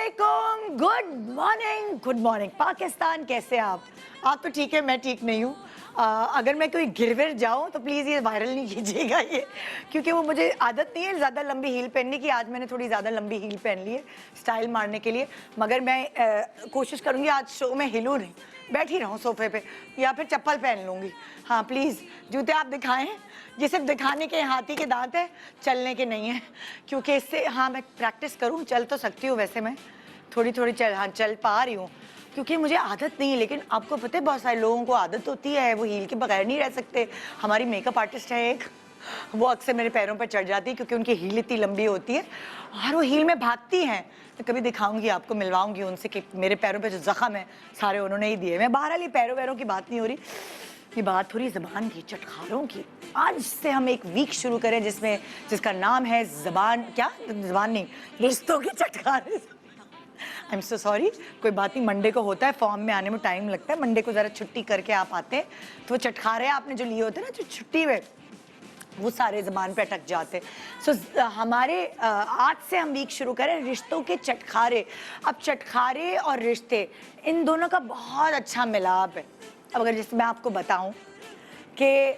अस्सलामुअलैकुम, good morning Pakistan. कैसे आप तो ठीक है, मैं ठीक नहीं हूँ। अगर मैं कोई गिरविर जाऊँ तो प्लीज़ ये वायरल नहीं कीजिएगा ये, क्योंकि वो मुझे आदत नहीं है ज़्यादा लंबी हील पहनने की। आज मैंने थोड़ी ज़्यादा लंबी हील पहन ली है स्टाइल मारने के लिए, मगर मैं कोशिश करूँगी आज शो में हिलूँ नहीं, बैठी रहूँ सोफे पे या फिर चप्पल पहन लूँगी। हाँ प्लीज़, जूते आप दिखाएं, ये सिर्फ दिखाने के हाथी के दांत है, चलने के नहीं है। क्योंकि इससे हाँ मैं प्रैक्टिस करूँ, चल तो सकती हूँ वैसे, मैं थोड़ी थोड़ी चल पा रही हूँ क्योंकि मुझे आदत नहीं है। लेकिन आपको पता है बहुत सारे लोगों को आदत होती है, वो हील के बगैर नहीं रह सकते। हमारी मेकअप आर्टिस्ट है एक, वो अक्सर मेरे पैरों पर चढ़ जाती है क्योंकि उनकी हील इतनी लंबी होती है और वो हील में भागती हैं। तो कभी दिखाऊंगी आपको, मिलवाऊंगी उनसे कि मेरे पैरों पे जो जख्म है सारे उन्होंने ही दिए। मैं बहरहाल ये पैरों की बात नहीं हो रही, ये बात हो रही ज़बान की, चटखारों की। आज से हम एक वीक शुरू करें जिसका नाम है ज़बान नहीं, रिश्तों के चटखारे। आई एम सो सॉरी, कोई बात नहीं, मंडे को होता है, फॉर्म में आने में टाइम लगता है। मंडे को ज़रा छुट्टी करके आप आते हैं तो वो चटखारे आपने जो लिए होते हैं ना, जो छुट्टी में, वो सारे ज़बान पे अटक जाते हैं। सो हमारे आज से हम वीक शुरू करें रिश्तों के चटखारे। अब चटखारे और रिश्ते, इन दोनों का बहुत अच्छा मिलाप है। अब अगर जैसे मैं आपको बताऊं कि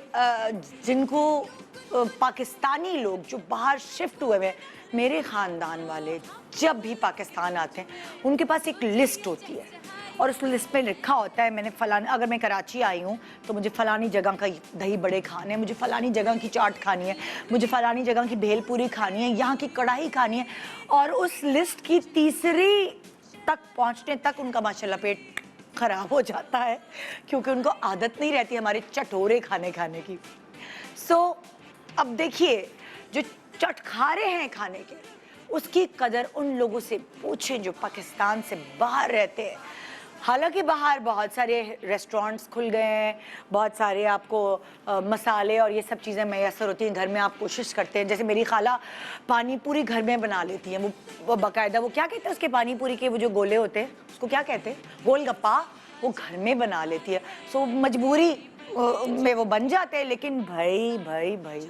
जिनको पाकिस्तानी लोग जो बाहर शिफ्ट हुए हैं, मेरे ख़ानदान वाले जब भी पाकिस्तान आते हैं उनके पास एक लिस्ट होती है और उस लिस्ट में लिखा होता है मैंने फलाना, अगर मैं कराची आई हूँ तो मुझे फ़लानी जगह का दही बड़े खाने हैं, मुझे फ़लानी जगह की चाट खानी है, मुझे फ़लानी जगह की भेलपूरी खानी है, यहाँ की कढ़ाई खानी है। और उस लिस्ट की तीसरी तक पहुँचने तक उनका माशाल्लाह पेट ख़राब हो जाता है क्योंकि उनको आदत नहीं रहती हमारे चटोरे खाने की। सो अब देखिए, जो चटखारे हैं खाने के, उसकी कदर उन लोगों से पूछें जो पाकिस्तान से बाहर रहते हैं। हालांकि बाहर बहुत सारे रेस्टोरेंट्स खुल गए हैं, बहुत सारे आपको मसाले और ये सब चीज़ें मैसर होती हैं। घर में आप कोशिश करते हैं, जैसे मेरी खाला पानी पूरी घर में बना लेती हैं। वो बाकायदा, वो क्या कहते हैं उसके, पानी पूरी के वो जो गोले होते हैं उसको क्या कहते हैं, गोलगप्पा, वो घर में बना लेती है। सो मजबूरी में वो बन जाते हैं। लेकिन भाई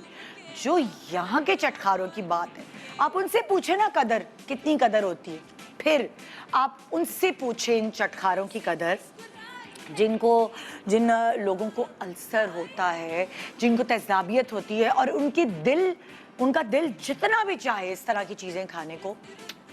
जो यहाँ के चटखारों की बात है, आप उनसे पूछे ना कदर, कितनी कदर होती है। फिर आप उनसे पूछें इन चटखारों की कदर जिन लोगों को अल्सर होता है, जिनको तेज़ाबियत होती है और उनका दिल जितना भी चाहे इस तरह की चीज़ें खाने को,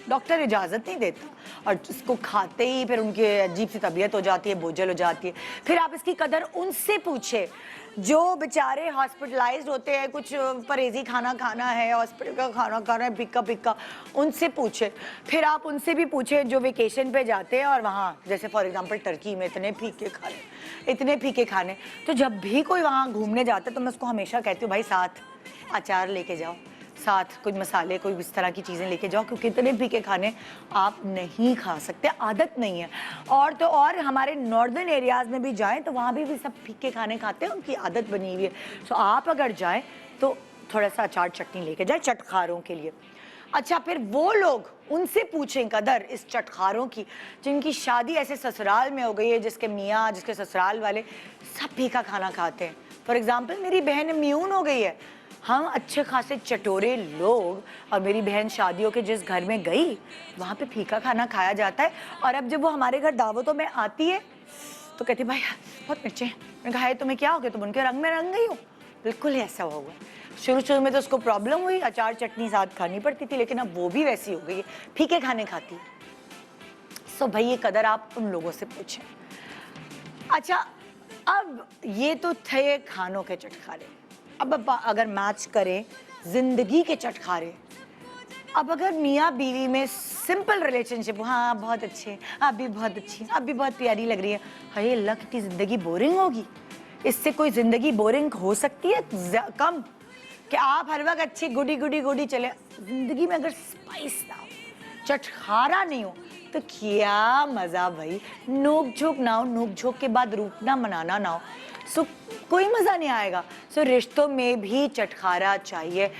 डॉक्टर इजाज़त नहीं देता और इसको खाते ही फिर उनकी अजीब सी तबीयत हो जाती है, बोझल हो जाती है। फिर आप इसकी कदर उनसे पूछे जो बेचारे हॉस्पिटलाइज्ड होते हैं, कुछ परहेजी खाना है, हॉस्पिटल का खाना खाना है, फिक्का, उनसे पूछे। फिर आप उनसे भी पूछे जो वेकेशन पे जाते हैं और वहाँ जैसे फॉर एग्जांपल टर्की में इतने फीके खाने। तो जब भी कोई वहाँ घूमने जाता है तो मैं उसको हमेशा कहती हूँ, भाई साथ अचार लेके जाओ, साथ कुछ मसाले, कोई इस तरह की चीज़ें लेके जाओ, क्योंकि इतने फीके खाने आप नहीं खा सकते, आदत नहीं है। और हमारे नॉर्दर्न एरियाज़ में भी जाएं तो वहाँ भी सब फीके खाने खाते हैं, उनकी आदत बनी हुई है। सो आप अगर जाएं तो थोड़ा सा अचार चटनी लेके जाएं चटखारों के लिए। अच्छा, फिर वो लोग, उनसे पूछें कदर इस चटखारों की जिनकी शादी ऐसे ससुराल में हो गई है, जिसके मियाँ, जिसके ससुराल वाले सब फीका खाना खाते हैं। फॉर एग्ज़ाम्पल मेरी बहन इम्यून हो गई है, हम अच्छे खासे चटोरे लोग, और मेरी बहन शादियों के जिस घर में गई वहाँ पे फीका खाना खाया जाता है। और अब जब वो हमारे घर दावतों में आती है तो कहती भाई बहुत मिर्चें। मैंने कहा है तुम्हें क्या हो गया, तुम उनके रंग में रंग गई हो। बिल्कुल ऐसा होगा। शुरू में तो उसको प्रॉब्लम हुई, अचार चटनी साथ खानी पड़ती थी, लेकिन अब वो भी वैसी हो गई है, फीके खाने खाती है। सो भाई ये कदर आप उन लोगों से पूछें। अच्छा, अब ये तो थे खानों के चटखारे। अब अगर मैच करें जिंदगी के चटखारे, अब अगर मियाँ बीवी में सिंपल रिलेशनशिप, हाँ बहुत अच्छे, आप भी बहुत अच्छी, आप भी बहुत प्यारी लग रही है, हाय अल्लाह कितनी ज़िंदगी बोरिंग होगी। इससे कोई ज़िंदगी बोरिंग हो सकती है कम कि आप हर वक्त अच्छी गुडी चले। ज़िंदगी में अगर स्पाइस ना हो, चटखारा नहीं हो, तो क्या मज़ा भाई। नोक झोंक ना हो, नोक झोंक के बाद रूठना मनाना ना हो, सो कोई मज़ा नहीं आएगा। सो रिश्तों में भी चटखारा चाहिए।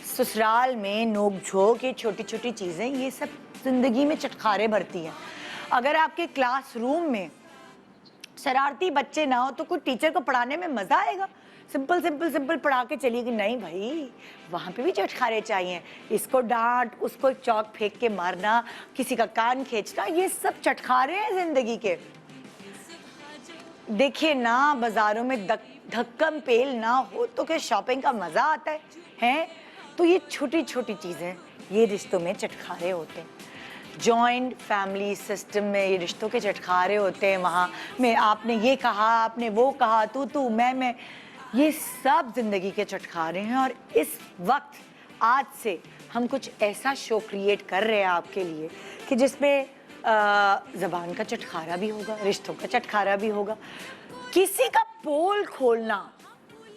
ससुराल में नोक झोंक, ये छोटी छोटी चीज़ें, ये सब ज़िंदगी में चटखारे भरती हैं। अगर आपके क्लासरूम में शरारती बच्चे ना हो तो कोई टीचर को पढ़ाने में मज़ा आएगा। सिंपल सिंपल सिंपल पढ़ा के चलिए कि नहीं भाई, वहाँ पे भी चटखारे चाहिए। इसको डांट, उसको चौक फेंक के मारना, किसी का कान खींचना, ये सब चटखारे हैं जिंदगी के। देखिए ना, बाजारों में धक्कम पेल ना हो तो क्या शॉपिंग का मजा आता है, हैं? तो ये छोटी छोटी चीजें, ये रिश्तों में चटखारे होते हैं। जॉइंट फैमिली सिस्टम में ये रिश्तों के चटखारे होते हैं। वहाँ में आपने ये कहा, आपने वो कहा, तू मैं, ये सब जिंदगी के चटखारे हैं। और इस वक्त आज से हम कुछ ऐसा शो क्रिएट कर रहे हैं आपके लिए कि जिसमें ज़बान का चटखारा भी होगा, रिश्तों का चटखारा भी होगा। किसी का पोल खोलना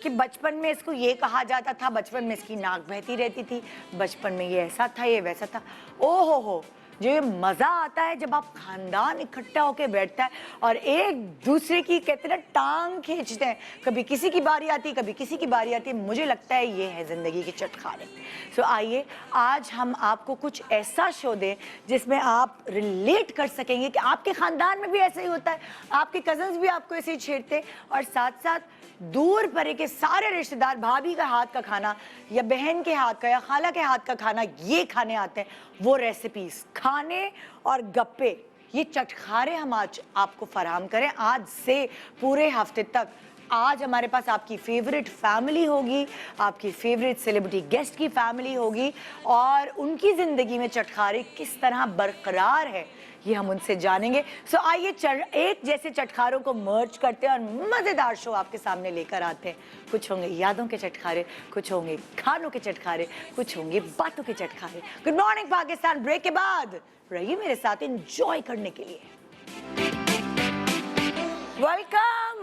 कि बचपन में इसको ये कहा जाता था, बचपन में इसकी नाक बहती रहती थी, बचपन में ये ऐसा था, ये वैसा था। ओ हो, जो ये मज़ा आता है जब आप खानदान इकट्ठा होके बैठता है और एक दूसरे की कहते हैं ना टांग खींचते हैं, कभी किसी की बारी आती, कभी किसी की बारी आती है। मुझे लगता है ये है ज़िंदगी के चटखारे। सो आइए आज हम आपको कुछ ऐसा शो दें जिसमें आप रिलेट कर सकेंगे कि आपके ख़ानदान में भी ऐसा ही होता है, आपके कज़न्स भी आपको ऐसे ही छेड़ते हैं, और साथ साथ दूर परे के सारे रिश्तेदार भाभी का हाथ का खाना या बहन के हाथ का या खाला के हाथ का खाना ये खाने आते हैं। वो रेसिपीज, खाने और गप्पे, ये चटखारे हम आज आपको फराहम करें। आज से पूरे हफ्ते तक आज हमारे पास आपकी फेवरेट फैमिली होगी, आपकी फेवरेट सेलिब्रिटी गेस्ट की फैमिली होगी, और उनकी ज़िंदगी में चटखारे किस तरह बरकरार है ये हम उनसे जानेंगे। सो आइए एक जैसे चटखारों को मर्ज करते हैं और मज़ेदार शो आपके सामने लेकर आते हैं। कुछ होंगे यादों के चटखारे, कुछ होंगे खानों के चटखारे, कुछ होंगे बातों के चटखारे। गुड मॉर्निंग पाकिस्तान, ब्रेक के बाद रहिए मेरे साथ एंजॉय करने के लिए।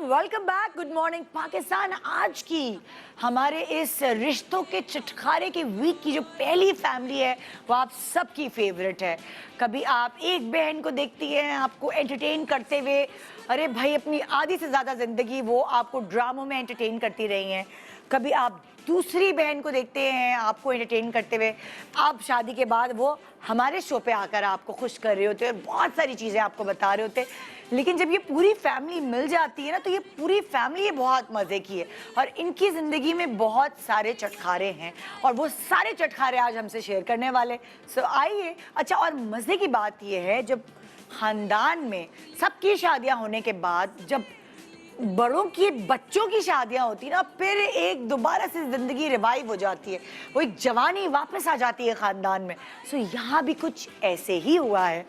Welcome back, good morning Pakistan. आज की हमारे इस रिश्तों के चटखारे की वीक की जो पहली फैमिली है वो आप सबकी फेवरेट है। कभी आप एक बहन को देखती हैं आपको एंटरटेन करते हुए, अरे भाई अपनी आधी से ज़्यादा ज़िंदगी वो आपको ड्रामों में एंटरटेन करती रही हैं। कभी आप दूसरी बहन को देखते हैं आपको एंटरटेन करते हुए, अब शादी के बाद वो हमारे शो पे आकर आपको खुश कर रहे होते हैं, बहुत सारी चीज़ें आपको बता रहे होते हैं। लेकिन जब ये पूरी फैमिली मिल जाती है ना, तो ये पूरी फैमिली ये बहुत मज़े की है और इनकी ज़िंदगी में बहुत सारे चटखारे हैं और वो सारे चटखारे आज हमसे शेयर करने वाले। सो आइए। अच्छा, और मज़े की बात ये है जब ख़ानदान में सबकी शादियाँ होने के बाद जब बड़ों की बच्चों की शादियां होती ना, फिर एक दोबारा से जिंदगी रिवाइव हो जाती है, वो एक जवानी वापस आ जाती है खानदान में। सो यहाँ भी कुछ ऐसे ही हुआ है।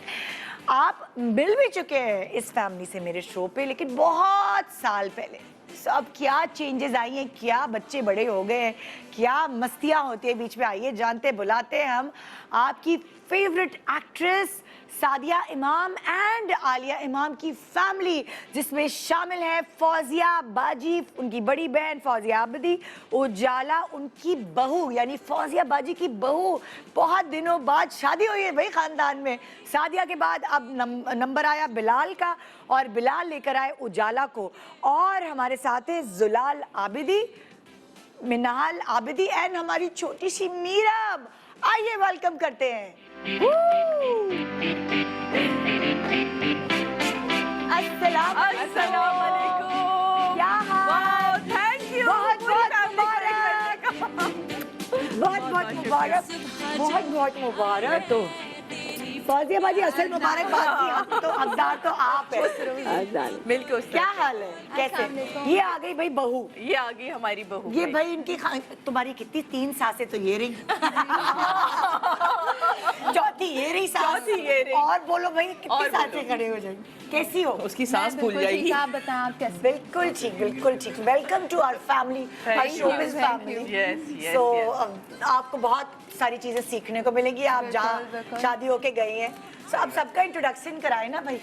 आप मिल भी चुके हैं इस फैमिली से मेरे शो पे, लेकिन बहुत साल पहले। सो अब क्या चेंजेस आई हैं, क्या बच्चे बड़े हो गए हैं, क्या मस्तियाँ होती है बीच में। आइए जानते बुलाते हैं हम आपकी फेवरेट एक्ट्रेस सादिया इमाम एंड आलिया इमाम की फैमिली, जिसमें शामिल है फौजिया बाजी, उनकी बड़ी बहन फौजिया आबिदी, उजाला उनकी बहू यानी फौजिया बाजी की बहू। बहुत दिनों बाद शादी हुई है भाई खानदान में। सादिया के बाद अब नंबर आया बिलाल का और बिलाल लेकर आए उजाला को। और हमारे साथ है जुलाल आबिदी, मिनाल आबिदी एंड हमारी छोटी सी मीरा। आइए वेलकम करते हैं। अस्सलाम वालेकुम। क्या हाल? Thank you. बहुत मुबारक, बहुत मुबारक, बहुत मुबारक। तो फौजिया बाजी असल मुबारकबाद की, तो हकदार तो आप है। बिल्कुल। क्या हाल है, कैसे? ये आ गई भाई बहू, ये आ गई हमारी बहू। ये भाई इनकी तुम्हारी कितनी 3 सासें तो ये रही चौथी ये रही सास, चौथी ये रही। और बोलो भाई कितनी सासें खड़े हो जाएंगे। कैसी हो? उसकी सांस भूल जाएगी। आप बताएं आप कैसे? बिल्कुल ठीक, बिल्कुल ठीक। Welcome to our family, our showbiz family. So आपको बहुत सारी चीजें सीखने को मिलेंगी आप जहाँ शादी होके गई हैं। सो अब सबका इंट्रोडक्शन कराए ना भाई।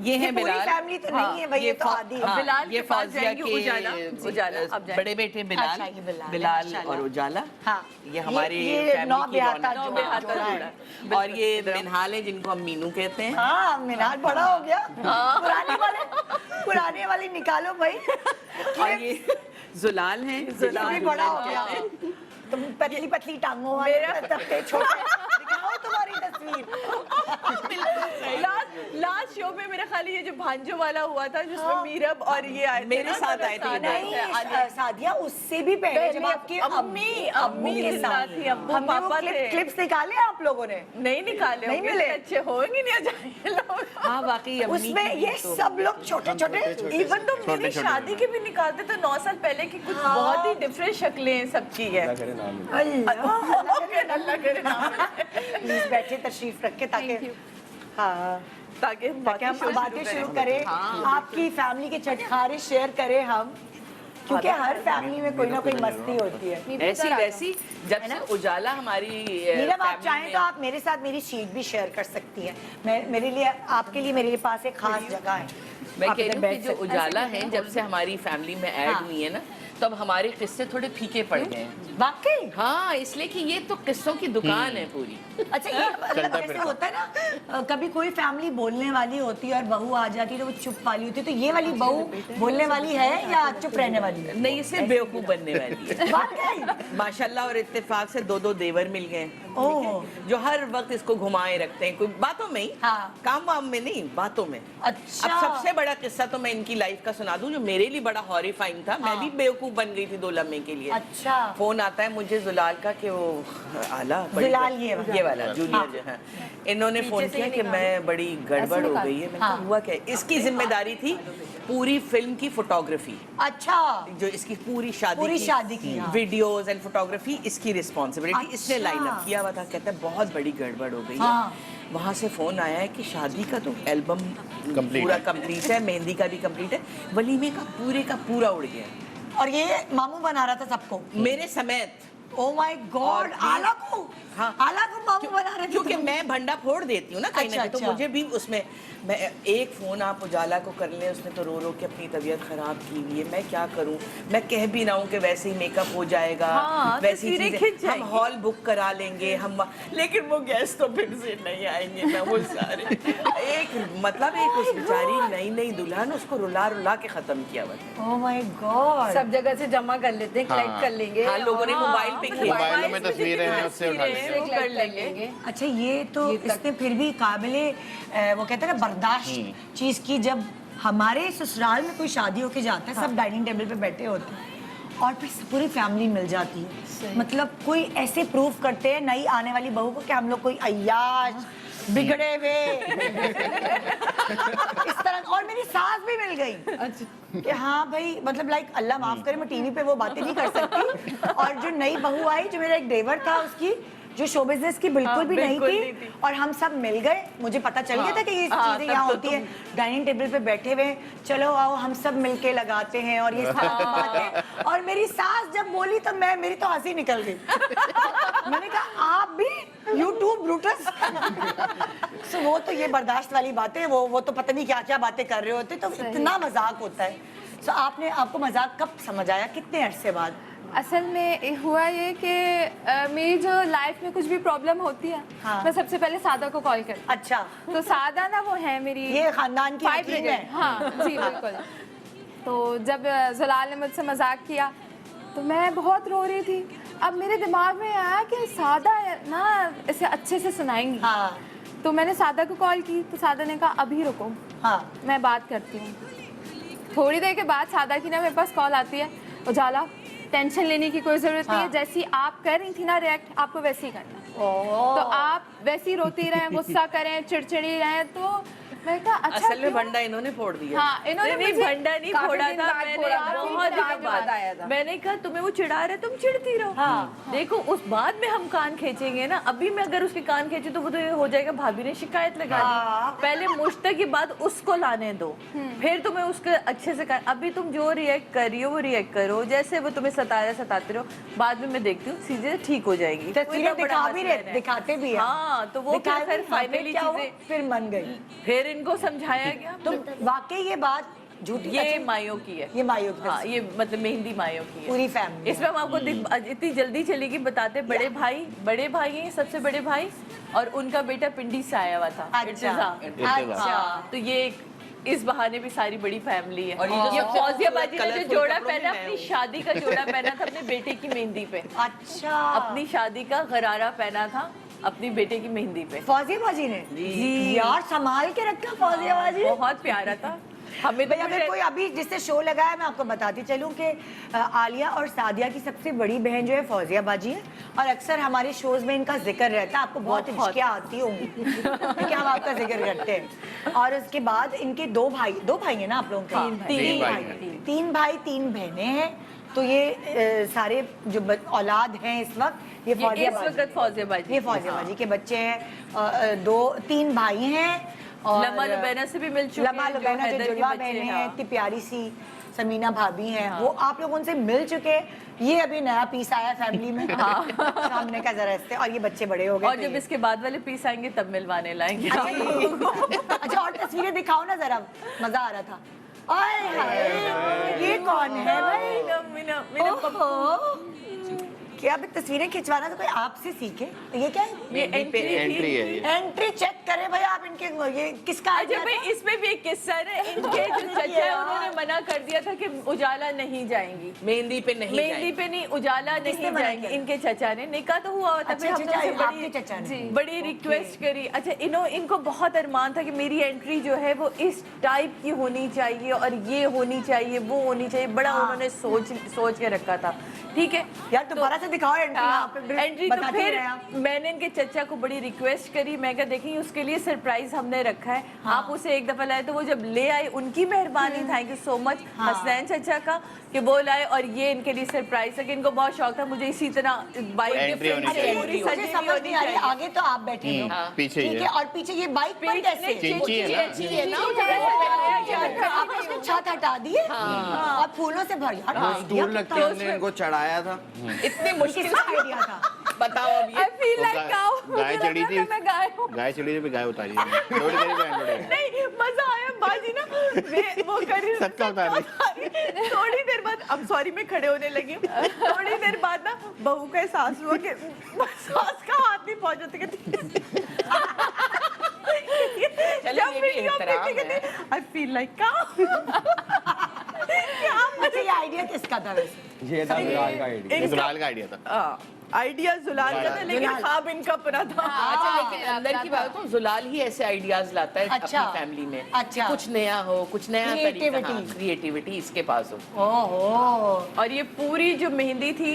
ये है पूरी बिलाल। फैमिली तो नहीं है भाई, ये तो आदि है। बिलाल ये फौजिया के उजाला अब जाएंगे। बड़े बेटे बिलाल, अच्छा, ये बिलाल बिलाल और उजाला। हाँ, ये हमारे ये फैमिली की नौबियाता रौनक। जोड़ा है। और ये मिनहाल है जिनको हम मीनू कहते हैं। हाँ, मिनाल बड़ा हो गया। पुराने वाली निकालो भाई। और ये जुलाल है, जुलाल भी बड़ा हो गया। तुम पतली पतली टांगों वाले तब के छोटे दिखाओ तुम्हारी तस्वीर। लास्ट लास्ट शो में मेरा ख्याल ये जो भांजो वाला हुआ था जिसमें मीरब और ये आए थे मेरे ना, साथ आए थे ये नहीं सादिया, उससे भी पहले जब आपके अम्मी के जिंदा साथ थी, अब्बू हमने वो पापा थे। क्लिप्स निकाले आप लोगों ने? नहीं निकाले नहीं होंगे, मिले। अच्छे होंगे नहीं जाएंगे लोग। हाँ वाकई अम्मी उसमें की ये तो- सब लोग छोटे छोटे इवन तो मेरी शादी के भी निकालते तो 9 साल पहले की कुछ बहुत ही डिफरेंट शक्लें सबकी है। अल्लाह करे ना मिले। प्लीज बैठे, तशरीफ रखे ताकि हाँ ताकि ताकि हम बातें शुरू करें, आपकी फैमिली के चटखारे शेयर करें हम, क्योंकि हर फैमिली में कोई ना कोई मस्ती होती है। ऐसी वैसी जब से उजाला हमारी नीलम, आप family चाहें में- तो आप मेरे साथ मेरी शीट भी शेयर कर सकती हैं। मैं मेरे लिए, आपके लिए मेरे पास एक खास जगह है। मैं आप कह इधर रही हूँ बैठ कि जो सकते हैं। उजाला है जब से हमारी फैमिली में ऐड हाँ। हुई है ना, तब हमारे किस्से थोड़े फीके पड़ गए हैं। वाकई? हाँ, इसलिए कि ये तो किस्सों की दुकान है पूरी। अच्छा, ये मतलब जैसे होता है ना, कभी कोई फैमिली बोलने वाली होती है और बहू आ जाती है तो वो चुप वाली होती है, तो ये वाली बहू बोलने वाली है या चुप रहने वाली है? नहीं, इससे बेवकूफ बनने वाली है। वाकई? माशाल्लाह, और इत्तेफाक से 2-2 देवर मिल गए ओह, जो हर वक्त इसको घुमाए रखते हैं, कोई बातों में ही, हाँ। काम वाम में नहीं, बातों में। अच्छा। अब सबसे बड़ा किस्सा तो मैं इनकी लाइफ का सुना दूं जो मेरे लिए बड़ा हॉरिफाइंग था। मैं भी बेवकूफ बन गई थी 2 लम्हे के लिए। अच्छा। फोन आता है मुझे जुलाल का कि वो आला जुलाल ये वाला। जूनियर जो है, इन्होंने फोन किया कि मैं बड़ी गड़बड़ हो गई है। मैंने कहा, हुआ क्या? इसकी जिम्मेदारी थी पूरी फिल्म की फोटोग्राफी, अच्छा, जो इसकी पूरी शादी की हाँ। वीडियोस एंड फोटोग्राफी इसकी रिस्पॉन्सिबिलिटी। अच्छा। इसने लाइन अप किया हुआ था। कहता है बहुत बड़ी गड़बड़ हो गई है। हाँ। वहाँ से फोन आया है कि शादी का तो एल्बम Complete पूरा है। कंप्लीट है, मेहंदी का भी कंप्लीट है, वलीमे का पूरा उड़ गया है। और ये मामू बना रहा था सबको? मेरे समेत। ओ माय गॉड, और भी- आला को? हाँ। आला को मामू बना रहे थे? क्योंकि मैं भंडा फोड़ देती हूँ ना कहीं ना अच्छा, कहीं, तो अच्छा। मुझे भी उसमें मैं एक फोन आप उजाला को कर लें, उसने तो रो रो के अपनी तबीयत खराब की हुई है। मैं क्या करूँ? मैं कह भी रहा हूँ कि वैसे ही मेकअप हो जाएगा, हाँ, वैसी तस्वीरें चीजें खिंच हम जाएंगी। हॉल बुक करा लेंगे हम, लेकिन वो गेस्ट तो फिर से नहीं आएंगे ना वो सारे। एक उस बेचारी नई दुल्हन, उसको रुला रुला के खत्म किया हुआ था। Oh my God. सब जगह से जमा कर लेते हैं, कलेक्ट हाँ। कर लेंगे। हाँ, लोगों ने मोबाइल पे किया। मोबाइलों में तस्वीरें हैं, उससे उठा लेंगे। वो कर लेंगे। अच्छा, ये तो इसने फिर भी काबिले वो कहते हैं ना बर्दाश्त चीज की। जब हमारे ससुराल में कोई शादी होके जाता है, सब डाइनिंग टेबल पे बैठे होते हैं और फिर पूरी फैमिली मिल जाती है। मतलब कोई ऐसे प्रूफ करते हैं नई आने वाली बहू को कि हम लोग कोई अय्याश बिगड़े हुए इस तरह। और मेरी सास भी मिल गई। अच्छा। कि हाँ भाई, मतलब लाइक अल्लाह माफ करे, मैं टीवी पे वो बातें नहीं कर सकती। और जो नई बहू आई, जो मेरा एक देवर था, उसकी जो शो बिजनेस की बिल्कुल भी नहीं बिल्कुल थी, नहीं थी। और हम सब मिल गए। मुझे पता चल गया था कि ये चीजें यहाँ होती है। डाइनिंग टेबल पे बैठे हुए, चलो आओ हम सब मिलके लगाते हैं और ये सारी बातें। और मेरी सास जब बोली तो मेरी तो हंसी निकल गई। मैंने कहा आप भी यूट्यूब ब्रूटस। सो वो तो ये बर्दाश्त वाली बातें, वो तो पता नहीं क्या क्या बातें कर रहे होते, तो इतना मजाक होता है। सो आपको मजाक कब समझ आया, कितने अरसे बाद? असल में हुआ ये कि मेरी जो लाइफ में कुछ भी प्रॉब्लम होती है, हाँ। मैं सबसे पहले सादा को कॉल करती हूँ। अच्छा, तो सादा ना वो है मेरी ये खानदान की फाइव हकीम ब्रिगेड। है। हाँ जी बिल्कुल। तो जब जलाल ने मुझसे मजाक किया तो मैं बहुत रो रही थी। अब मेरे दिमाग में आया कि सादा ना इसे अच्छे से सुनाएंगी। हाँ तो मैंने सादा को कॉल की तो सादा ने कहा अभी रुको, हाँ। मैं बात करती हूँ। थोड़ी देर के बाद सादा की ना मेरे पास कॉल आती है, उजाला टेंशन लेने की कोई जरूरत नहीं है, जैसी आप कर रही थी ना रिएक्ट, आपको वैसे ही करना है। तो आप वैसे ही रोती रहें, गुस्सा करें, चिड़चिड़ी रहें। तो मैं कहा अच्छा असल में क्यों? भंडा इन्होंने फोड़ दिया। हाँ, इन्होंने नहीं मुझे भंडा नहीं काफी फोड़ा दिन था, बाद मैंने फोड़ा। बहुत दिनों बाद आया था। मैंने कहा तुम्हें वो चिढ़ा रहे, तुम चिढ़ती रहो। हाँ। देखो उस बाद में हम कान खींचेंगे ना, अभी मैं अगर उसके कान खींचे तो वो तो ये हो जाएगा भाभी ने शिकायत लगा हाँ। दी। पहले मुश्तक के बाद उसको लाने दो, फिर तुम्हें उसके अच्छे से कर। अभी तुम जो रिएक्ट कर रही हो वो रिएक्ट करो, जैसे वो तुम्हें सताते रहो, बाद में मैं देखती हूँ सीधे ठीक हो जाएगी। तस्वीरें कोई बड़ा दिखा भी मसला रहे, नहीं। दिखाते भी हैं। हाँ, तो वो दिखाए फिर भी, हाँ, फाइनली क्या हुआ? चीजें फिर मन गई। फिर इनको समझाया गया। तो वाकई ये बात झूठी ये सच्ची? मायो की है। ये मायो की हाँ, तस्वीर। ये मतलब मेहंदी मायो की है। पूरी फैमिली। इसमें हम आपको इतनी जल्दी चलेगी बताते। बड़े भाई हैं, सबसे बड़े भाई, और उनका बेटा पिंडी से आया हुआ था। अच्छा इर्तिज़ा। अच्छा। हाँ, तो ये इस बहाने भी सारी बड़ी फैमिली है। और ये जो ये सबसे फौजिया बाजी ने जो colourful जोड़ा कपड़ों में पहना, मैं अपनी हूँ। शादी का जोड़ा पहना था अपने बेटे की मेहंदी पे। अच्छा। अपनी शादी का गरारा पहना था अपनी बेटे की मेहंदी पे। फौजिया बाजी ने यार संभाल के रखा फौजिया बाजी। बहुत प्यारा था। हमें तो भाई अगर कोई अभी जिससे शो लगाया, मैं आपको बताती चलूं कि आलिया और सादिया की सबसे बड़ी बहन जो है फौजिया बाजी है, और अक्सर हमारे शोज में इनका जिक्र रहता है। आपको बहुत हिचकियाँ आती होंगी कि हम आपका जिक्र करते हैं। और उसके बाद इनके दो भाई हैं ना आप लोगों के? तीन भाई 3 बहनें हैं। तो ये सारे जो औलाद हैं इस वक्त, ये फौजिया बाजी, ये फौजिया बाजी के बच्चे हैं। 3 भाई हैं और लमा लुबैना से भी मिल चुके हैं, लमा लुबैना जो जुड़वा बहनें हैं, इतनी प्यारी सी समीना भाभी हैं, वो आप लोगों से मिल चुके। ये अभी नया पीस आया फैमिली में, सामने का जरा इससे, और ये बच्चे बड़े हो गए। और जब इसके बाद वाले पीस आएंगे तब मिलवाने लाएंगे। अच्छा और तस्वीरें दिखाओ ना जरा, मजा आ रहा था। आए हाय, ये कौन है भाई? मेरा पप्पू। क्या अब तस्वीरें खिंचवाना तो कोई आपसे सीखे। ये क्या है? ये एंट्री एंट्री है ये। एंट्री चेक करे भाई आप इनके, ये किसका अच्छा आइडिया भाई, था? इसमें भी एक किस्सा है ना, इनके जो चचा है उन्होंने मना कर दिया था कि उजाला नहीं जाएंगी, मेहंदी पे नहीं मेहंदी पे नहीं, उजाला नहीं मना जाएंगी। किया? इनके चचा ने, निकाह तो हुआ था, फिर हमने उनसे आपके चचा ने? बड़ी रिक्वेस्ट करी। अच्छा इनको बहुत अरमान था कि मेरी एंट्री जो है वो इस टाइप की होनी चाहिए और ये होनी चाहिए, वो होनी चाहिए, बड़ा उन्होंने सोच के रखा था। ठीक है यार दोबारा से दिखाओ एंट्री। तो फिर मैंने इनके चचा को बड़ी रिक्वेस्ट करी, मैं कहा देखिए उसके लिए सरप्राइज हमने रखा है, आप उसे एक दफा लाए। तो वो जब ले आए, उनकी मेहरबानी, thank you so much Hasnain चचा का कि वो लाए, और ये इनके लिए सरप्राइज था कि इनको बहुत शौक था मुझे इसी तरह बाइक Entry होनी चाहिए। मुझे समझ नहीं आ रही, आगे तो आप बैठे हो पीछे ठीक ये है, और पीछे ये बाइक पर कैसे? चिंची है ना। आपने उसमें छत हटा दी है और फूलों से भर। यार स्टूल रख के हमने इनको चढ़ाया था। इतनी मुश्किल किसका आइडिया था? बताओ अब I ये feel like cow. गाय मुझे चढ़ी लग थी, रहा था मैं गाय हूँ। गाय चढ़ी थी, गाय उतारी है। लोड़ी करी बहन लोड़ी। नहीं मजा आया बाजी ना, वो करी सबका उतारी। थोड़ी देर बाद, अब सॉरी मैं खड़े होने लगी, थोड़ी देर बाद ना बहू का एहसास हुआ कि सास का हाथ नहीं पहुंचा था। चलो ये भी एहतराम है। I feel like cow. अच्छा ये आइडिया किसका था वैसे? ये था दुलाल का आइडिया। ये दुलाल का आइडिया था। आइडिया जुलाल का था, लेकिन ख्वाब इनका अपना था। अच्छा लेकिन अंदर की बात तो जुलाल ही ऐसे आइडियाज लाता है अच्छा। अपनी फैमिली में। अच्छा। कुछ नया हो, कुछ नया Creativity। क्रिएटिविटी इसके पास हो। ओहो, और ये पूरी जो मेहंदी थी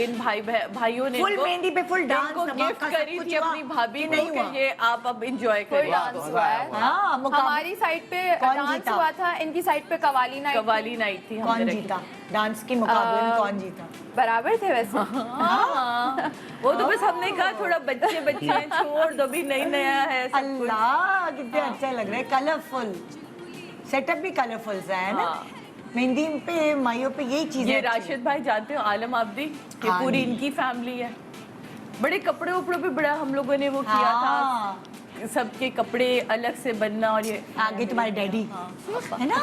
इन भाइयों ने फुल इनको- मेहंदी पे फुल डांस इनको गिफ्ट करी थी अपनी भाभी को कि ये आप अब एंजॉय कोई करिए। डांस हुआ है। हाँ, मुकाबला- हमारी साइड पे कौन डांस जीता? हुआ था, इनकी साइड पे कवाली नाइट। कवाली नाइट थी, कौन हमने रखी। जीता? डांस के मुकाबले में कौन जीता? बराबर थे वैसे। हाँ, वो तो बस हमने कहा थोड़ा बच्चे हैं, छोड़ दो, भी नई नया है सब कुछ। अल्लाह कितने अच्छा लग रहा है, कलरफुल सेटअप भी कलरफुल सा है ना। मेहंदी पे माइयों पे यही चीजें ये अच्छी हैं। राशिद भाई जानते हो, आलम आब्दी, ये हाँ पूरी जी। इनकी फैमिली है। बड़े कपड़े उपड़ों पे बड़ा हम लोगों ने वो किया हाँ। था, सबके कपड़े अलग से बनना। और ये आगे तुम्हारे डैडी है ना,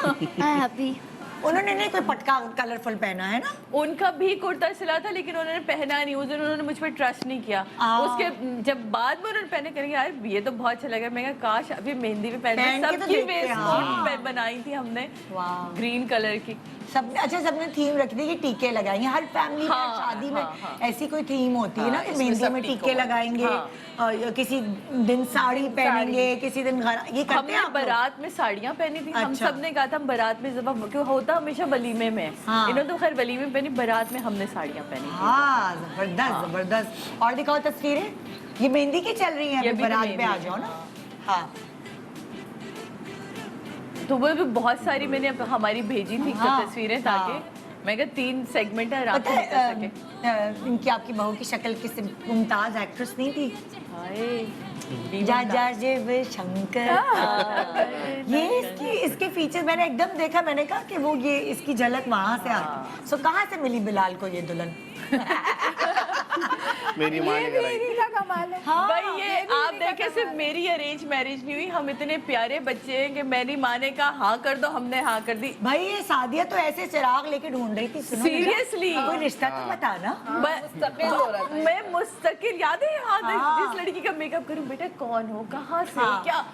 उन्होंने नहीं कोई पटका कलरफुल पहना है ना? उनका भी कुर्ता सिला था, लेकिन उन्होंने पहना नहीं, उस दिन उन्होंने मुझ पर ट्रस्ट नहीं किया। उसके जब बाद में उन्होंने पहने, करेंगे यार ये तो बहुत अच्छा लगा, मैं कहा काश अभी मेहंदी पे पहन पहन के तो सबकी देखते हैं, वेस्ट हाँ। कोट बनाई थी हमने, वाह। ग्रीन कलर की। सबने अच्छा सबने थीम रखी थी कि टीके लगाएंगे। हर फैमिली में हाँ, शादी में हाँ। ऐसी कोई थीम होती है ना हाँ, कि इसमें मेहंदी सब में टीकों टीके वाली। लगाएंगे, हाँ। या किसी दिन साड़ी पहनेंगे, किसी दिन घर, ये करते हमने हैं आप लोग? बारात में साड़ियाँ पहनी थी। हम अच्छा। सब ने कहा था हम बारात में, जब क्यों होता हमेशा वलीमे में, हाँ। इन्होंने तो खैर वलीमे में पहनी, बारात में हमने साड़ियाँ पहनी थी। हाँ जबरदस्त जबरदस्त। और दिखाओ तस्वीरें, ये मेहंदी की चल रही है ये अभी, भी तो बारात पे आ मेहंदी जाओ है, ना। हाँ तो वो भी बहुत सारी मैंने हमारी भेजी थी हाँ, तस्वीरें, ताकि हाँ। मैं कहा 3 सेगमेंट है, रात पता को है निकल सके। इनकी आपकी बहू की शक्ल किसी मुमताज एक्ट्रेस नहीं थी? हाय, जा जा जेब शंकर। ये इसके फीचर मैंने एकदम देखा, मैंने कहा कि वो ये इसकी झलक वहां से आ। सो कहाँ से मिली बिलाल को ये दुल्हन? मेरी माँ ने कराई। दीदी का कमाल है। भाई ये आप देखे, सिर्फ मेरी अरेंज मैरिज नहीं हुई, हम इतने प्यारे बच्चे हैं कि मेरी माँ ने कहा हाँ कर दो, हमने हाँ कर दी। भाई ये सादिया तो ऐसे चिराग लेके ढूंढ रही थी, सुनो बेटा, Seriously? कोई रिश्ता तो बता ना। मैं मुस्तकिल, याद है हाँ, हाँ। जिस लड़की का मेकअप करूं, बेटा कौन हो, कहाँ से, हाँ। क्या।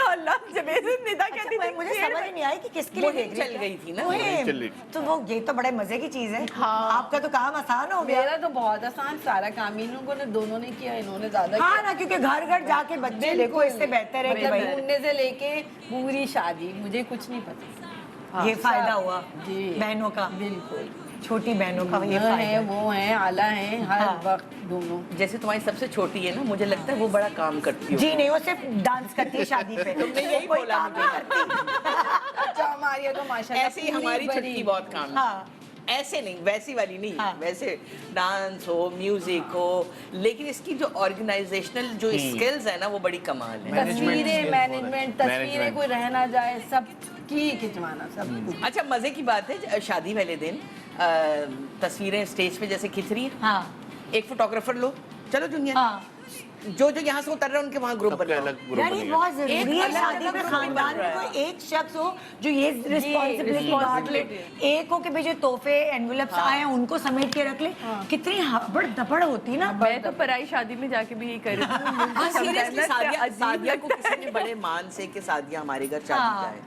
अल्लाह, जब ऐसे निदा कहती थी, मुझे समझ ही नहीं आई कि किसके लिए मुहिम देख रही चल थी? गई थी ना। मुहिम। चल रही तो वो ये तो बड़े मजे की चीज है। हाँ। आपका तो काम आसान हो गया। मेरा तो बहुत आसान, सारा काम इन लोगों ने दोनों ने किया, इन्होंने ज्यादा हाँ किया। ना, क्योंकि घर घर जाके बच्चे देखो, इससे बेहतर है कि मतलब भाई ढूंढने से लेके पूरी शादी, मुझे कुछ नहीं पता। ये फायदा हुआ जी। बहनों का, बिल्कुल। छोटी बहनों का ये वो फायदा है, है। वो है, आला है, हर हाँ। वक्त दोनों। जैसे तुम्हारी सबसे छोटी है ना, मुझे लगता है वो बड़ा काम करती है। जी नहीं, वो सिर्फ डांस करती है शादी पे। तुमने यही कोई बोला काम मुझे। नहीं करती। अच्छा हमारी है तो माशाल्लाह ऐसे ही पूरी हमारी बड़ी। छुट्टी बहुत काम है। हाँ। ऐसे नहीं, वैसी वाली नहीं, हाँ। वैसे डांस हो, म्यूजिक हो, लेकिन इसकी जो ऑर्गेनाइजेशनल जो स्किल्स है ना, वो बड़ी कमाल है। तस्वीरें, मैनेजमेंट, तस्वीरें Management। कोई रह ना जाए, सब की खिंचवाना, सब कुछ। अच्छा, मजे की बात है, शादी वाले दिन तस्वीरें स्टेज पे जैसे खिंच रही है, हाँ एक फोटोग्राफर लो, चलो दुनिया हाँ। जो जो यहाँ से उतर रहे हैं उनके वहाँ ग्रुप सबके बनाओ। अलग ग्रुप यार ये बनेगा। बहुत जरूरी है अलग शादी अलग में, ग्रुप खानदान बन रहा में है। कोई एक शख्स हो जो ये रिस्पॉन्सिबिलिटी बांट ले। एक हो कि भाई जो तोहफे एनवेलप्स आए हैं उनको समेट के रख ले। कितनी हबड़ दबड़ होती ना। मैं तो पराई शादी में जाके भी यही कर रही हूँ। मुझे हाँ, sometimes सीरियसली ना सादिया अजीब सादिया को किसी ने बड़े मान से कि सादिया हमारे घर शादी हाँ। का है,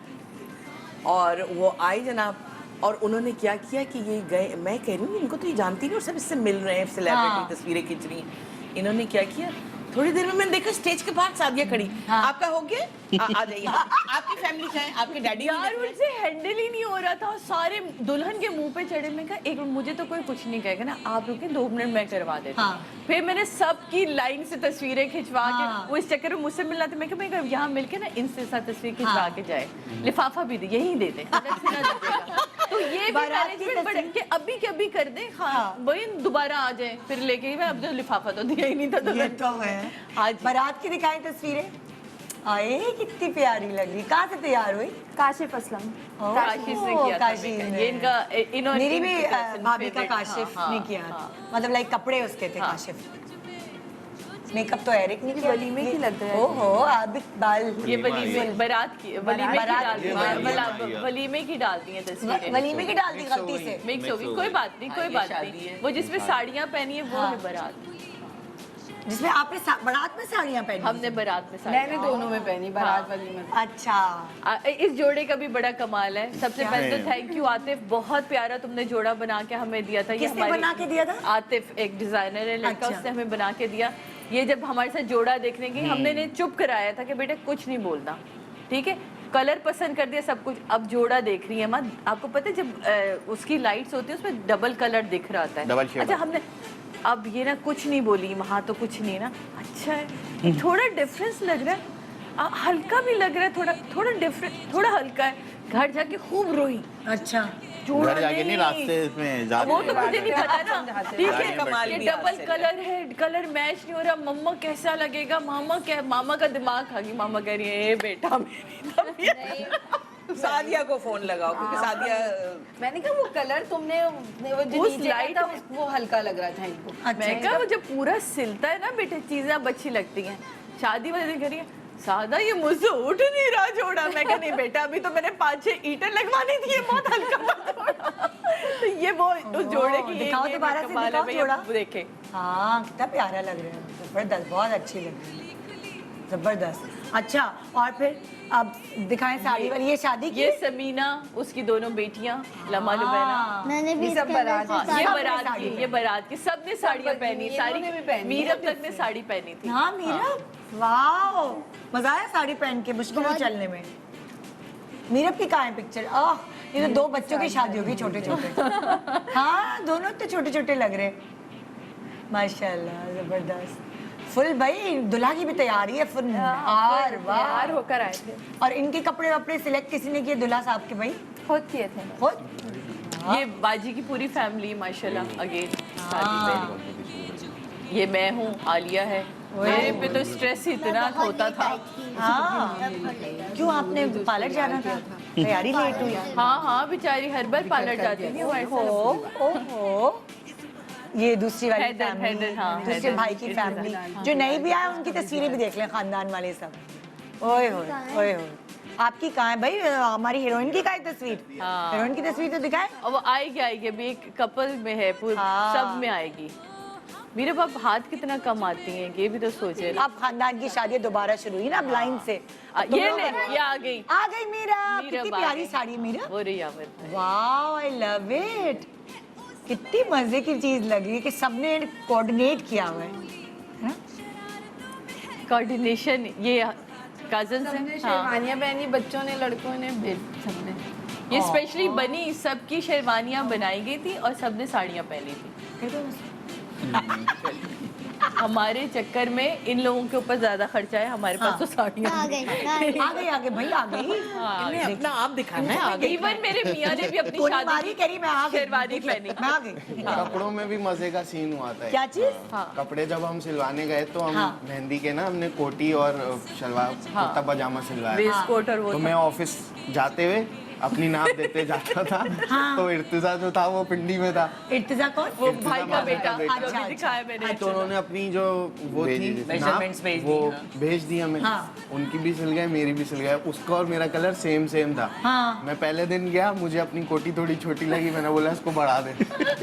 और वो आई जनाब, और उन्होंने क्या किया कि ये गए, मैं कह रही हूँ इनको तो ये जानती नहीं, और सब इससे मिल रहे हैं, हाँ। सेलिब्रिटी तस्वीरें खींच रही हैं। इन्होंने क्या किया, थोड़ी देर में मैंने देखा स्टेज के बाहर सादिया खड़ी। हाँ। आपका हो गया? आ जाइए। आपकी फैमिली का है, आपके डैडी यार उनसे हैंडल ही नहीं हो रहा था, और सारे दुल्हन के मुंह पे चढ़े। मैं कहा एक मुझे तो कोई कुछ नहीं कहेगा ना, आप रुके 2 मिनट मैं करवा देती हूँ। हाँ। फिर मैंने सबकी लाइन से तस्वीरें खिंचवा हाँ। के, वो इस चक्कर में मुझसे मिलना था। मैं कहा यहाँ मिलके ना इनसे साथ तस्वीर खिंचवा के जाए, लिफाफा भी दे, यही दे दे, अलग से ना दीजिएगा। तो ये भी बारात की मैनेजमेंट बड़े कि अभी के अभी कर दे, हाँ वही दोबारा आ जाए फिर लेके। मैं अब तो लिफाफा तो दिया ही नहीं था ये दुल्हन तो है। आज बारात की दिखाई तस्वीरें, आए कितनी प्यारी लगी। कहाँ से तैयार हुई? काशिफ असलम। काशिफ ने किया था काशिफ makeup। ने। ये इनका इन्होंने मेरी भी इनकी person भाभी का favorite। काशिफ हाँ, ने हाँ, किया, हाँ। मतलब लाइक कपड़े उसके थे हाँ। काशिफ। मेकअप तो एरिक ने किया। वलीमे की लग रहा है। ओहो, आप बाल ये वलीमे बारात की वलीमे की बारात डालती की, हैं, वलीमे की डालती हैं तस्वीरें। वलीमे की डाल दी गलती से। मिक्स होगी, कोई बात नहीं, कोई ये बात शादी नहीं। है। वो जिसमें साड़ियाँ पहनी है वो हाँ। है बारात। जिसमें आपने बारात में साड़ियाँ पहनी। हमने बारात में मैंने साड़ियाँ। दोनों में पहनी, बारात वाली में। अच्छा। इस जोड़े का भी बड़ा कमाल है। सबसे पहले तो थैंक यू आतिफ, बहुत प्यारा तुमने जोड़ा बना के हमें दिया था। ये किसने हमारी- बना के दिया था? आतिफ, एक डिजाइनर है लड़का, अच्छा। उसने हमें बना के दिया। ये जब हमारे साथ जोड़ा देखने की, हमने इन्हें चुप कराया था कि बेटे कुछ नहीं बोलना, ठीक है। कलर पसंद कर दिया, सब कुछ। अब जोड़ा देख रही है माँ, आपको पता है जब उसकी लाइट्स होती है उसमें डबल कलर दिख रहा था। Double shade। अच्छा हमने अब ये ना कुछ नहीं बोली, वहाँ तो कुछ नहीं ना, अच्छा है, थोड़ा डिफरेंस लग रहा है, हल्का भी लग रहा है, थोड़ा थोड़ा डिफरेंट, थोड़ा हल्का है। घर जाके खूब रोई। अच्छा। जोड़ा घर जाके नहीं, रास्ते में जाते वो तो मुझे नहीं पता ना, समझाते ठीक हैं। है। कमाल ये भी डबल हासिल है। कलर है, कलर मैच नहीं हो रहा, मम्मा कैसा लगेगा, मामा क्या, मामा का दिमाग खा गई। मामा कह रही है ए बेटा मेरी तबीयत। सादिया को फोन लगाओ, क्योंकि सादिया मैंने कहा वो कलर तुमने वो जो उस नीचे का light था में- वो हल्का लग रहा था इनको। मैं कहा वो जब पूरा सिलता है ना बेटे, चीजें अब अच्छी लगती हैं। शादी वाले दिन कह रही है सादा ये मुझसे उठ नहीं रहा जोड़ा। मैं कहा नहीं बेटा, अभी तो मैंने 5-6 ईंटें लगवानी थी, ये बहुत हल्का था जोड़ा। तो ये वो उस जोड़े की दिखाओ ये दोबारा से, कमाल है दिखाओ भैया, जोड़ा। देखे। हाँ कितना प्यारा लग रहा है, जबरदस्त, बहुत अच्छी लग रही है, जबरदस्त। अच्छा, और फिर अब दिखाएं साड़ी वाली, ये शादी की ये समीना, उसकी दोनों बेटियां लमा लुबैना। मैंने भी ये सब इसके अंदर बारात से हाँ, है। ये साड़ी- बारात साड़ी की, पहनी। ये बारात की, सबने साड़ियाँ बच्ची, पहनी, ये सारी इन्होंने भी पहनी, मीरब ये तक ने साड़ी पहनी थी। हाँ मीरब, वाओ, मजा आया साड़ी पहन के, मुश्किल में चलने में। मीरब की कहाँ है पिक्चर? आह, ये तो 2 बच्चों की शादी होगी, छोटे छोटे। हाँ दोनों तो छोटे छोटे लग रहे हैं, माशाल्लाह, जबरदस्त। फुल भाई दुल्हा की भी तैयारी है फुल। और वाह, तैयार होकर आए थे, और इनके कपड़े वपड़े सिलेक्ट किसी ने किए दुल्हा साहब के भाई? खुद किए थे। खुद? ये बाजी की पूरी फैमिली माशाल्लाह अगेन शादी पे। ये मैं हूँ, आलिया है। मेरे पे तो स्ट्रेस इतना होता था। हाँ, क्यों आपने पार्लर जाना था? तैयारी लेट हुई? हाँ हाँ, बेचारी हर बार पार्लर जाती थी हमारे साथ। ओहो, ये दूसरी वाली हैदर, फैमिली, हैदर, हाँ, दूसरे हैदर, भाई की हैदर, फैमिली हाँ। जो नई भी आए उनकी तस्वीरें भी देख लें, खानदान वाले सब। ओए होए, ओए होए। आपकी कहाँ है भाई? हमारी हीरोइन की कहाँ है तस्वीर? हाँ। हीरोइन की तस्वीर तो दिखाए। और वो आएगी आएगी, अभी एक कपल में है, पूरी हाँ। सब में आएगी। मेरे बाप हाथ कितना कम आती हैं, ये भी तो सोचे ना। अब खानदान की शादी दोबारा शुरू हुई ना, अब लाइन से। अब तुम ये लोग ले, करो। ये आ गई आ गई मीरा, मीरा कितनी बात प्यारी है। साड़ी मीरा। वो रही आवर। Wow, I love it. कितनी मजे की चीज लगी कि सबने कोऑर्डिनेट किया हुआ है। कोऑर्डिनेशन, ये कजन सबने से। हाँ, शेरवानियाँ पहनी, बच्चों ने, लड़कों ने, सबने। ये स्पेशली बनी, सबकी शेरवानियां बनाई गई थी और सबने साड़ियां पहनी थी। हमारे चक्कर में इन लोगों के ऊपर ज्यादा खर्चा है, हमारे पास तो साड़ियां आ गई भाई, आ गई। इन्हें अपना आप दिखाना है आगे। इवन मेरे मियाँ ने भी अपनी कोनी शादी मारी करी, मैं आ गई। शेरवानी पहनी। मैं आ गई। कपड़ों में भी मजे का सीन हुआ था। क्या चीज? हाँ। कपड़े जब हम सिलवाने गए तो हम हाँ। मेहंदी के ना हमने कोटी और शलवार कुर्ता पजामा सिलवाया। वेस्ट कोट और वो तो था। मैं ऑफिस जाते हुए अपनी नाप देते जाता था। तो इर्तिजा जो था वो पिंडी में था। इर्तिजा कौन? वो इर्तिजा भाई का मामा बेटा का बेटा। जो भी अच्छा, दिखाया मैंने। तो उन्होंने अपनी जो वो थी Measurements भेज दी, वो हाँ। भेज दी हमें। हाँ। उनकी भी सिल गए, मेरी भी सिल गए। उसका और मेरा कलर सेम था। हाँ। मैं पहले दिन गया, मुझे अपनी कोटी थोड़ी छोटी लगी, मैंने बोला इसको बढ़ा दे।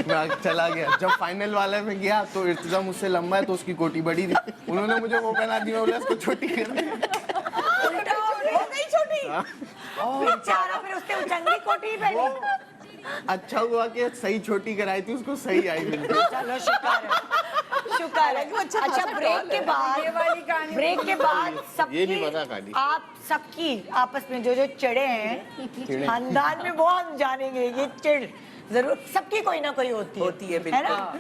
मैं चला गया। जब फाइनल वाले में गया तो इर्तिजा मुझसे लंबा है तो उसकी कोटी बड़ी थी। उन्होंने मुझे वो पहना दी, मैं बोला इसको छोटी कर दे। उल्टा हो गई छोटी। बेचारा, फिर उसने उचंगी कोटी पहनी। अच्छा हुआ कि सही छोटी कराई थी, उसको सही आई बिल्कुल। चलो शुक्र है। अच्छा, ब्रेक के बाद ये नहीं पता सबकी कहानी। आप सबकी आपस में जो चिड़े हैं खानदान में, वो हम जानेंगे। ये चिड़ जरूर सबकी कोई ना कोई होती है, है ना?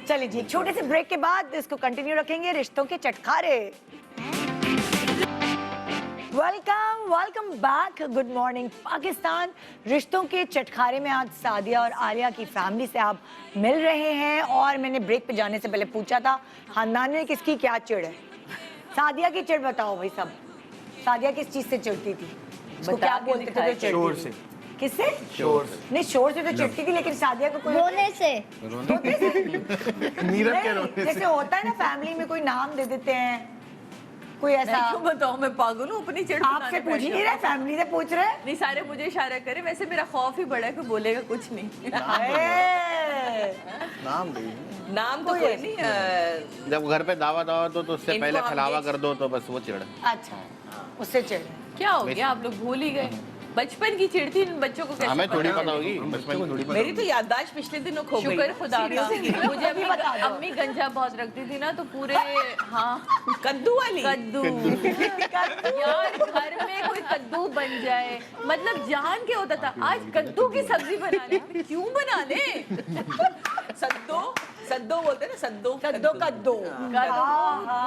चलिए जी, एक छोटे से ब्रेक के बाद इसको कंटिन्यू रखेंगे, रिश्तों के चटखारे। Welcome back. Good morning Pakistan. रिश्तों के चटखारे में आज सादिया और आलिया की फैमिली से आप मिल रहे हैं। और मैंने ब्रेक पे जाने से पहले पूछा था खानदान में किसकी क्या चिड़ है। सादिया की चिड़ बताओ भाई सब। सादिया किस चीज से चिढ़ती थी? उसको बता क्या के बोलते थे दिखाए। जो चिढ़ती शोर थी? से। किससे? शोर से। नहीं, शोर से तो चिढ़ती थी, लेकिन सादिया को कोई रोने से मीरत के नहीं, रोने जैसे से। होता है ना फैमिली में, कोई नाम दे देते हैं, कोई ऐसा। मैं क्यों बताऊं, मैं पागल हूँ अपनी चिड़ आपसे सुनाने पूछ बैठी नहीं हूँ। रहे, फैमिली से पूछ रहे। नहीं, सारे मुझे इशारा करे। वैसे मेरा खौफ ही बड़ा है कि बोलेगा कुछ नहीं। हाय। नाम दे। नाम तो कोई नहीं। जब घर पे दावत आओ तो उससे इनको पहले हम खलावा ये- कर दो तो बस वो चिढ़। अच्छा, उससे चिढ़। क्या हो गया, आप लोग भूल ही गए बचपन की चिड़ थी। इन बच्चों को कैसे हमें थोड़ी पता पता होगी? होगी, बचपन की थोड़ी पता मेरी तो याददाश्त पिछले दिनों खो गई। शुक्र खुदा का। Seriously। मुझे अभी अम्मी गंजा बहुत रखती थी ना, तो पूरे हाँ कद्दू वाली। कद्दू यार, घर में कोई कद्दू बन जाए मतलब जान के होता था आज कद्दू की सब्जी बनाने। क्यों बनाने? सद्दो बोलते हैं ना, सद्दो। कद्दो।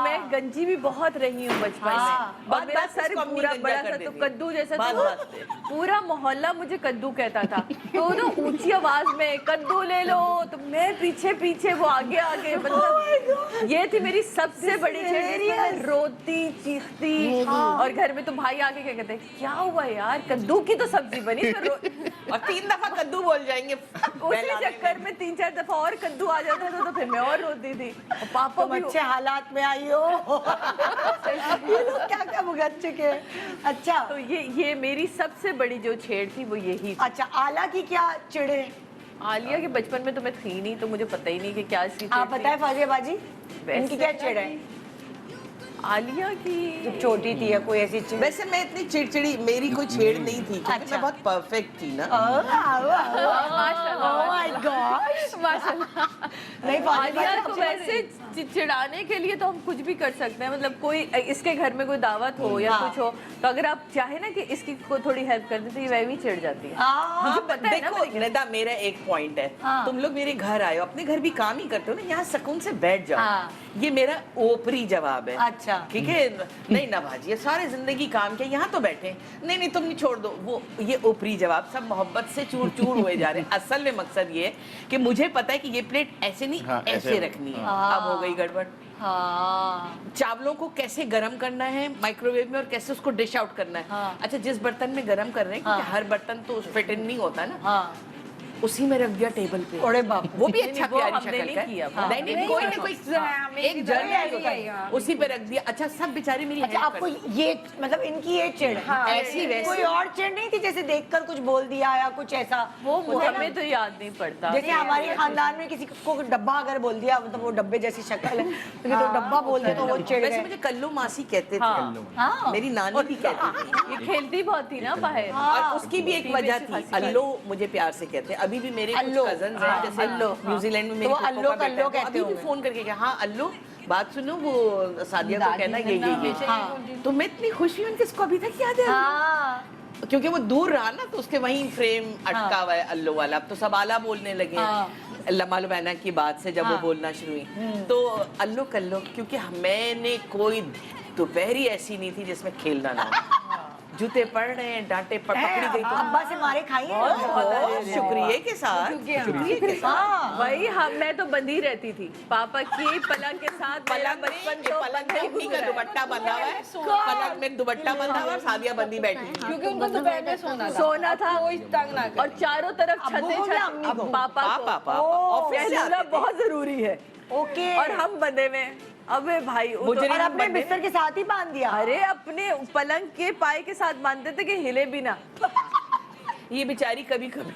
मैं गंजी भी बहुत रही हूँ बचपन में। और बात मेरा बात सर इसको अम्मी पूरा गंजा बड़ा कर सा तो देती। कद्दू जैसा बात था। बात पे। पूरा मोहल्ला मुझे कद्दू कहता था। तो ना ऊंची आवाज में कद्दू ले लो, तो मैं पीछे पीछे, वो आगे आगे। मतलब ये थी मेरी सबसे बड़ी चिड़। मैं रोती चीखती। और घर में तो भाई आके क्या कहते, क्या हुआ यार, कद्दू की तो सब्जी बनी। और 3 दफा कद्दू बोल जाएंगे। उसी चक्कर में 3-4 दफा और कद्दू आ जाता था, तो फिर मैं और रोती थी। और पापा तुम भी अच्छे हालात में आई हो। ये लोग क्या क्या भुगत चुके हैं। अच्छा, तो ये मेरी सबसे बड़ी जो छेड़ थी वो यही थी। अच्छा, आला की क्या चिड़ है? आलिया के बचपन में तो मैं थी नहीं, तो मुझे पता ही नहीं कि क्या इसकी आप चिड़ थी। बताएं फाजिया बाजी, वैसे इनकी क्या चिड़ है? आलिया की जब छोटी थी या कोई ऐसी चिड़? वैसे मैं इतनी चिड़चिड़ी, मेरी कोई छेड़ नहीं थी क्योंकि अच्छा। मैं बहुत परफेक्ट थी ना। Oh my gosh, माशाल्लाह। नहीं फाजिया आलिया बाजी, को वैसे चिढ़ाने के लिए तो हम कुछ भी कर सकते हैं। मतलब कोई इसके घर में कोई दावत हो या हाँ। कुछ हो, तो अगर आप चाहे ना कि इसकी को थोड़ी हेल्प कर दे, तो ये वह भी चिढ़ जाती है। हाँ, मुझे पता है ना। देखो निदा, मेरा एक पॉइंट है। हाँ। तुम लोग मेरे घर आए हो, अपने घर भी काम ही करते हो ना, यहाँ सुकून से बैठ जाओ। हाँ। ये मेरा ओपरी जवाब है। अच्छा। ठीक है। नहीं ना भाजी, ये सारी जिंदगी काम किया, यहाँ तो बैठे। नहीं नहीं, तुम छोड़ दो वो, ये ओपरी जवाब सब मोहब्बत से चूर चूर हुए जा रहे हैं। असल में मकसद ये है कि मुझे पता है कि ये प्लेट ऐसे नहीं, हाँ, ऐसे ऐसे रखनी है। हाँ। अब हो गई गड़बड़। हाँ, चावलों को कैसे गरम करना है माइक्रोवेव में और कैसे उसको डिश आउट करना है। हाँ। अच्छा, जिस बर्तन में गरम कर रहे हैं, क्योंकि हाँ। हर बर्तन तो फिट इन नहीं होता ना, हाँ, उसी में रख दिया टेबल पे। अरे बाप रे। वो भी नहीं, अच्छा वो प्यारी हमने शक्ल नहीं का है। किया। नहीं नहीं, कोई ना कोई एक जर्नल होता है, उसी पे रख दिया। अच्छा सब बेचारी मेरी अच्छा help आपको करती ये मतलब इनकी ये चिढ़ है ऐसी वैसी। कोई और चिढ़ नहीं थी जैसे देखकर कुछ बोल दिया या कुछ ऐसा वो होता है ना? हमें तो याद नहीं पड़ता। जैसे हमारे खानदान में किसी को डब्बा अगर बोल दिया मतलब वो डब्बे जैसी शक्ल है लेकिन तो डब्बा बोल दिया तो वो चिढ़ वैसे गए। मुझे कल्लू मासी कहते हाँ। थे, हाँ। मेरी नानी भी कहती थी। ये खेलती बहुत थी ना बाहर। और उसकी भी एक टीवी वजह से थी, खांसी अल्लो मुझे प्यार से कहते हैं। अभी भी मेरे कुछ अल्लो। कजन्स हैं, जैसे अल्लो, न्यूजीलैंड में मेरी तो वो फूफो अल्लो का बेटा कल्लो है, वो कहते अभी भी होंगे। फोन करके कहा हाँ अल्लो बात सुनो, वो सादिया को कहना ये हाँ। तो मैं इतनी खुशी हूँ कि इसको अभी तक याद है अल्लो। क्योंकि वो दूर रहा ना तो उसके वहीं फ्रेम अटका हुआ है अल्लो वाला। अब तो सब आला बोलने लगे हैं लम्मा लुबैना की बात से जब वो बोलना शुरू हुई। तो अल्लो कल्लो, क्योंकि मैंने कोई दोपहरी ऐसी नहीं थी जिसमें खेलना ना हो। जूते पड़ रहे हैं, डांटे पकड़ी गई तो अब्बा से मारे खाई है बहुत शुक्रिया के साथ, शुक्रिया के साथ। वही मैं तो बंधी रहती थी पापा की पलंग के साथ। मेरा पलंग बचपन में तो पलंग बंधा ही में का गुजरा है। दुपट्टा बंधा हुआ है, पलंग में दुपट्टा बंधा हुआ है, सादिया बंदी बैठी है। क्योंकि उनको दोपहर में सोना था कोई तंग ना करे। और चारों तरफ अब्बू छतें को या अम्मी को? पापा को। पापा ऑफिस से कहलूना आते थे। बहुत जरूरी है ओके और हम बंधे में। अबे भाई वो मुझे तो- और अपने बिस्तर के साथ ही बांध दिया। अरे अपने पलंग के पाए के साथ बांधते थे कि हिले भी ना। ये बेचारी कभी कभी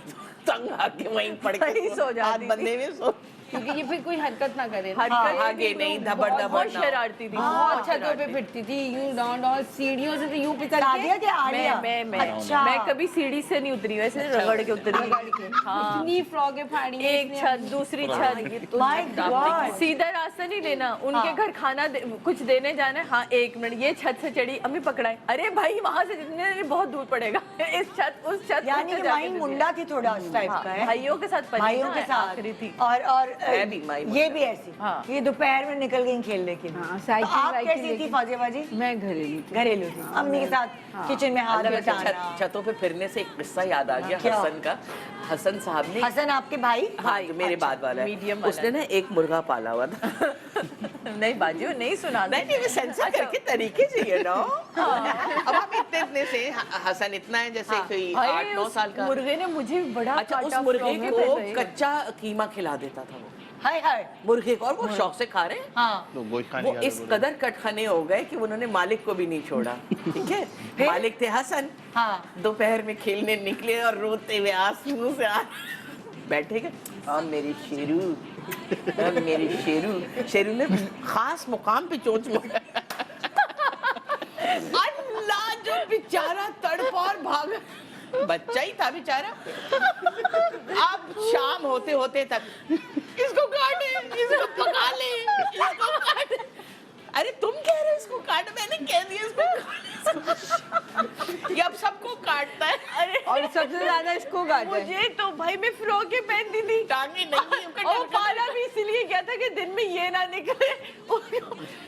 तंग आके वहीं पड़ वहीं के सो जाती हाथ थी। बंधे में सो। क्योंकि ये फिर कोई हरकत ना करे ना। हरकत आगे नहीं, धबड़ धबड़ बहुत ना। शरारती थी। बहुत छतों पे फिरती थी, यूं डाउन डाउन सीढ़ियों से तो यूं पिसल सादिया के क्या आलिया? मैं अच्छा। मैं कभी सीढ़ी से नहीं उतरी, वैसे रगड़ के उतरी। हाँ। इतनी फ्रॉकें फाड़ी हैं एक इसने। छत दूसरी छत, My God। सीधा रास्ता नहीं लेना। उनके घर खाना कुछ देने जाना है। हाँ 1 मिनट, ये छत से चढ़ी अम्मी पकड़ाए। अरे भाई वहां से जितने बहुत दूर पड़ेगा। इस छत उस छत यानी कि माही मुंडा थी थोड़ा उस टाइप का है। भाइयों के साथ पली भाइयों ना, के साथ आखिरी थी। और मैं भी माही ये भी ऐसी हाँ। ये दोपहर में निकल गई खेलने के लिए। हाँ, तो साइकिल आप वाइकिल कैसी थी लेके। फाजिया जी? मैं घरेलू थी। घरेलू थी अम्मी के साथ किचन में हाथ वैसे बटाना। छतों पे फिरने से एक किस्सा याद आ गया क्या? हसन का। हसन साहब ने हसन आपके भाई? हाँ जो मेरे बाद वाला है, मीडियम वाला उसने ना एक मुर्गा पाला हुआ था। नहीं बाजू नहीं सुना। नहीं नहीं मैं सेंसर करके तरीके से ये ना। अब हम इतने से हसन इतना है जैसे कोई 8-9 साल का। मुर्गे ने मुझे बड़ा अच्छा उस काटा मुर्गे फ्रॉक में को फंसाई। कच्चा कीमा खिला देता था वो हाय हाय। मुर्गे को, और वो शौक से खा रहे हैं। हाँ तो गोश्त खाने वो का इस कदर कटखने हो गए कि उन्होंने मालिक को भी नहीं छोड़ा। ठीक है, मालिक थे हसन। हाँ। दोपहर में खेलने निकले और रोते हुए आंसू से बैठे गए। हाँ मेरी शेरू, हाँ मेरी शेरू। शेरू ने खास मुकाम पे चोंच मारा। अल्लाह जो बेचारा तड़पा और भागा, बच्चा ही था बेचारा। अब शाम होते होते तक इसको काटे, इसको पका ले, इसको काटे। अरे तुम कह रहे हो इसको काट, मैंने कह दिया इसको काट। ये अब सबको काटता है। अरे और सबसे ज्यादा इसको काटे। मुझे तो भाई मैं फ्रॉकें पहनती थी। टांगे नहीं और पाला भी इसीलिए गया था कि दिन में ये ना निकले।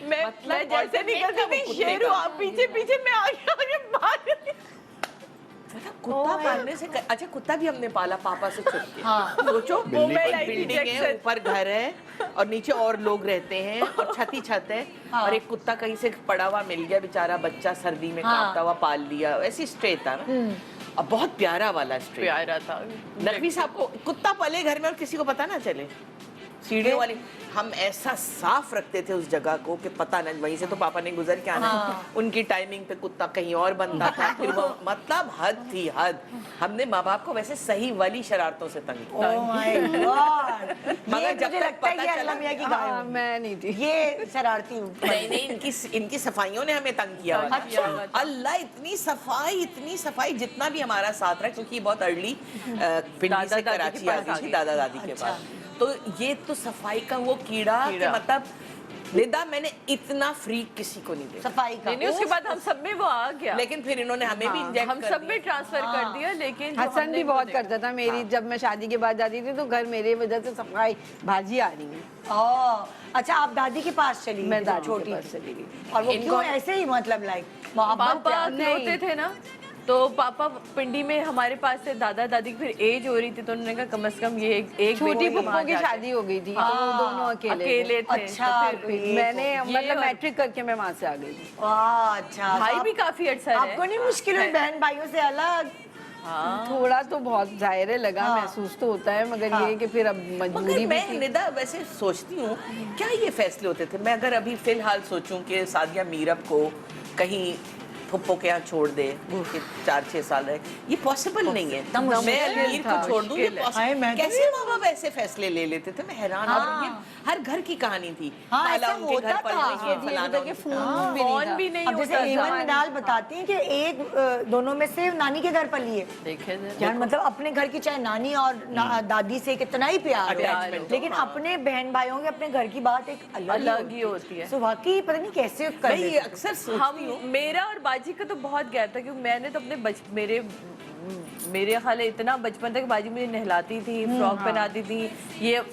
मैं जैसे alternate निकलती था वो थी कुत्ते शेरू का। आप पीछे पीछे मैं आगे भाग रही। कुत्ता पालने से अच्छा कुत्ता भी हमने पाला पापा से छुप के। हाँ। सोचो बिल्ली ऊपर पाली। बिल्डिंग है, जैक्सन। ऊपर घर है और नीचे और लोग रहते हैं और छत ही छत है। और एक कुत्ता कहीं से पड़ा हुआ मिल गया बेचारा, बच्चा सर्दी में कांपता हुआ पाल लिया, ऐसी स्ट्रे था ना। अब बहुत प्यारा वाला स्ट्रे। प्यारा था। नकवी साहब को कुत्ता पले घर में और किसी को पता ना चले। सीढ़ियों वाली हम ऐसा साफ रखते थे उस जगह को कि पता नहीं, वहीं से तो पापा ने गुजर के आना। उनकी टाइमिंग पे कुत्ता कहीं और बनता था, फिर वो मतलब हद थी हद। हमने माँ बाप को वैसे सही वाली शरारतों से तंग किया। ओह माय गॉड। मगर ये जब मुझे तक लगता है पता ये चला- अल्लाह मियां की गाय हाँ, होगी। मैं नहीं थी। ये शरारती हूँ। नहीं नहीं इनकी सफाइयों ने हमें तंग किया हुआ था। अच्छा। अल्लाह इतनी सफाई जितना भी हमारा साथ रहा, क्योंकि ये बहुत अर्ली पिंडी दादा से दादी के कराची पास आ आ गई थी गई। दादा दादी के पास। तो ये तो सफाई का वो कीड़ा कि मतलब निदा मैंने इतना फ्री किसी को नहीं देखा। सफाई का। नहीं उसके बाद हम सब में वो आ गया। लेकिन फिर इन्होंने हमें भी इंजेक्ट हम सब में ट्रांसफर कर दिया। लेकिन जो हसन हमने भी इनको बहुत देखा- करता था मेरी। जब मैं शादी के बाद जाती थी तो घर मेरे वजह से सफाई भाजी आ रही है। ओह अच्छा आप दादी के पास चली मैं गई, दादी छोटी के पास थी। चली गई। और वो इनको- क्यों ऐसे ही मतलब लाइक मोहब्बत पापा प्यार? होते थे ना, तो पापा पिंडी में हमारे पास से दादा दादी की फिर एज हो रही थी, तो उन्होंने कहा कम से कम ये एक छोटी बेटी पुप्पो वहाँ की जाके- शादी हो गई थी तो वो दोनों अकेले थे। थे। अच्छा, तो तो फिर ये मैंने ये मतलब और- मैट्रिक करके मैं वहां से आ गई थी। वाह अच्छा। भाई आप- भी काफी अच्छा है। आपको नहीं मुश्किल हुई बहन भाइयों से अलग? थोड़ा तो बहुत जाहिर है लगा, महसूस तो होता है, मगर ये है कि फिर अब मजबूरी मगर भी मैं थी। निदा वैसे सोचती हूँ क्या ये फैसले होते थे। मैं अगर अभी फिलहाल सोचूं कि सादिया मीरब को कहीं फुप्पो के यहाँ छोड़ दे कि 4-6 साल रहे, ये पॉसिबल नहीं है। मैं अलमीर को छोड़ दूँ, ये possible- कैसे माँ बाप ऐसे फैसले ले लेते थे, मैं हैरान हूँ। ये हर घर की कहानी थी। ताला ऐसा उनके घर होता पर था। नहीं है, फलाना कि उनके- फोन भी नहीं अब जैसे होता ईवन था। मिनाल बताती हैं कि एक दोनों में से नानी के घर पर लिए देखे जरा। यार, मतलब अपने घर की चाहे नानी और दादी से कितना ही प्यार हो, Attachment लेकिन अपने बहन भाइयों के अपने घर की बात एक अलग ही होती है। सो वाकई पता नहीं कैसे कर मैं ये लेते हैं। अक्सर सोचती हम हूँ। मेरा और बाजी का तो बहुत गैर था, क्योंकि मैंने तो अपने मेरे ख्याल है इतना बचपन तक बाजी मुझे नहलाती थी, फ्रॉक पहनाती थी।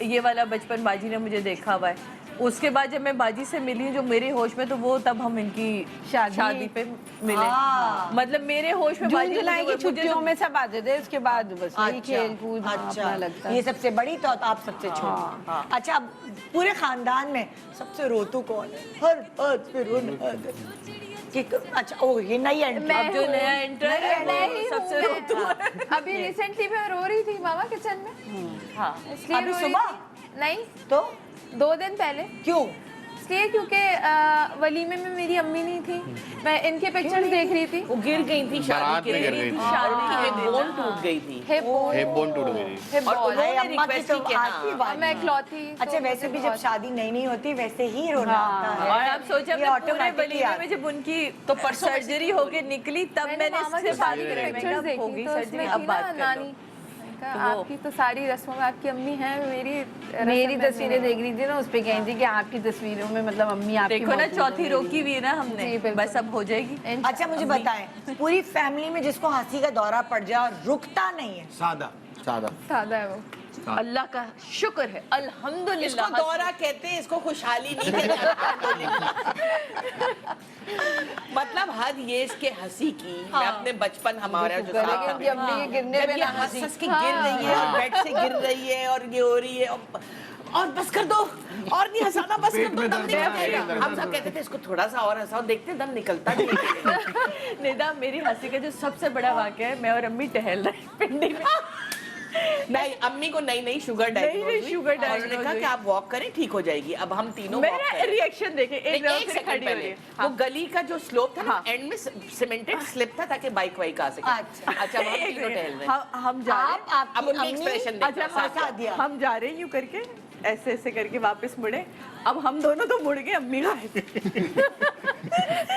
ये वाला बचपन बाजी ने मुझे देखा हुआ है। उसके बाद जब मैं बाजी से मिली जो मेरे होश में, तो वो तब हम इनकी शादी पे मिले। मतलब मेरे होश में जून बाजी जुलाई की मुझे- छुट्टियों में सब आते थे, उसके बाद बस यही खेल कूद अपना लगता ये है। सबसे बड़ी तो आप सबसे छोटी। अच्छा, अब पूरे खानदान में सबसे रोतू कौन है? हर बात पे रोना कि अच्छा, ओ ये नई एंट्री। मैं अब जो हूँ। नया एंटर है मैं वो ही सबसे हूँ, रोतू है। मैं। अभी रिसेंटली मैं रो रही थी मामा किचन में, हाँ इसलिए अभी रो रही सुबह? थी। नहीं, तो 2 दिन पहले। क्यों? इसलिए क्योंकि वलीमे में मेरी अम्मी नहीं थी, मैं इनके पिक्चर्स देख रही थी। वो गिर गई थी शादी बारात के में गिर दिन। गई थी। शादी की बोन टूट गई थी। हिप बोन, हिप बोन टूट गई। हिप और बोन। उन्होंने अरे अम्मा की रिक्वेस्ट तो की कि आती हाँ। बात मैं नहीं। इकलौती, तो अच्छा, वैसे भी मुझे जब शादी नई नहीं होती वैसे ही रोना आता है। और आप सोचे ये अपने पूरे automatically वलीमे आता में जब उनकी तो सर्जरी होके निकली, तब मैंने मामा इससे की बात शादी के करी। मैंने पिक्चर्स कहा, हो देखी गई तो सर्जरी, उसमें अब थी बात ना कर नानी। लो। मैंने कहा, आपकी तो सारी रस्मों में आपकी अम्मी है, मेरी मेरी रस्म में तस्वीरें देख रही थी ना, उस पे कह रही थी कि आपकी तस्वीरों में मतलब अम्मी आपकी देखो ना, मौजूद है, चौथी रोकी हुई है ना हमने, जी, बिल्कुल। बस अब हो जाएगी। अच्छा, मुझे बताएं, पूरी फैमिली में जिसको हंसी का दौरा पड़ जाए और रुकता नहीं है, सादा सादा। सादा है वो। अल्लाह का शुक्र है, इसको अल्हम्दुलिल्लाह। दौरा कहते हैं, इसको खुशहाली नहीं कहते। मतलब हद ये इसके हंसी की। मैं अपने बचपन हमारा जो शुक्र है साथ कि इनकी अम्मी के गिरने जब पे ये ना हंस हंसी। हंस के गिर रही है और बेड से गिर रही है और ये हो रही है और बस कर दो और नहीं हंसाना, बस कर दो, दम निकल। हम सब कहते थे इसको थोड़ा सा और हंसाओ, देखते दम निकलता नहीं है। निदा, मेरी हंसी का जो सबसे बड़ा वाकया है, मैं और अम्मी टहल रहे हैं पिंडी में। नहीं, अम्मी को नई शुगर डायग्नोज शुगर उन्होंने कहा डायग्नोज कि आप वॉक करें, ठीक हो जाएगी। अब हम तीनों वॉक मेरा करें। रिएक्शन देखे, एक नहीं, जगह एक फिर सेकंड खड़ी हो रही पहले है। वो गली का जो स्लोप था ना, हाँ। एंड में सीमेंटेड स्लिप था ताकि बाइक वाइक आ सके। अच्छा, हम एक तीनों टहल सेकंड, रहे हैं। हम जा रहे हैं। आप अब आपकी उनकी अम्मी एक्सप्रेशन देखो, अच्छा, साथ हंसा दिया। हम जा रहे हैं यूं करके, ऐसे ऐसे करके वापस मुड़े। अब हम दोनों तो मुड़ गए, अम्मी गायब।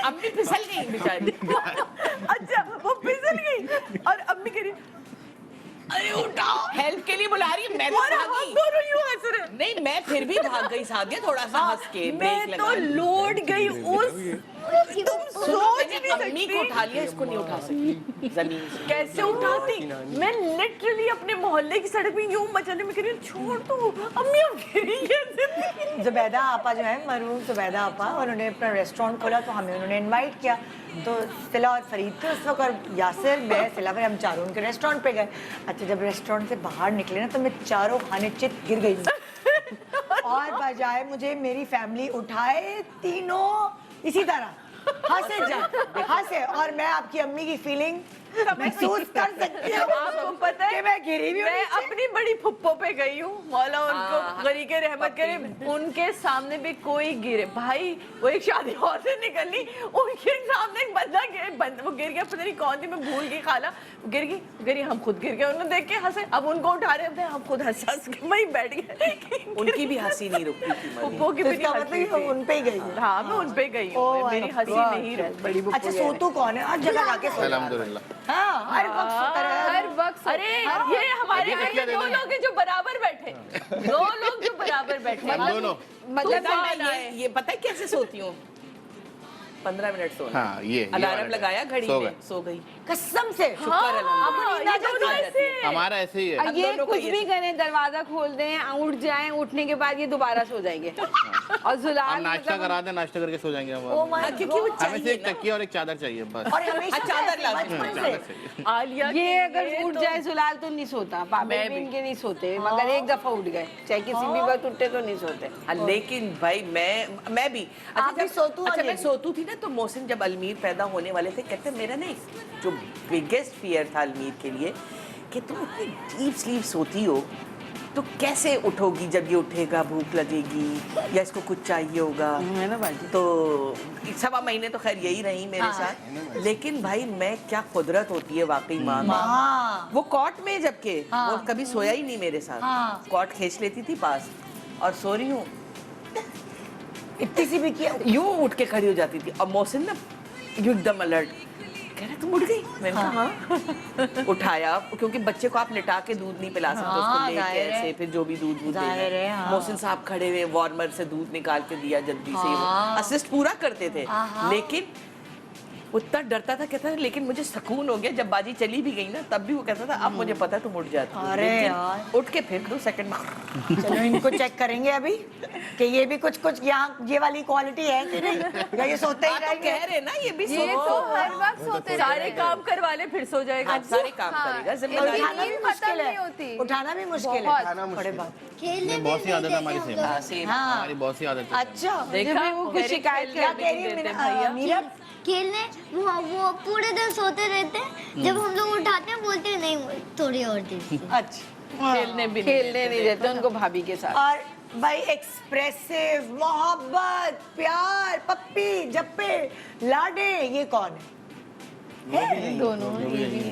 अम्मी फिसल गई बेचारी। अच्छा, वो फिसल गई और अम्मी कह रही, अरे उठाओ, हेल्प के लिए बुला रही है। मैं तो और हम भागी। दोनों यूं हंस रहे हैं। नहीं, मैं फिर भी भाग गई सादिया, थोड़ा सा हंस के ब्रेक मैं तो लगा। लौट गई उस, तुम सोच मैंने नहीं अम्मी को सकती उठा लिया, इसको नहीं उठा सकती जमीन से। कैसे उठाती। मैं लिटरली अपने मोहल्ले की सड़क पे यूं मचलने में कह रही हूं, छोड़ दो अम्मी, अब गिरी है। जुबैदा आपा जो है, मरहूम जुबैदा आपा, उन्होंने अपना रेस्टोरेंट खोला तो हमें उन्होंने इनवाइट किया। तो सिला और फरीद थे उस वक्त, और यासिर, मैं, सिला, हम चारों उनके रेस्टोरेंट पे गए। अच्छा, जब रेस्टोरेंट से बाहर निकले ना, तो मैं चारों खाने चित गिर गई और बजाय मुझे मेरी फैमिली उठाए, तीनों इसी तरह हंसे और मैं आपकी अम्मी की फीलिंग महसूस कर सकती हूँ। आपको पता है कि मैं गिरी भी हूँ मैं नीचे। अपनी बड़ी फुप्पो पे गई हूँ, मौला उनको गरीके रहमत करे, उनके सामने भी कोई गिरे भाई, वो एक शादी हॉल से निकली, उनके सामने एक बंदा वो गिर गया, पता नहीं कौन थी, मैं भूल गई, खाला गिरी, हम खुद गिर गए। उन्होंने देख के हंसे, अब उनको उठा रहे थे, हम खुद हंस के वहीं बैठ गए। उनकी भी हंसी नहीं रुकती थी। फुप्पो की तो भी इसका हंसी मतलब थी। उन पे ही गई। हाँ, मैं उन पे गई हूँ, ओह, मेरी हंसी नहीं रुकी। बड़ी बुप्पू अच्छा, सोतू कौन है? हर जगह आके सोता है। अल्हम्दुलिल्लाह। हाँ, हर वक्त सोता रहे। हर वक्त अरे ये हमारे अभी यहाँ ये कितने दो दिन लोग हैं जो बराबर बैठे, दो लोग जो बराबर बैठे। हम दोनों। मतलब मैं ये पता है कैसे सोती हूँ? 15 मिनट सोना। हाँ, ये अलार्म वाला लगाया घड़ी सो में, गए। सो गई। कसम से शुक्र अल्हम्दुलिल्लाह। ये दोनों ऐसे हमारा ऐसे ही है। हम ये दोनों को कुछ ये- भी करें, दरवाजा खोल दें, उठ जाएं, उठने के बाद ये दोबारा सो जाएंगे। और जुलाल हम नाश्ता मतलब- करा दें, नाश्ता करके सो जाएंगे हम। ओ माय हाँ, क्योंकि वो गॉड। हमें चाहिए सिर्फ ना। तकिया और एक चादर चाहिए बस। और हमेशा अच्छा, चादर से, लाती हूँ, बचपन चादर से। चाहिए। आलिया ये के अगर लिए उठ तो- जाए जुलाल तो नहीं सोता, पापा मैं भी भी। इनके नहीं सोते, मगर एक दफा उठ गए, चाहे किसी भी वक्त उठे तो नहीं सोते। लेकिन भाई मैं भी आप भी सोतू अच्छा, और ये मैं भी। सोतू थी ना, तो मोहसिन जब अलमीर पैदा होने वाले थे, कहते मेरा ना जो जो बिगेस्ट फियर था अलमीर के लिए कि तुम इतनी डीप स्लीप सोती हो तो कैसे उठोगी जब ये उठेगा, भूख लगेगी या इसको कुछ चाहिए होगा, है ना बाजी? तो 1.25 महीने तो खैर यही रही मेरे साथ, लेकिन भाई मैं क्या कुदरत होती है वाकई माँ में। हाँ वो कॉट में जबकि वो कभी सोया ही नहीं मेरे साथ, हाँ। कॉट खींच लेती थी पास और सो रही हूँ, इतनी सी भी किया यूं उठ के खड़ी हो जाती थी और मोहसिन ना यूं एकदम अलर्ट, कह रहा तुम उठ गई? मैंने कहा हाँ। उठाया, क्योंकि बच्चे को आप लिटा के दूध नहीं पिला सकते, उसको हाँ, लेके जाहिर है। ऐसे फिर जो भी दूध देना जाहिर है, हाँ। मोहसिन साहब खड़े हुए वार्मर से दूध निकाल के दिया जल्दी से, असिस्ट पूरा करते थे, लेकिन उतना डरता था, कहता था लेकिन मुझे सुकून हो गया जब बाजी चली भी गई ना, तब भी वो कहता था अब मुझे पता है तुम उठ जाती हो। अरे लेकिन यार। उठ के फिर 2 सेकंड में चलो इनको चेक करेंगे अभी कि ये भी कुछ यहाँ ये वाली क्वालिटी है कि नहीं, या ये सोते ही तो रहेंगे। कह रहे ना ये भी ये तो हर वक्त सोते सारे काम करवा ले फिर सो जाएगा। आज सारे काम हाँ। करेगा, और जिम्मेदारी उठाना भी नींद मुश्किल खत्म नहीं है, होती। उठाना भी मुश्किल बहुत। है। खाना बड़े मुश्किल बात। खेलने भी बहुत सी आदत है हमारी देते सेम, हैं सेम। हाँ हमारी बहुत सी आदत है। अच्छा देखा भी वो कुछ शिकायत क्या कह रही है मीरा? खेलने वो पूरे दिन सोते रहते हैं, जब हम लोग उठाते हैं बोलते हैं नहीं थोड़ी और देर। अच्छा खेलने भी खेलने नहीं देते उनको भाभी के साथ। और भाई एक्सप्रेसिव, मोहब्बत, प्यार, पप्पी, जप्पे, लाडे, ये कौन है? दोनों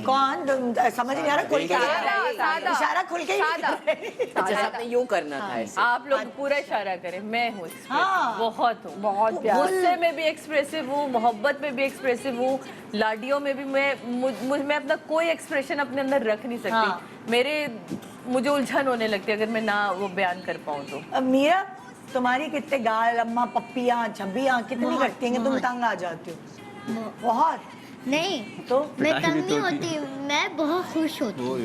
कौन? समझ नहीं आ रहा, खुल के सादा। इशारा खुल के ही सादा। जैसे आपने यूं करना था ऐसे। आप लोग पूरा इशारा करें, मैं हूँ expressive, हाँ। बहुत हूँ, बहुत प्यार। गुस्से में भी एक्सप्रेसिव हूँ, मोहब्बत में भी एक्सप्रेसिव हूँ, लाडियों में भी मैं अपना कोई एक्सप्रेशन अपने अंदर रख नहीं सकती। हाँ। मुझे उलझन होने लगती है अगर मैं ना वो बयान कर पाऊँ तो। अब मीरा, तुम्हारी कितने गाल, अम्मा, पप्पियाँ, छब्बियाँ कितनी करती हैं कि तुम तंग आ जाती हो? बहुत। नहीं तो मैं तंग नहीं होती, मैं बहुत खुश होती हूँ।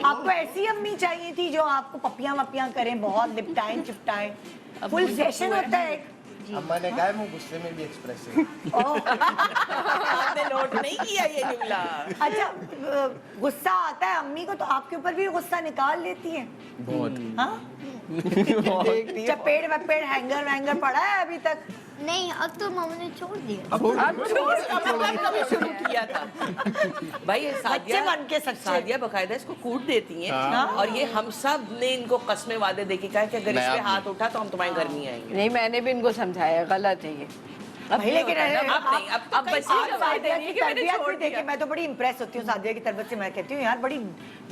आपको ऐसी अम्मी चाहिए थी जो आपको पपियां वपियां करें, बहुत लिपटाएं चिपटाएं, फुल सेशन होता है एक। अम्मा ने कहा है मैं गुस्से में भी एक्सप्रेसिव। आपने नोट नहीं किया ये जुमला। अच्छा, गुस्सा आता है अम्मी को तो आपके ऊपर भी गुस्सा निकाल लेती हैं? बहुत। हाँ? चपेड़ वपेड़ हैंगर वैंगर पड़ा है अभी तक? नहीं अब तो मामा ने छोड़ दिया। कभी शुरू किया था भाई, ये बच्चे बन के सच्चे। सादिया बकायदा इसको कूट देती हैं, हाँ। और ये हम सब ने इनको कसमें वादे देके कहा कि अगर मैं इस पे आप हाथ उठा तो हम तुम्हारे घर नहीं आएंगे। नहीं मैंने भी इनको समझाया गलत है ये। भाई लेकिन अब नहीं, अब तो अब कई बच्चे साल का बाद सादिया नहीं की कि मैंने तरबियत छोड़ भी देखी, दिया। मैं तो बड़ी इम्प्रेस होती हूँ सादिया की तरबियत से। मैं कहती हूँ यार बड़ी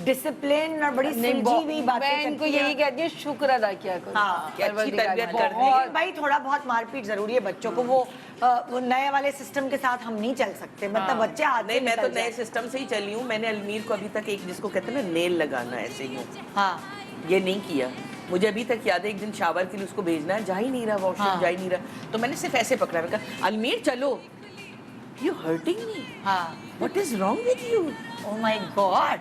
डिसिप्लिन और बड़ी सुलझी हुई बातें मैं इनको करती है। यही कहती हूँ शुक्र अदा किया करो। हाँ, कि अच्छी परवरदिगार तरबियत ने। कर दी है। लेकिन भाई थोड़ा बहुत मारपीट जरूरी है बच्चों को, वो नए वाले सिस्टम के साथ हम नहीं चल सकते, मतलब बच्चे हाथ नहीं, से मैं तो निकल नए जाए। सिस्टम से ही चली हूँ। मैंने अलमीर को अभी तक एक जिसको कहते हैं ना नेल लगाना ऐसे ही, हाँ ये नहीं किया। मुझे अभी तक याद है एक दिन शावर के लिए उसको भेजना है, जा ही नहीं रहा वॉशरूम, हाँ। जा ही नहीं रहा, तो मैंने सिर्फ ऐसे पकड़ा, मैंने कहा अलमीर चलो, यू हर्टिंग मी, हाँ। What is wrong with you, oh my god.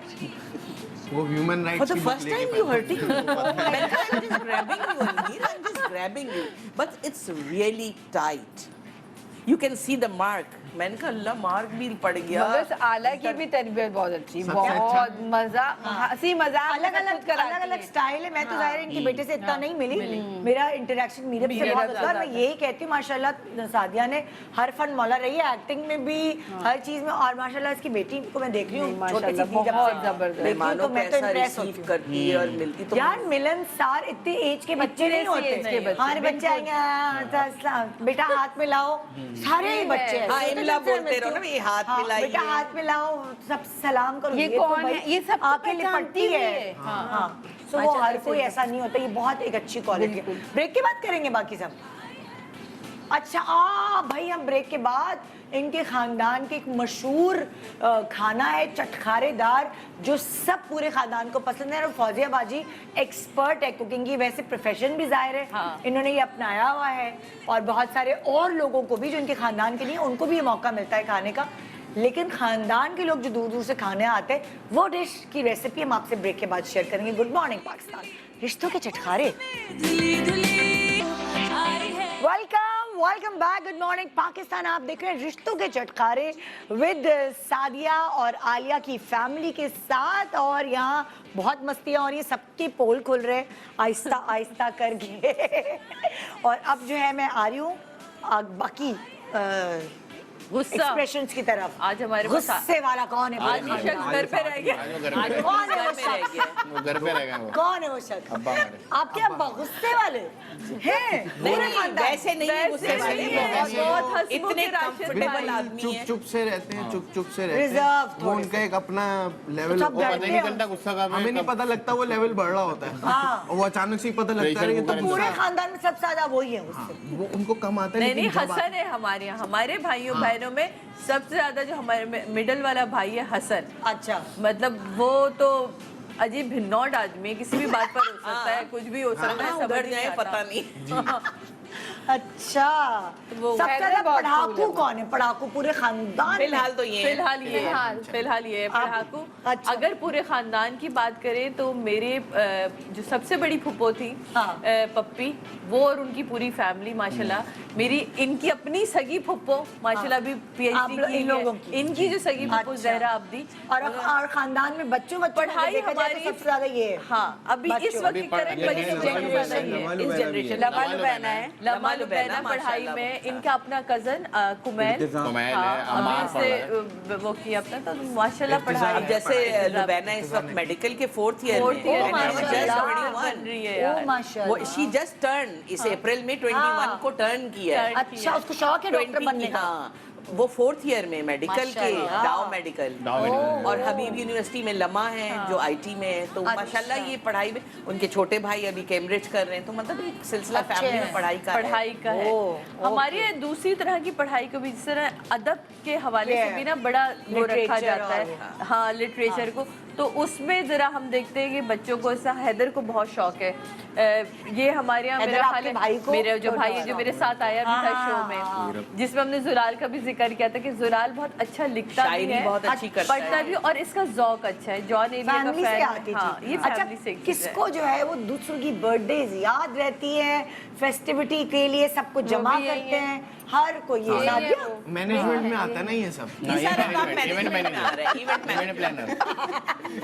वो human for rights the first time you hurting me. मैंने कहा I'm just grabbing you अलमीर, I'm just grabbing you, but it's really tight. You can see the mark. मैंने कहा अल्लाह mark भी पड़ गया। मगर आला की भी तरबियत बहुत अच्छी, सबसे बहुत अच्छा। मजा, हंसी मजाक अलग अलग स्टाइल है। मैं तो जाहिर है इनकी बेटे से इतना नहीं मिली, मेरा इंटरेक्शन मीरब से बहुत होता है। मैं यही कहती हूँ माशाल्लाह सादिया ने हर फन मौला रही है, एक्टिंग में भी, हर चीज में, और माशाल्लाह इसकी बेटी को मैं देख रही हूँ नहीं, छोटी सी माशाल्लाह, थी जब बहुत से जबरदस्त। देखती हूँ मेहमानों तो को मैं तो ऐसा इम्प्रेस होती रिसीव हूँ। करती है और मिलती तो यार मिलनसार इतने एज के बच्चे नहीं इतने होते। एज के बच्चे, हमारे बच्चे आएंगे बेटा हाथ में लाओ, सारे ही बच्चे हैं। हाँ, छोटे इमला बच्चे बोलते रहो ना, ये हाथ हाँ, मिलाइए। बेटा हाथ में लाओ, सब सलाम करो। ये तो कौन भाई है? ये सब तो आके पहचानती लिपटती भी है। है। हाँ, तो वो हर कोई ऐसा नहीं होता। ये बहुत एक अच्छी क्वालिटी है। ब्रेक के बाद करेंगे बाकी सब। अच्छा भाई, हम ब्रेक के बाद इनके खानदान के एक मशहूर खाना है चटखारेदार, जो सब पूरे खानदान को पसंद है। और फौजिया बाजी एक्सपर्ट है कुकिंग की, वैसे प्रोफेशन भी जाहिर है, हाँ। इन्होंने ये अपनाया हुआ है। और बहुत सारे और लोगों को भी जो इनके खानदान के लिए, उनको भी ये मौका मिलता है खाने का। लेकिन खानदान के लोग जो दूर दूर से खाने आते हैं, वो डिश की रेसिपी हम आपसे ब्रेक के बाद शेयर करेंगे। गुड मॉर्निंग पाकिस्तान, रिश्तों के चटखारे। Welcome back, good morning Pakistan. आप देख रहे हैं रिश्तों के चटखारे विद सादिया और आलिया की फैमिली के साथ। और यहाँ बहुत मस्तियाँ हो रही हैं, सबके पोल खुल रहे हैं आहिस्ता आहिस्ता करके। और अब जो है मैं आ रही हूँ बाकी गुस्सा। एक्सप्रेशंस की तरफ। आज हमारे पास गुस्से वाला कौन है? आज ये शख्स घर पे रह गया। आज वो घर आज पे वो कौन है घर वो में रह शख्स? गया। वो घर पे रहेगा वो। कौन है वो शख्स? अब्बा हमारे। आपके अब्बा गुस्से वाले हैं? नहीं पूरे नहीं, खानदान? वैसे नहीं है, गुस्से वाले नहीं है, हैं। बहुत हंसमुख इतने राशिद कंफर्टेबल भाई। आदमी है। चुप से रहते हैं, चुप से रहते Reserve हैं। वो थोड़े उनका एक अपना लेवल सब वो होता है। पता ही नहीं चलता गुस्सा का। हमें नहीं पता लगता वो लेवल बढ़ रहा होता है। हाँ। और वो अचानक से ही पता लगता है प्रेशर ये तो कुकर पूरे गुस्सा। खानदान में सबसे ज्यादा वही है गुस्से। वो उनको कम आता है नहीं नहीं, लेकिन जब हसन है हमारे यहाँ। हमारे भाइयों बहनों में सबसे ज्यादा जो हमारे मिडिल वाला भाई है हसन, अच्छा, मतलब वो तो अजीब भिन्नौट आदमी है, किसी भी बात पर हो सकता है, कुछ भी हो सकता है, समझ उधर नहीं जाए आता। पता नहीं। अच्छा। वो सबसे है ज्यादा बहुत पढ़ाकू cool है। कौन है? पढ़ाकू पूरे खानदान में? फिलहाल तो ये है। फिलहाल ये है पढ़ाकू। अच्छा। अगर पूरे खानदान की बात करें तो मेरे जो सबसे बड़ी फुप्पो थी हाँ। पप्पी, वो और उनकी पूरी फैमिली माशाल्लाह। मेरी इनकी अपनी सगी फुप्पो माशाल्लाह भी आप पीएचडी लोग- की इन लोगों की। इनकी जो सगी फुप्पो अच्छा। जहरा अब्दी और खानदान में बच्चों पढ़ाई देखा जाए तो हमारी सबसे ज्यादा ये है। हाँ अभी इस बच्चों। वक्त की करंट अभी बड़ी जनरेशन है। इस जनरेशन लमा लुबैना है। लमा लुबैना पढ़ाई में, इनका अपना कजन कुमैल कुमैल हाँ, है, अम्मार अभी उससे वो किया अपना, तो माशाल्लाह पढ़ाई अब जैसे लुबैना इस वक्त मेडिकल के 4th ईयर Fourth में year and में she's just माशाल्लाह। 21 बन रही है ओ यार। माशाल्लाह। वो शी जस्ट टर्न इस अप्रैल में 21 को टर्न किया है। अच्छा, उसको शौक है डॉक्टर 20 बनने की, का? हाँ वो 4th ईयर में मेडिकल के माशाल्लाह। डाउ मेडिकल डाउ मेडिकल। और हबीब यूनिवर्सिटी में लमा है जो आईटी में है। तो अच्छा। माशाल्लाह ये पढ़ाई में, उनके छोटे भाई अभी कैम्ब्रिज कर रहे हैं, तो मतलब एक सिलसिला अच्छे फैमिली हैं। में पढ़ाई का है। पढ़ाई का है। ओह, हमारी ये दूसरी तरह की पढ़ाई को भी, जिस तरह अदब के हवाले से Yeah. भी ना बड़ा वो रखा Literature जाता है, और- हाँ लिटरेचर को, तो उसमें जरा हम देखते हैं कि बच्चों को ऐसा, हैदर को बहुत शौक है। ये हमारे यहाँ हैदर मेरा आपके ख्याल है, भाई को मेरा जो तो भाई है जो मेरे साथ आया भी था हाँ, शो में, जिसमें हमने जुलाल का भी जिक्र किया था कि जुलाल बहुत अच्छा लिखता भी शायरी है, बहुत अच्छी करता पढ़ता है। भी, और इसका जौक अच्छा है। जॉन एलिया का फैमिली से फैन आती है। हाँ, थी। ये अच्छा, फैमिली से एक चीज़ है। किसको जो है वो दूसरों की बर्थडेज याद रहती है, फेस्टिविटी के लिए सबको जमा भी यही करते है। हैं, हर कोई ये यही है शादियाँ। वो। मैनेजमेंट में आता है ना ये सब। ये सारा काम इवेंट मैनेजमेंट में आ रहा है, इवेंट इवेंट प्लानर।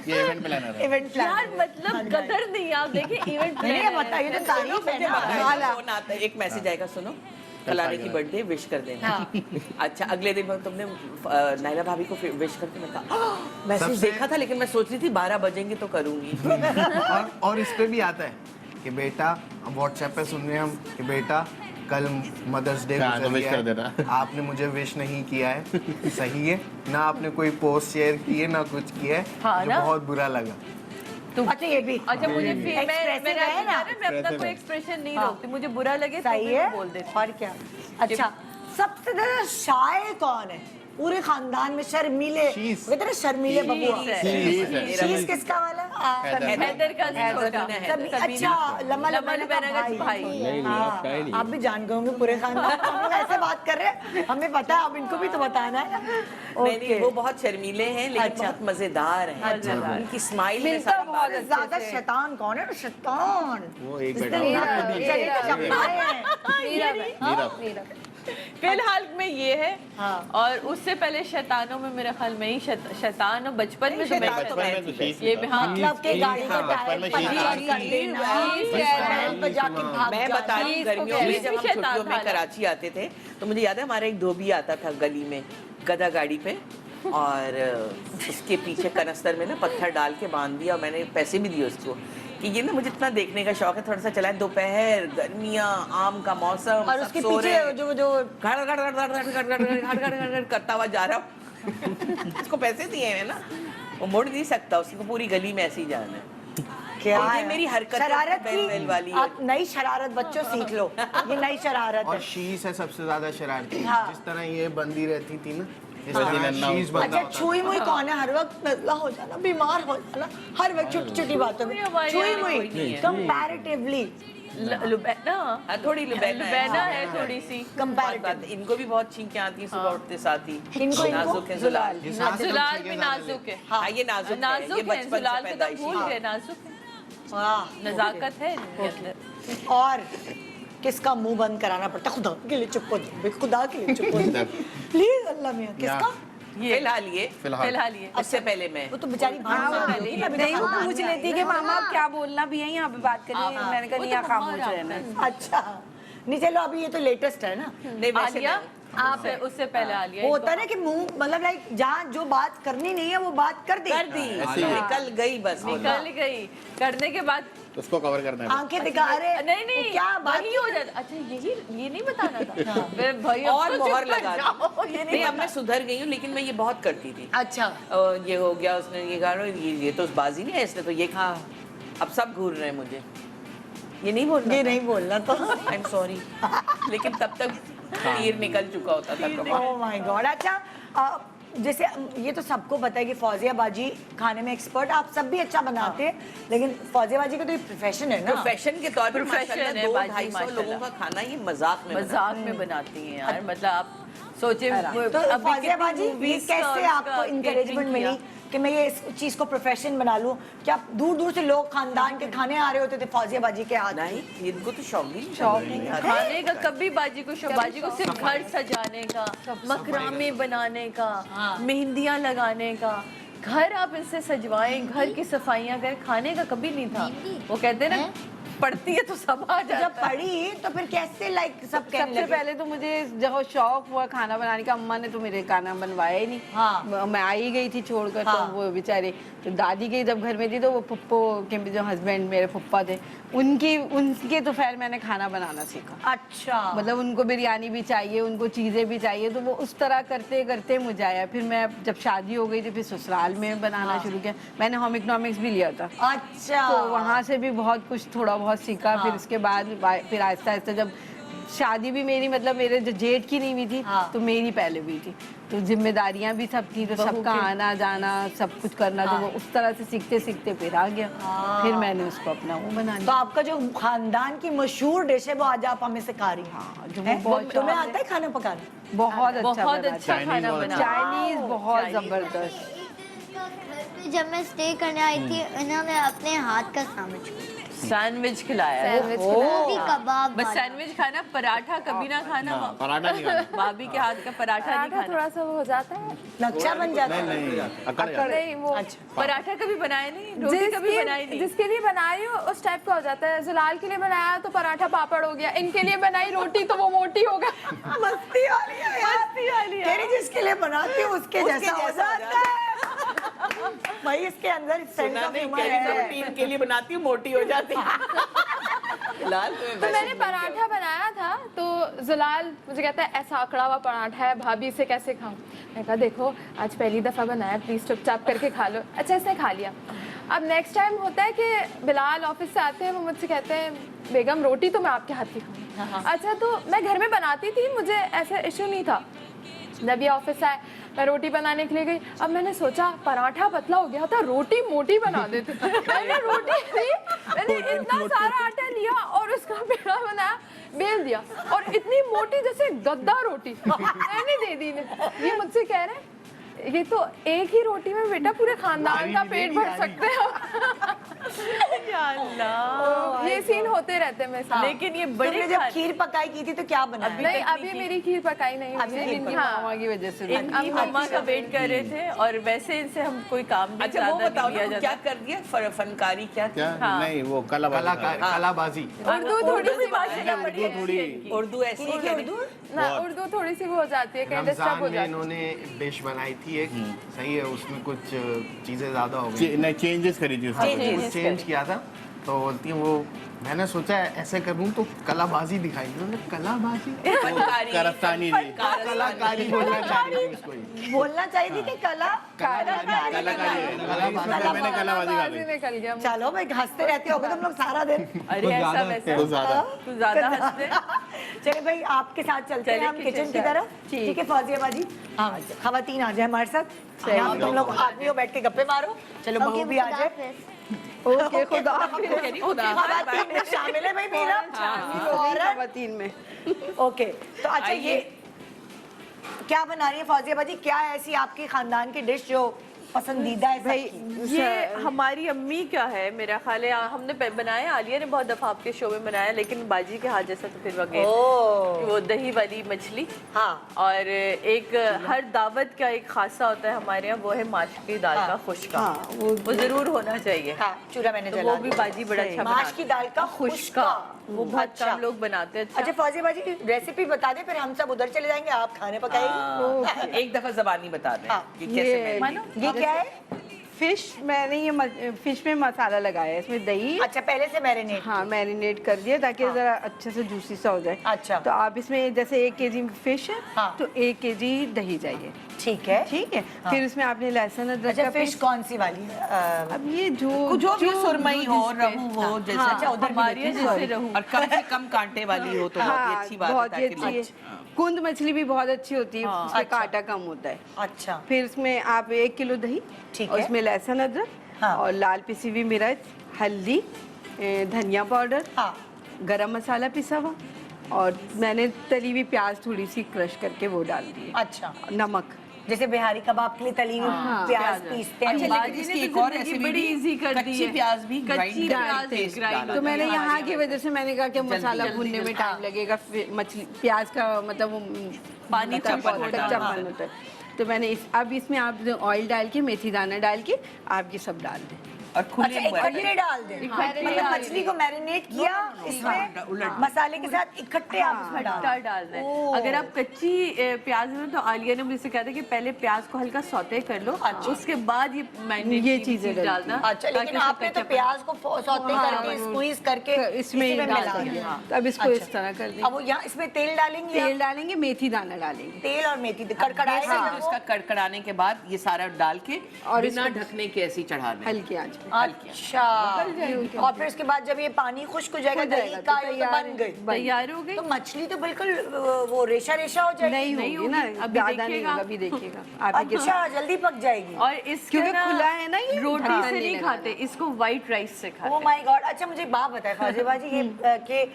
ये इवेंट प्लानर है। इवेंट यार मतलब कदर नहीं, आप देखिए इवेंट नहीं नहीं, बताइए तो तारीफ है ना। वाला। फोन आता है, एक मैसेज आएगा, सुनो फलाने की बर्थडे विश कर देना। अच्छा, अगले दिन तुमने नायला भाभी को विश करके मैं कहा मैसेज सबसे- देखा था, लेकिन मैं सोच रही थी 12 बजेंगे तो करूंगी। और इस पे भी आता है कि बेटा, अब व्हाट्सएप पे सुन रहे हैं हम कि बेटा कल मदर्स डे हाँ, तो गुजर wish कर गया देना। है, आपने मुझे विश नहीं किया है, सही है ना, आपने कोई पोस्ट शेयर की है ना कुछ किया है, हाँ मुझे ना? बहुत बुरा लगा। अच्छा ये भी अच्छा मुझे मैं Expressive है ना? मैं अपना कोई एक्सप्रेशन नहीं रोकती, मुझे बुरा लगे तो सही भी है मैं बोल देती। और क्या। अच्छा, सबसे ज्यादा शाय कौन है पूरे खानदान में? शर्मीले, शीश। कहते हैं ना शर्मीले बबुआ। शीश है। शीश किसका वाला? हैदर का छोटा सभी। अच्छा, लम्मा लम्मा लुबैना का भाई। हाँ, आप भी जान गए होंगे पूरे खानदान। हम लोग ऐसे बात कर रहे हैं, हमें पता है, अब इनको भी तो बताना है। नहीं नहीं, वो बहुत शर्मीले हैं लेकिन अच्छा। बहुत मजेदार हैं। उनकी स्माइल में मिलता सारी बहुत बात- ज्यादा शैतान कौन है? शैतान वो एक जिसने बेटा नाक होता है। पे चढ़े के चपकाए हैं। नीरव। फिलहाल में ये है। हाँ। और उससे पहले शैतानों में मेरे ख्याल में ही शैतान, और बचपन में तो मैं शैतान तो बचपन में मैं तो थी। शीश ये था। भी हाँ मतलब के गाड़ी का बचपन टायर में पंचर शीश कर देना, शीश स्टैंड पे जाके भाग मैं जाना। बता रही हूँ, गर्मियों में जब हम शैतान छुट्टियों में वाला। कराची आते थे तो मुझे याद है हमारा एक धोबी आता था गली में गधा गाड़ी पे, और उसके पीछे कनस्तर में ना पत्थर डाल के बांध दिया, और मैंने पैसे भी दिए उसको कि ये ना मुझे इतना देखने का शौक है, थोड़ा सा चलाए, दोपहर, गर्मियाँ, आम का मौसम, और सब उसके सो रहे पीछे हैं। जो जो घड़ घड़ घड़ घड़ घड़ घड़ घड़ घड़ घड़ घड़ घड़ करता हुआ जा रहा हूँ। उसको पैसे दिए हैं ना, वो मुड़ नहीं सकता, उसको पूरी गली में ऐसे ही जाना है। क्या और ये है? मेरी हरकत शरारत बेल बेल वाली की, है। आप नई शरारत बच्चों सीख लो, ये नई शरारत और है। शीश है सबसे ज्यादा शरारती। हाँ। जिस तरह ये बंदी रहती थी ना, इस वैसे तरह नन्ना शीश उसको- बंदा अच्छा, होता था। छुई मुई कौन है? हर वक्त नजला हो जाना, बीमार हो जाना, हर वक्त छोटी छोटी बातों में हमारे छुई यहाँ कोई मुई नहीं है। कंपैरेटिवली। लुबैना हाँ, थोड़ी लुबैना लुबैना है थोड़ी सी। कंपैरेटिव। इनको भी बहुत छींकें आती हैं सुबह उठते साथ ही। इनको नाजुक है जुलाल। जिस हाथ से तुम जुलाल छींके भी ज्यादा नाजुक है। हाँ, ये नाजुक है, ये नाजुक है, बचपन से जुलाल को तो पैदाइशी भूल है। गए, नाजुक है, वाह। नजाकत है इनके अंदर। और किसका मुंह बंद कराना पड़ता? खुदा के लिए चुप हो जाओ, खुदा के लिए चुप हो जाओ प्लीज। अल्लाह मियां, किसका? फिलहाल ये फिलहाल ये उससे पहले मैं वो तो बेचारी भाग पहले ही नहीं, वो पूछ लेती कि मामा आप क्या बोलना भी है यहाँ पे बात करनी है। मैंने कहा नहीं, यहाँ खामोश रहना है। अच्छा नहीं, चलो अभी ये तो लेटेस्ट है ना। नहीं, वैसे आलिया मैं- आप उससे पहले आ लिया होता है ना कि मुंह मतलब लाइक जहाँ जो बात करनी नहीं है वो बात कर दी, कर दी, निकल गई बस। निकल गई, करने के बाद उसको कवर करना है। आंखें दिखा रहे नहीं नहीं वो क्या बात वही हो जाता। अच्छा यही ये नहीं बताना था फिर भाई अब और तो मोहर चुप कर लगा जाओ, दी। ये नहीं, अब नहीं मैं सुधर गई हूँ, लेकिन मैं ये बहुत करती थी। अच्छा ये हो गया, उसने ये कहा, ये तो बाजी नहीं है, इसने तो ये कहा। अब सब घूर रहे हैं मुझे, ये नहीं बोलना, ये नहीं बोलना तो आई एम सॉरी। लेकिन तब तक तीर निकल चुका होता था कभी। ओह माय गॉड। अच्छा जैसे ये तो सबको पता है कि फौजिया बाजी खाने में एक्सपर्ट, आप सब भी अच्छा बनाते हैं, लेकिन फौजिया बाजी का तो ये प्रोफेशन है ना। प्रोफेशन के तौर पर Profession है, 200-250 माशाल्लाह। लोगों का खाना ये मजाक में मजाक में बनाती हैं यार। मतलब आप सोचे तो फौजिया बाजी ये कैसे आपको इंकरेजमेंट मिली कि मैं ये इस चीज को प्रोफेशन बना लूं? क्या दूर दूर से लोग खानदान के खाने आ रहे होते थे फौजिया बाजी के हाथ? नहीं, इनको तो शौक भी शौक नहीं है। खाने का कभी बाजी को शौक, बाजी को सिर्फ घर सजाने का, मकरामे बनाने का, मेहंदियां लगाने का। घर आप इससे सजवाएं, घर की सफाइयां करें, खाने का कभी नहीं था। वो कहते हैं ना पढ़ती है तो सब आ जब जाता है। पढ़ी तो फिर कैसे लाइक सब कहने सबसे लगे? पहले तो मुझे जब शौक हुआ खाना बनाने का, अम्मा ने तो मेरे खाना बनवाया ही नहीं। हाँ। मैं आ ही गई थी छोड़कर। हाँ। तो वो बेचारे, तो दादी के जब घर में थी तो वो पप्पो के जो हस्बैंड मेरे पप्पा थे, उनके तो खैर मैंने खाना बनाना सीखा। अच्छा मतलब उनको बिरयानी भी चाहिए, उनको चीज़ें भी चाहिए, तो वो उस तरह करते करते मुझे आया। फिर मैं जब शादी हो गई थी फिर ससुराल में बनाना शुरू किया। मैंने होम इकोनॉमिक्स भी लिया था, अच्छा तो वहाँ से भी बहुत कुछ थोड़ा बहुत सीखा। फिर उसके बाद फिर आहिस्ता आहिस्ता जब शादी भी मेरी, मतलब मेरे जो जेठ की नहीं हुई थी, तो मेरी पहले हुई थी, तो जिम्मेदारियां भी सब थी, तो सबका आना जाना सब कुछ करना, तो वो उस तरह से सीखते सीखते फिर आ गया। फिर मैंने उसको अपना वो बना तो लिया। आपका जो खानदान की मशहूर डिश है वो आज आप हमें सिखा रही हैं। जो हैं? वो बहुत तुम्हें आता है खाना पकाना? बहुत अच्छा बहुत बनाती अच्छा है। खाना बना। चाइनीज बहुत जबरदस्त। घर पे जब मैं स्टे करने आई थी, इन्होंने अपने हाथ का सैंडविच खिलाया है। सैंडविच भी कबाब बस वाला। सैंडविच खाना, पराठा कभी ना खाना। पराठा नहीं खाना। भाभी के हाथ का पराठा नहीं पराठा खाना। थोड़ा सा वो हो जाता है। नक्शा बन जाता है। नहीं अकड़ जाता है। नहीं वो पराठा कभी बनाया नहीं, रोटी कभी बनाई नहीं। जिसके लिए बना रही हो उस टाइप का हो जाता है। जुलाल के लिए बनाया तो पराठा पापड़ हो गया, इनके लिए बनाई रोटी तो वो मोटी हो गया। मस्ती वाली है यार। मस्ती वाली है। तेरी जिसके लिए बनाती हूँ उसके जैसा हो जाता है। भाई इसके अंदर सेंस ऑफ ह्यूमर है। रोटी इनके लिए बनाती हूँ, मोटी हो जाती है। फिलहाल तो मैंने पराठा बनाया था, तो जुलाल मुझे कहता है ऐसा अकड़ा हुआ पराठा है, भाभी इसे कैसे खाऊं? मैंने कहा देखो आज पहली दफ़ा बनाया, प्लीज़ चुपचाप करके खा लो। अच्छा इसने खा लिया। अब नेक्स्ट टाइम होता है कि बिलाल ऑफिस से आते हैं, वो मुझसे कहते हैं बेगम रोटी तो मैं आपके हाथ की खाऊँ। अच्छा तो मैं घर में बनाती थी, मुझे ऐसा इशू नहीं था। जब ये ऑफिस आए मैं रोटी बनाने के लिए गई। अब मैंने सोचा पराठा पतला हो गया था, रोटी मोटी बना देते। मैंने रोटी ली, मैंने इतना सारा आटा लिया और उसका पेड़ा बनाया, बेल दिया, और इतनी मोटी जैसे गद्दा रोटी मैंने दे दी। ये मुझसे कह रहे हैं ये तो एक ही रोटी में बेटा पूरे खानदान का पेट भर सकते हो। या अल्लाह। ये सीन होते रहते हैं मेरे साथ। लेकिन ये बड़े तुमने जब खीर पकाई की थी तो क्या बनाया? नहीं अभी मेरी खीर पकाई नहीं हुई है। इनकी हाँ। मामा की वजह से इनकी मम्मा का वेट कर रहे थे, और वैसे इनसे हम कोई काम भी अच्छा वो ज्यादा बताओ नहीं लिया ना, जाता। क्या कर दिया? फनकारी क्या? क्या नहीं वो कलाबाजी। उर्दू थोड़ी सी माशाल्लाह बड़ी उर्दू थोड़ी उर्दू ऐसी है क्या? ना उर्दू थोड़ी सी वो हो जाती है, कहीं डिस्टर्ब रमजान हो में जाती है। इन्होंने डिश बनाई थी एक, सही है, उसमें कुछ चीजें ज्यादा हो गई, नहीं चेंजेस करी थी उसमें। कुछ चेंज किया था, तो बोलती हैं वो मैंने सोचा ऐसे करूं तो कलाबाजी दिखाई। उन्होंने कलाबाजी, फनकारी करस्तानी थी। कलाकारी बोलना चाहिए थी उसको। बोलना चाहिए थी कि कला कलाकारी मैंने कलाबाजी खा ली। निकल गया। चलो भाई हंसते रहते होगे तुम लोग सारा दिन। अरे ऐसा वैसा तो ज्यादा तू ज्यादा हंसते। चलिए भाई आपके साथ चलते हैं चलिए हम किचन किचन की की तरफ। ठीक है फौजिया बाजी, हाँ खवातीन आ जाए हमारे साथ। यहाँ पे तुम लोग आदमियों बैठ के गप्पे मारो। चलो बहू भी आ जाए। ओके खुदा खवातीन में शामिल है भाई मेरा। खवातीन में। ओके तो अच्छा ये क्या बना रही है फौजिया बाजी? क्या ऐसी आपकी खानदान की डिश जो पसंदीदा है भाई सबकी। ये हमारी अम्मी का है मेरा ख्याल है। हमने बनाया, आलिया ने बहुत दफा आपके शो में बनाया, लेकिन बाजी के हाथ जैसा तो फिर ओह। वो दही वाली मछली। हाँ। और एक हर दावत का एक खासा होता है हमारे यहाँ, वो है माश की दाल का खुश्का। हाँ, वो जरूर होना चाहिए। हाँ, चूरा मैंने तो जला वो भी दिया। बाजी बड़ा अच्छा माश की दाल का खुश्का, वो बहुत अच्छा। कम लोग बनाते हैं। अच्छा फौजी बाजी रेसिपी बता दे, फिर हम सब उधर चले जाएंगे, आप खाने पकाएंगे। एक दफा जबानी बता दें हाँ। कि कैसे ये- मैंने ये क्या है? फिश मैंने ये फिश में मसाला लगाया है, इसमें दही अच्छा पहले से मैरिनेट। हाँ मैरिनेट कर दिया ताकि जरा अच्छे से जूसी सा हो जाए। अच्छा। तो आप इसमें जैसे 1 केजी फिश है हाँ। तो 1 केजी दही चाहिए। ठीक है। ठीक है। फिर इसमें आपने लहसुन अदरक अच्छा का फिश पेस्ट। कौन सी वाली? अब ये जो जो भी सुरमई हो, रहू हो, जैसे अच्छा उधर भी हमारी देखिए। जैसे रहूं। और कम से कम कांटे वाली हो तो बहुत ही अच्छी बात है, बहुत ही ताकि अच्छी है। कुंद मछली भी बहुत अच्छी होती है, उसमें अच्छा। कांटा कम होता है। अच्छा फिर इसमें आप 1 किलो दही ठीक और है। इसमें लहसुन अदरक हाँ। और लाल पिसी हुई मिर्च, हल्दी, धनिया पाउडर, हाँ। गरम मसाला पिसा हुआ और मैंने तली हुई प्याज थोड़ी सी क्रश करके वो डाल दी है। अच्छा नमक। जैसे बिहारी कबाब के लिए तली हुई प्याज पीसते हैं। अच्छा, वो। लेकिन इसकी एक और रेसिपी बड़ी इजी कर दी कच्ची है। प्याज भी कच्ची ग्राइंड प्याज करके पेस्ट ग्राइंड डाला तो मैंने जाता है। यहाँ की वजह से मैंने कहा कि मसाला जल्दी भूनने में टाइम लगेगा, फिर मछली प्याज का मतलब वो पानी कच्चा चपक बहुत कच्चापन होता है। तो मैंने अब इसमें आप ऑयल डाल के मेथी दाना डाल के आप ये सब डाल दें। और खुले अच्छा हुए इकट्ठे डाल दे, मतलब मछली को मैरिनेट किया इसमें उलट। मसाले के साथ इकट्ठे आप इसमें डाल। खट्टा डालना है। अगर आप कच्ची प्याज में, तो आलिया ने मुझसे कहा था कि पहले प्याज को हल्का सौते कर लो, उसके बाद ये मैरिनेट ये की चीजें चीज डालना। अच्छा लेकिन ताकि उसका आपने तो कच्चापन- प्याज को सौते करके स्क्वीज करके इसमें इसी में डाल मिला देंगे। दिया। तो अब इसको अच्छा। इस तरह कर अब देंगे। वो यहाँ इसमें तेल डालेंगे तेल डालेंगे, मेथी दाना डालेंगे। तेल और मेथी कड़कड़ाएगा हाँ, जब वो। उसका कड़कड़ाने के बाद ये सारा डाल के और बिना इसको- ढकने के ऐसे ही चढ़ा दें। हल्की आंच पे। अच्छा और फिर उसके बाद जब ये पानी खुश्क हो जाएगा हो जाएगा दही तो का, ये तो तैयार बन है। गई। तैयार हो गई। तो मछली तो बिल्कुल वो रेशा रेशा हो जाएगी। नहीं होगी ना, अभी ज्यादा नहीं देखिएगा। होगा, अभी देखिएगा आप। अच्छा जल्दी पक जाएगी। और इसके क्योंकि ना खुला है ना ये, रोटी ढक्कन से नहीं नहीं लगाना। खाते, इसको व्हाइट राइस से खाते ओ हैं। My God. अच्छा मुझे एक बात बताए फौजीबा जी, ये कि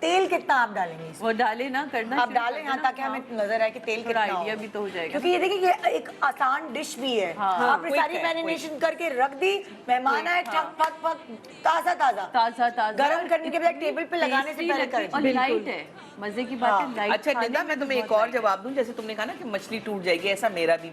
तेल कितना आप डालेंगे इसमें? वो डाले ना, करना आप शुरू डालें कर हाँ, देना। ताकि हमें नजर आए कि तेल थोड़ा कितना आइडिया हो। भी तो हो जाएगा। क्योंकि ये देखिए ये एक आसान डिश भी है। आपने quick सारी है, मैरिनेशन करके रख दी, मेहमान आए ठक फक फक ताजा ताजा ताजा ताजा गरम करने के बजाय टेबल पे लगाने से पहले कर और लाइट है। मजे की बात है, लाइट अच्छा निदा, मैं तुम्हें एक और जवाब दूं। जैसे तुमने कहा ना कि मछली टूट जाएगी, ऐसा मेरा भी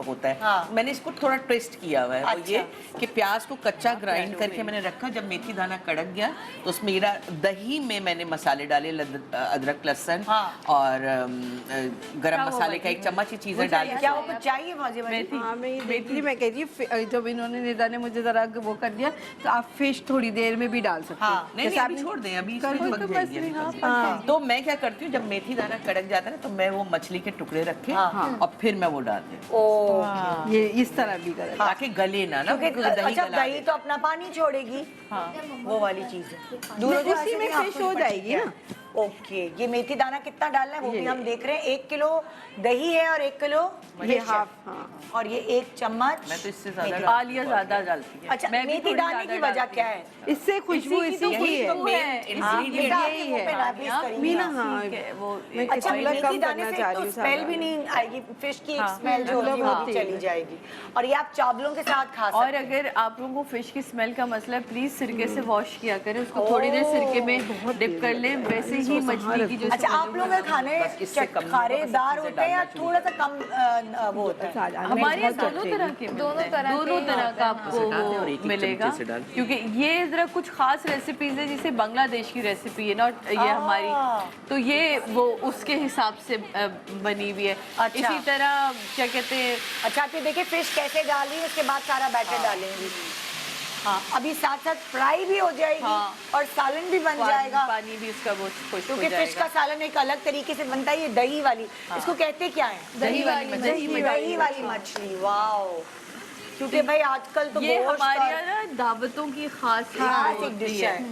होता है। हाँ। मैंने इसको थोड़ा ट्विस्ट किया हुआ है। वो अच्छा। ये कि प्याज को कच्चा ग्राइंड करके मैंने रखा, जब मेथी दाना कड़क गया तो उसमें मेरा दही में मैंने मसाले डाले, अदरक लहसुन हाँ। और गरम मसाले का 1 चम्मच, ये चीजें डाल के क्या वो कुछ चाहिए फौजीबा जी? हाँ मैं ये देख रही, मैं कह रही हूँ जब इन्होंने निदा ने मुझे जरा वो कर दिया तो आप फिश थोड़ी देर में भी डाल सकते हाँ। हैं। नहीं जैसे अभी छोड़ दें, अभी इसमें कोई पक तो जाएगी, मछली, अभी हाँ, पक जाएगी। तो मैं क्या करती हूँ, जब मेथी दाना कड़क जाता है ना, तो मैं वो मछली के टुकड़े रखे और फिर मैं वो डालती हूँ, ओ ये इस तरह भी करें। ताकि गले ना ना, क्योंकि क्योंकि अच्छा गला दही दे। तो अपना पानी छोड़ेगी। वो वाली चीज है। दूर हो जाए, उसी में ऐसे फिश नहीं, हो आपको जाएगी पता ना। है। ओके ये मेथी दाना कितना डालना है वो भी हम देख रहे हैं। 1 किलो दही है और 1 किलो ये मिर्च है। हाफ, हाँ। और ये 1 चम्मच मैं तो इससे मेथी। ज्यादा आलिया ज्यादा डालती है। अच्छा मैं भी मेथी थोड़ी डालने ज्यादा की वजह डालती क्या हूँ। है? इससे खुशबू इसी की तो इसी की है। खुशबू है। ingredient यही है। है हाँ, ठीक है, वो मैं अच्छा थोड़ा मेथी कम दाने करना से चाह रही तो हूँ स्मेल सादा। भी नहीं आएगी, फिश की एक हाँ, स्मेल जो होती है वो भी हाँ। चली जाएगी। और ये आप चावलों के साथ खा और सकते हैं। अगर आप लोगों को फिश की स्मेल का मसला है, प्लीज सिरके से वॉश किया करें उसको, थोड़ी देर सिरके में डिप कर लें, वैसे ही मछली की जो अच्छा smell आप लोगों के खाने बस इससे कम नहीं होगा, खारेदार बस होते हैं या चीज़ें थोड़ा सा कम वो होता है? हमारे यहाँ बहुत दोनों अच्छे तरह के दोनों मिलते हैं। तरह दोनों के तरह का आपको डालते हैं और वो एक-एक मिलेगा, चमचे से डालते हैं। क्योंकि ये जरा कुछ खास रेसिपीज है, जिसे बांग्लादेश की रेसिपी है ना, ये हमारी, तो ये वो उसके हिसाब से बनी हुई है। अच्छा। इसी तरह क्या कहते हैं, अच्छा आप ये देखिए फिश कैसे डाल रही है, उसके बाद सारा बैटर डालेंगी। हाँ अभी साथ साथ फ्राई भी हो जाएगी हाँ। और सालन भी बन जाएगा, पानी भी उसका वो खुश हो क्योंकि फिश का जाएगा। सालन एक अलग तरीके से बनता है। ये दही वाली इसको कहते क्या है? दही वाली मछली। दही वाली मछली। वाओ, क्योंकि भाई आजकल तो ये गोश्त हमारे और- यहाँ ना दावतों की खास खास एक एक होती डिश है। है।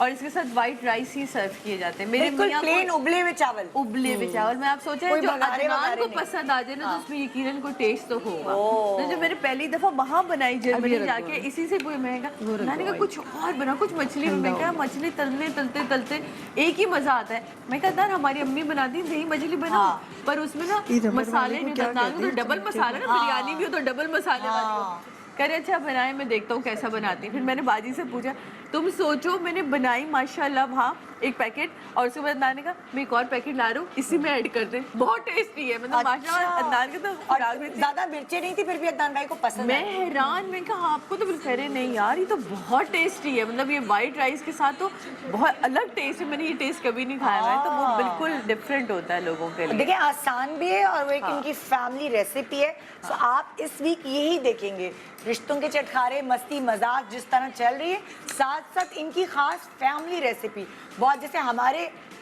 और इसके साथ व्हाइट राइस ही सर्व किए जाते हैं। मेरे बिल्कुल मियाँ प्लेन को उबले हुए चावल। उबले हुए चावल में आप सोचे कोई जो बघारे अदनान वघारे को नहीं। पसंद आ जाए ना, तो उसमें यकीनन को टेस्ट तो होगा। तो जो मैंने पहली दफा वहाँ बनाई जर्मनी जाके, इसी से कोई महंगा मैंने कहा कुछ और बना, कुछ मछली में। मैं कहा मछली तलने तलते तलते एक ही मजा आता है। मैं कहता हमारी अम्मी बनाती दही मछली बनाओ, पर उसमें ना मसाले नहीं होते, तो डबल मसाला ना, बिरयानी भी हो तो डबल मसाले वाली हो। कह रहे अच्छा बनाए, मैं देखता हूँ कैसा बनाती है। फिर मैंने बाजी से पूछा, तुम सोचो मैंने बनाई माशाल्लाह वहाँ एक पैकेट, और उसके बाद अदनान ने कहा मैं एक और पैकेट ला रहा हूँ, इसी में ऐड कर दे, बहुत टेस्टी है। मतलब माशाल्लाह अदनान के तो खुराक में ज्यादा मिर्चें नहीं थी, फिर भी अदनान भाई को पसंद मैं हैरान, मैं कहा आपको तो बिल्कुल, अरे नहीं यार ये तो बहुत टेस्टी है। मतलब ये व्हाइट राइस के साथ तो बहुत अलग टेस्ट है, मैंने ये टेस्ट कभी नहीं खाया है, तो वो बिल्कुल डिफरेंट होता है लोगों के लिए। देखिए आसान भी है और वो एक इनकी फैमिली रेसिपी है। सो आप इस वीक यही देखेंगे, रिश्तों के चटखारे, मस्ती मजाक जिस तरह चल रही है, साथ साथ इनकी खास फैमिली रेसिपी। बहुत जैसे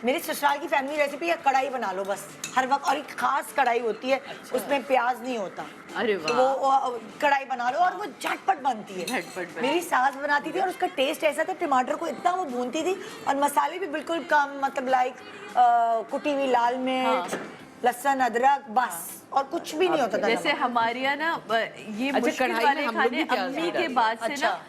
मेरे ससुराल की फैमिली रेसिपी है, कढ़ाई बना लो बस हर वक्त, और एक खास कढ़ाई होती है, उसमें प्याज नहीं होता। अरे तो वो कढ़ाई बना लो और वो झटपट बनती है। झटपट मेरी सास बनाती थी और उसका टेस्ट ऐसा था, टमाटर को इतना वो भूनती थी और मसाले भी बिल्कुल कम, मतलब लाइक कुटी हुई लाल मिर्च, लहसुन, अदरक, बस, और कुछ भी नहीं होता था। जैसे हमारे यहाँ ना ये मुश्किल वाले खाने अम्मी के बाद से ना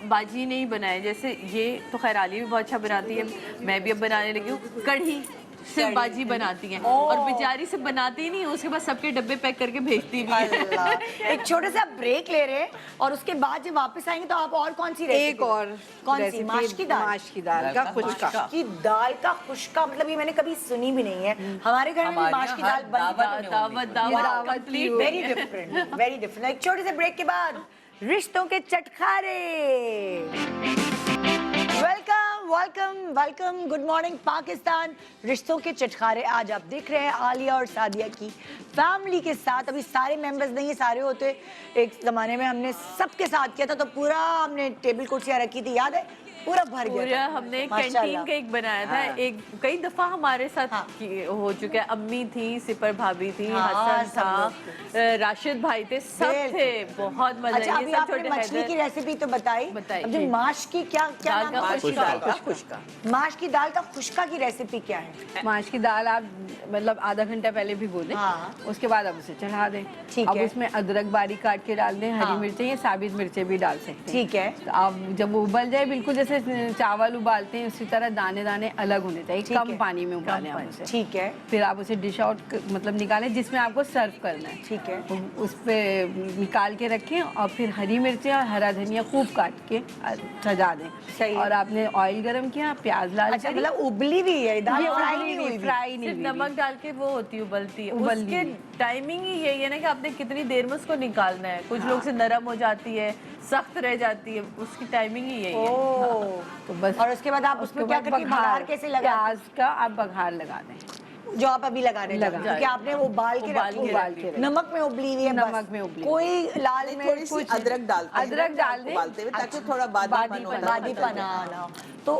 बाजी नहीं बनाए। जैसे ये तो खैर आली भी बहुत अच्छा बनाती है, मैं भी अब बनाने लगी हूँ। कढ़ी सिर्फ बाजी बनाती हैं, और बेचारी से बनाती ही नहीं, उसके बाद सबके डब्बे पैक करके भेजती भी है। एक छोटे सा ब्रेक ले रहे हैं और उसके बाद जब वापस आएंगे तो आप और कौन सी रेसिपी? एक और कौन सी? माश की दाल। माश की दाल का खुशका। माश की दाल का खुशका, मतलब ये मैंने कभी सुनी भी नहीं है। हमारे घर में भी माश की दाल दावत complete. Very different, very different. एक छोटे से ब्रेक के बाद रिश्तों के चटखारे। Welcome welcome welcome, good morning Pakistan. रिश्तों के चटखारे आज आप देख रहे हैं आलिया और सादिया की फैमिली के साथ। अभी सारे मेंबर्स नहीं, सारे होते एक जमाने में हमने सबके साथ किया था, तो पूरा हमने टेबल कुर्सियां रखी थी, याद है? पूरा भर गया पूरा था। हमने माशाल्लाह। कैंटीन का एक बनाया था। एक कई दफा हमारे साथ हो चुका है। अम्मी थी, सिपर भाभी थी, हसन था, राशिद भाई थे, सब थे, बहुत मजा। अच्छा, अभी आपने मछली की रेसिपी तो बताई। अब जो माश की क्या नाम है? खुशका। माश की दाल का खुशका की रेसिपी क्या है? माश की दाल आप मतलब आधा घंटा पहले भिगो दें, उसके बाद आप उसे चढ़ा दें। ठीक अब है। उसमें अदरक बारीक काट के डाल दें, हरी मिर्चें या साबित मिर्चें भी डाल सकते हैं। ठीक है। तो आप जब वो उबल जाए, बिल्कुल जैसे चावल उबालते हैं उसी तरह दाने दाने अलग होने चाहिए, कम पानी में उबालें आप उसे। ठीक है। फिर आप उसे डिश आउट मतलब निकालें जिसमें आपको सर्व करना है। ठीक है। उस पे निकाल के रखें और फिर हरी मिर्चें और हरा धनिया खूब काट के सजा दें। सही है। और आपने ऑयल गरम किया, प्याज लाल अच्छा, मतलब उबली हुई है दाल, फ्राई नहीं हुई? फ्राई नहीं सिर्फ हुई। नमक डाल के वो होती है, उबलती है। उबलती उसके टाइमिंग ही यही है ना कि आपने कितनी देर में उसको निकालना है। कुछ लोग से नरम हो जाती है, सख्त रह जाती है, उसकी टाइमिंग ही यही है। तो बस और उसके बाद आप उसमें क्या करती हैं? बघार कैसे लगा? प्याज का आप बघार लगा दें, जो आप अभी लगाने लगा, क्योंकि आपने वो उबाल के रखी है, नमक में उबली हुई है, नमक में उबली। कोई लाल मिर्च, कुछ अदरक डालते हैं, अदरक डाल दें उबालते हुए, ताकि थोड़ा बादीपन आना हो। तो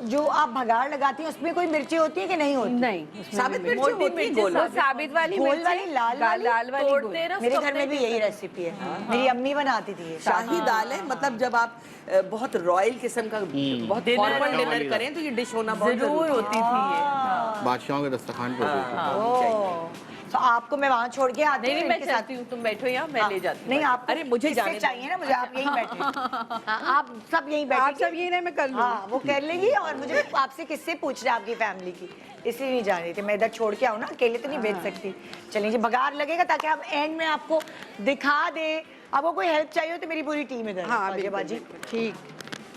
जो आप भगाड़ लगाती हैं उसमें कोई मिर्ची होती है कि नहीं होती? नहीं, उसमें साबित भी मिर्ची होती है, गोल वो साबित वाली गोल मिर्चें, वाली, लाल वाली? लाल वाली गोल। तोड़ते हैं ना मेरे उसको घर में भी यही रेसिपी है, मेरी अम्मी बनाती थी ये। शाही दाल है। मतलब जब आप बहुत रॉयल किस्म का बहुत फॉर्मल डिनर करें तो ये डिश होना बहुत जरूर होती थी ये। बादशाहों के दस्तरखान पे होती थी। तो आपको मैं वहाँ छोड़ के आती नहीं हूँ मैं इनके साथ। चाहती हूँ तुम बैठो यहाँ, मैं ले जाती हूँ। नहीं, आप अरे मुझे किससे जाने चाहिए ना, मुझे आप यहीं बैठे। हाँ, आप सब यहीं बैठे। आप सब ये नहीं, मैं कर लूँ। हाँ, वो कर लेगी। और मुझे आपसे किससे पूछ रहे हैं आपकी फैमिली की, इसलिए नहीं जान रही थी। मैं इधर छोड़ के आऊँ ना, अकेले तो नहीं भेज सकती। चलिए जी, बघार लगेगा ताकि आप एंड में आपको दिखा दे। आपको कोई हेल्प चाहिए हो तो मेरी पूरी टीम इधर है। हाँ, बाजी बाजी। ठीक।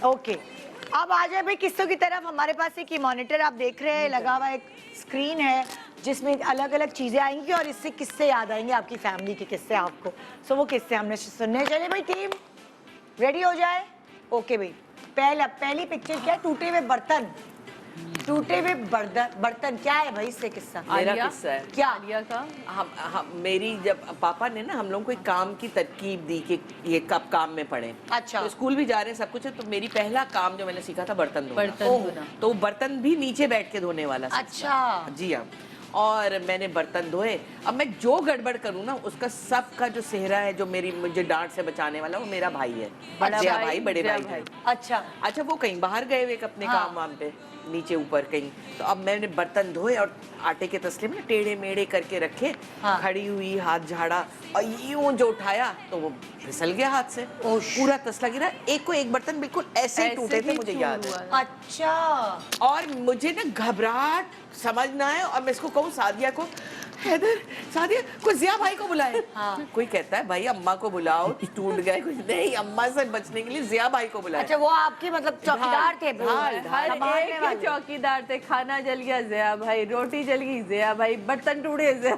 ओके, अब आ जाए भाई किस्सों की तरफ। हमारे पास एक मॉनिटर आप देख रहे हैं, लगा हुआ एक स्क्रीन है जिसमें अलग अलग चीजें आएंगी और इससे किस्से याद आएंगे, आपकी फैमिली के किस्से आपको। सो वो किस्से हमने सुनने। चले भाई, टीम रेडी हो जाए। ओके भाई, पहली पिक्चर क्या है? टूटे हुए बर्तन। टूटे हुए बर्तन क्या है भाई? इससे किस्सा मेरा किस्सा है। क्या? आलिया का हम मेरी जब पापा ने ना हम लोग को एक काम की तरकीब दी कि ये कब काम में पड़े। अच्छा। तो स्कूल भी जा रहे हैं, सब कुछ है, तो मेरी पहला काम जो मैंने सीखा था बर्तन धोना। बर्तन धोना। तो वो बर्तन भी नीचे बैठ के धोने वाला सीखा। अच्छा। जी हाँ। और मैंने बर्तन धोए। अब मैं जो गड़बड़ करूँ ना, उसका सबका जो सेहरा है, जो मुझे डांट से बचाने वाला, वो मेरा भाई है, बड़ा भाई, बड़े भाई है। अच्छा वो कहीं बाहर गए हुए अपने काम वाम पे, नीचे ऊपर कहीं। तो अब मैंने बर्तन धोए और आटे के तसले में टेढ़े मेढ़े करके रखे, खड़ी हुई, हाथ झाड़ा और यूं जो उठाया तो वो फिसल गया हाथ से, पूरा तसला गिरा। एक को एक बर्तन बिल्कुल ऐसे ही टूटे थे, मुझे याद है। अच्छा। और मुझे ना घबराहट समझ ना आए, और मैं इसको कहूँ सादिया को, हैदर सादिया कोई जिया भाई को बुलाए। कोई कहता है भाई अम्मा को बुलाओ, टूट गए कुछ नहीं, अम्मा से बचने के लिए जिया भाई को बुलाए। अच्छा वो आपके मतलब चौकीदार थे? हर एक के चौकीदार थे। खाना जल गया जिया भाई, रोटी जल गई जिया भाई, बर्तन टूटे जिया।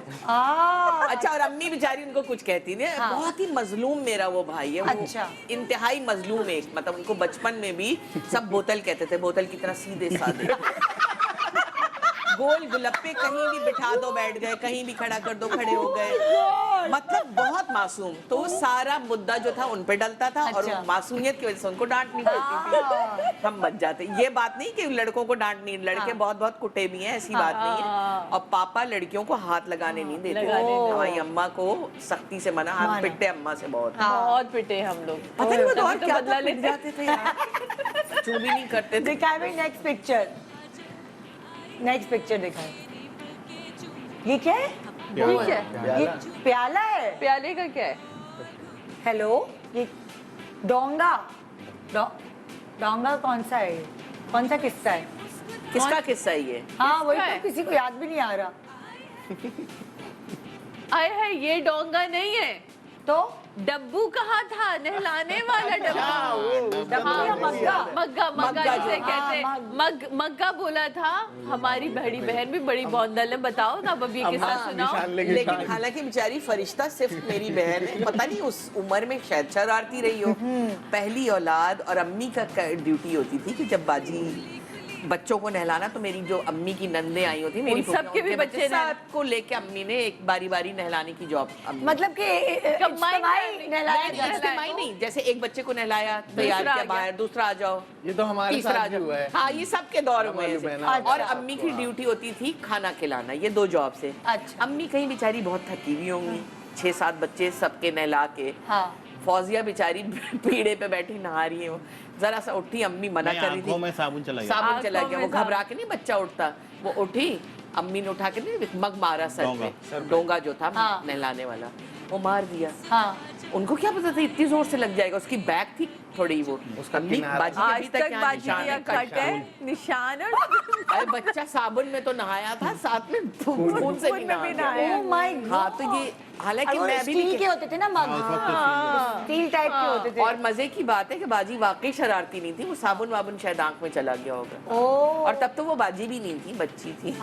अच्छा और अम्मी बेचारी उनको कुछ कहती नहीं। बहुत ही मजलूम मेरा वो भाई है। अच्छा। इंतहाई मजलूम एक, मतलब उनको बचपन में भी सब बोतल कहते थे, बोतल की तरह सीधे साधे। गोल गुलप्पे कहीं भी बिठा दो बैठ गए, कहीं भी खड़ा कर दो खड़े हो गए, मतलब बहुत मासूम। तो वो सारा मुद्दा जो था उन पे डलता था। और मासूमियत की वजह से उनको डांट नहीं पड़ती थी, हम बच जाते। ये बात नहीं कि लड़कों को डांट नहीं, लड़के बहुत बहुत कुटे भी हैं, ऐसी बात नहीं है। और पापा लड़कियों को हाथ लगाने नहीं देते, हमारी अम्मा को सख्ती से मना। हम पिटे अम्मा से बहुत पिटे हम लोग, पता नहीं वो दौर क्या बदला ले जाते थे यार, चू भी नहीं करते थे। नेक्स्ट पिक्चर, नेक्स्ट पिक्चर दिखाएं। ये क्या है? ये प्याला है। प्याले का क्या है? हेलो, ये डोंगा। डोंगा कौन सा है? कौन सा किस्सा है? किसका किस्सा है ये? हाँ वही तो, किसी को याद भी नहीं आ रहा। आए है, ये डोंगा नहीं है तो डब्बू कहा था, नहलाने वाला डब्बू। मग्गा जिसे कहते हैं। मग्गा बोला था हमारी बड़ी बहन भी बड़ी बौंदल है। बताओ ना, अब ये किस्सा सुनाओ। लेकिन हालांकि बेचारी फरिश्ता सिर्फ मेरी बहन है, पता नहीं उस उम्र में शायद शरारती रही हो, पहली औलाद। और अम्मी का ड्यूटी होती थी कि जब बाजी बच्चों को नहलाना, तो मेरी जो अम्मी की नंदे आई होती, मेरी सबके भी बच्चे सबको लेके अम्मी ने एक बारी बारी नहलाने की जॉब। मतलब कि कमाई नहीं, जैसे एक बच्चे को नहलाया, तैयार किया बाहर, दूसरा आ जाओ, ये तो हमारे साथ भी हुआ है। हाँ ये सबके दौर में है। और अम्मी की ड्यूटी होती थी खाना खिलाना, ये 2 जॉब से। अम्मी कहीं बेचारी बहुत थकी हुई होंगी, 6-7 बच्चे सबके नहला के, फौजिया बेचारी पीढ़े पे बैठी नहा रही है, जरा सा उठी, अम्मी मना कर रही थी, साबुन चला गया, वो घबरा के नहीं बच्चा उठता, वो उठी, अम्मी ने उठा के नहीं मग मारा सर पे, डोंगा जो था नहलाने वाला, वो मार दिया। उनको क्या पता था इतनी जोर से लग जाएगा, उसकी बैग थी थोड़ी, वो उसका आज तक बाजी का कट है, निशान। अरे बच्चा साबुन में तो नहाया था, साथ में खून से भी नहाया। ओह माय गॉड। हाँ तो ये हालांकि मैं भी स्टील के होते थे ना मग, स्टील टाइप के होते थे। और मजे की बात है कि बाजी वाकई शरारती नहीं थी, वो साबुन वाबुन शायद आंख में चला गया होगा। और तब तो वो बाजी भी नहीं थी, बच्ची थी।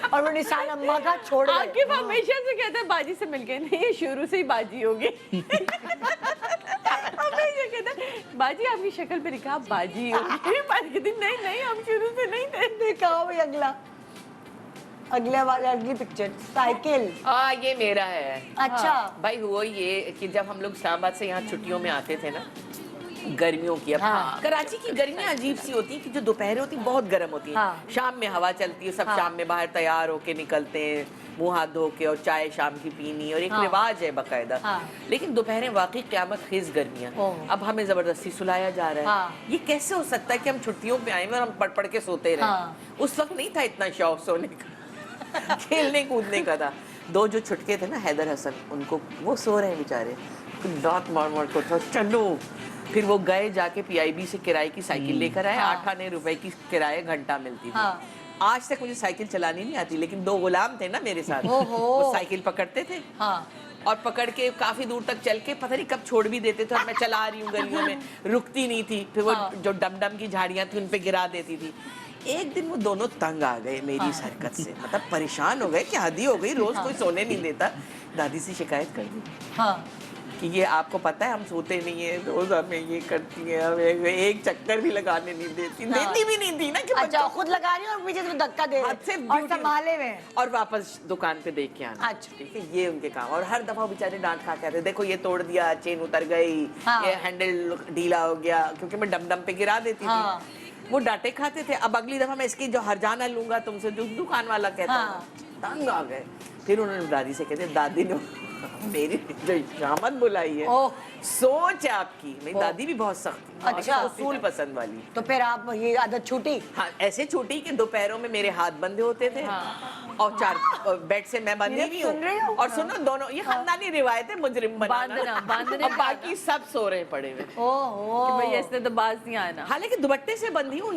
और वो निशान अम्मा का छोड़ गए। आकिब हमेशा से कहते हैं बाजी से मिलके, नहीं ये शुरू से ही बाजी होगी। हमेशा कहता है बाजी, आपकी शक्ल पे लिखा बाजी होगी। नहीं नहीं, हम शुरू से नहीं थे। दिखाओ भाई अगला, अगला वाला, अगली पिक्चर। साइकिल। हाँ ये मेरा है। अच्छा भाई हुआ ये कि जब हम लोग इस्लामाबाद से यहाँ छुट्टियों में आते थे ना, गर्मियों की, अब कराची की गर्मियाँ अजीब सी होती है कि जो दोपहर होती बहुत गर्म होती है, शाम में हवा चलती है, सब शाम में बाहर तैयार होके निकलते हैं, मुंह हाथ धो के, और चाय शाम की पीनी, और एक रिवाज है बाकायदा। लेकिन दोपहरें वाकई क़यामत खेज गर्मियाँ। अब हमें जबरदस्ती सुलाया जा रहा है। ये कैसे हो सकता है कि हम छुट्टियों पे आए और हम पढ़ पढ़ के सोते रहे? उस वक्त नहीं था इतना शौक सोने का, खेलने कूदने का था। 2 जो छुटके थे ना, हैदर हसन, उनको वो सो रहे हैं बेचारे, लात मार मार को था, चलो। फिर वो गए जाके PIB से किराए की साइकिल लेकर आए, 8 आने रुपए की किराए घंटा मिलती थी। आज तक मुझे साइकिल चलानी नहीं आती, लेकिन 2 गुलाम थे ना मेरे साथ, वो साइकिल पकड़ते थे और पकड़ के काफी दूर तक चल के पता नहीं कब छोड़ भी देते थे, और मैं चला रही हूँ गलियों में, रुकती नहीं थी। फिर वो जो डम की झाड़ियाँ थी उन पे गिरा देती थी। एक दिन वो दोनों तंग आ गए मेरी इस हरकत से, मतलब परेशान हो गए कि हद ही हो गई, रोज कोई सोने नहीं देता। दादी से शिकायत कर दी कि ये आपको पता है हम सोते नहीं है, रोज हमें ये करती है, हमें एक चक्कर भी लगाने नहीं देती, देती भी नहीं थी ना कि अच्छा खुद लगा रही और पीछे से धक्का दे रही और संभाले में, और वापस दुकान पे देख के आना। अच्छा ठीक है, ये उनके काम। और हर दफा बेचारे डांट खा के आते, देखो ये तोड़ दिया, चेन उतर गई, ये हैंडल ढीला हो गया, क्योंकि मैं डम पे गिरा देती थी। वो डांटे खाते थे। अब अगली दफा मैं इसकी जो हरजाना लूंगा तुमसे, जो दुकान वाला कहता हाँ। तंग आ गए। फिर उन्होंने दादी से कहते, दादी ने मेरी जो शामत बुलाई है, ओह। सोच है आपकी। मेरी दादी भी बहुत सख्त थी, अच्छा। उसूल पसंद वाली। तो फिर आप ये आदत छूटी? हाँ, ऐसे छूटी कि दोपहरों में मेरे हाथ बंधे होते थे और चार बेड से मैं बंधी हुई सुन रहे हो? हूँ। और सुनो, दोनों ये खानदानी रिवायत है, मुजरिम बनाना। बांधने और बाकी सब सो रहे पड़े हुए। ओहो। कि भैया इसने तो बाज नहीं आना। हालांकि दुपट्टे से बंधी हूँ,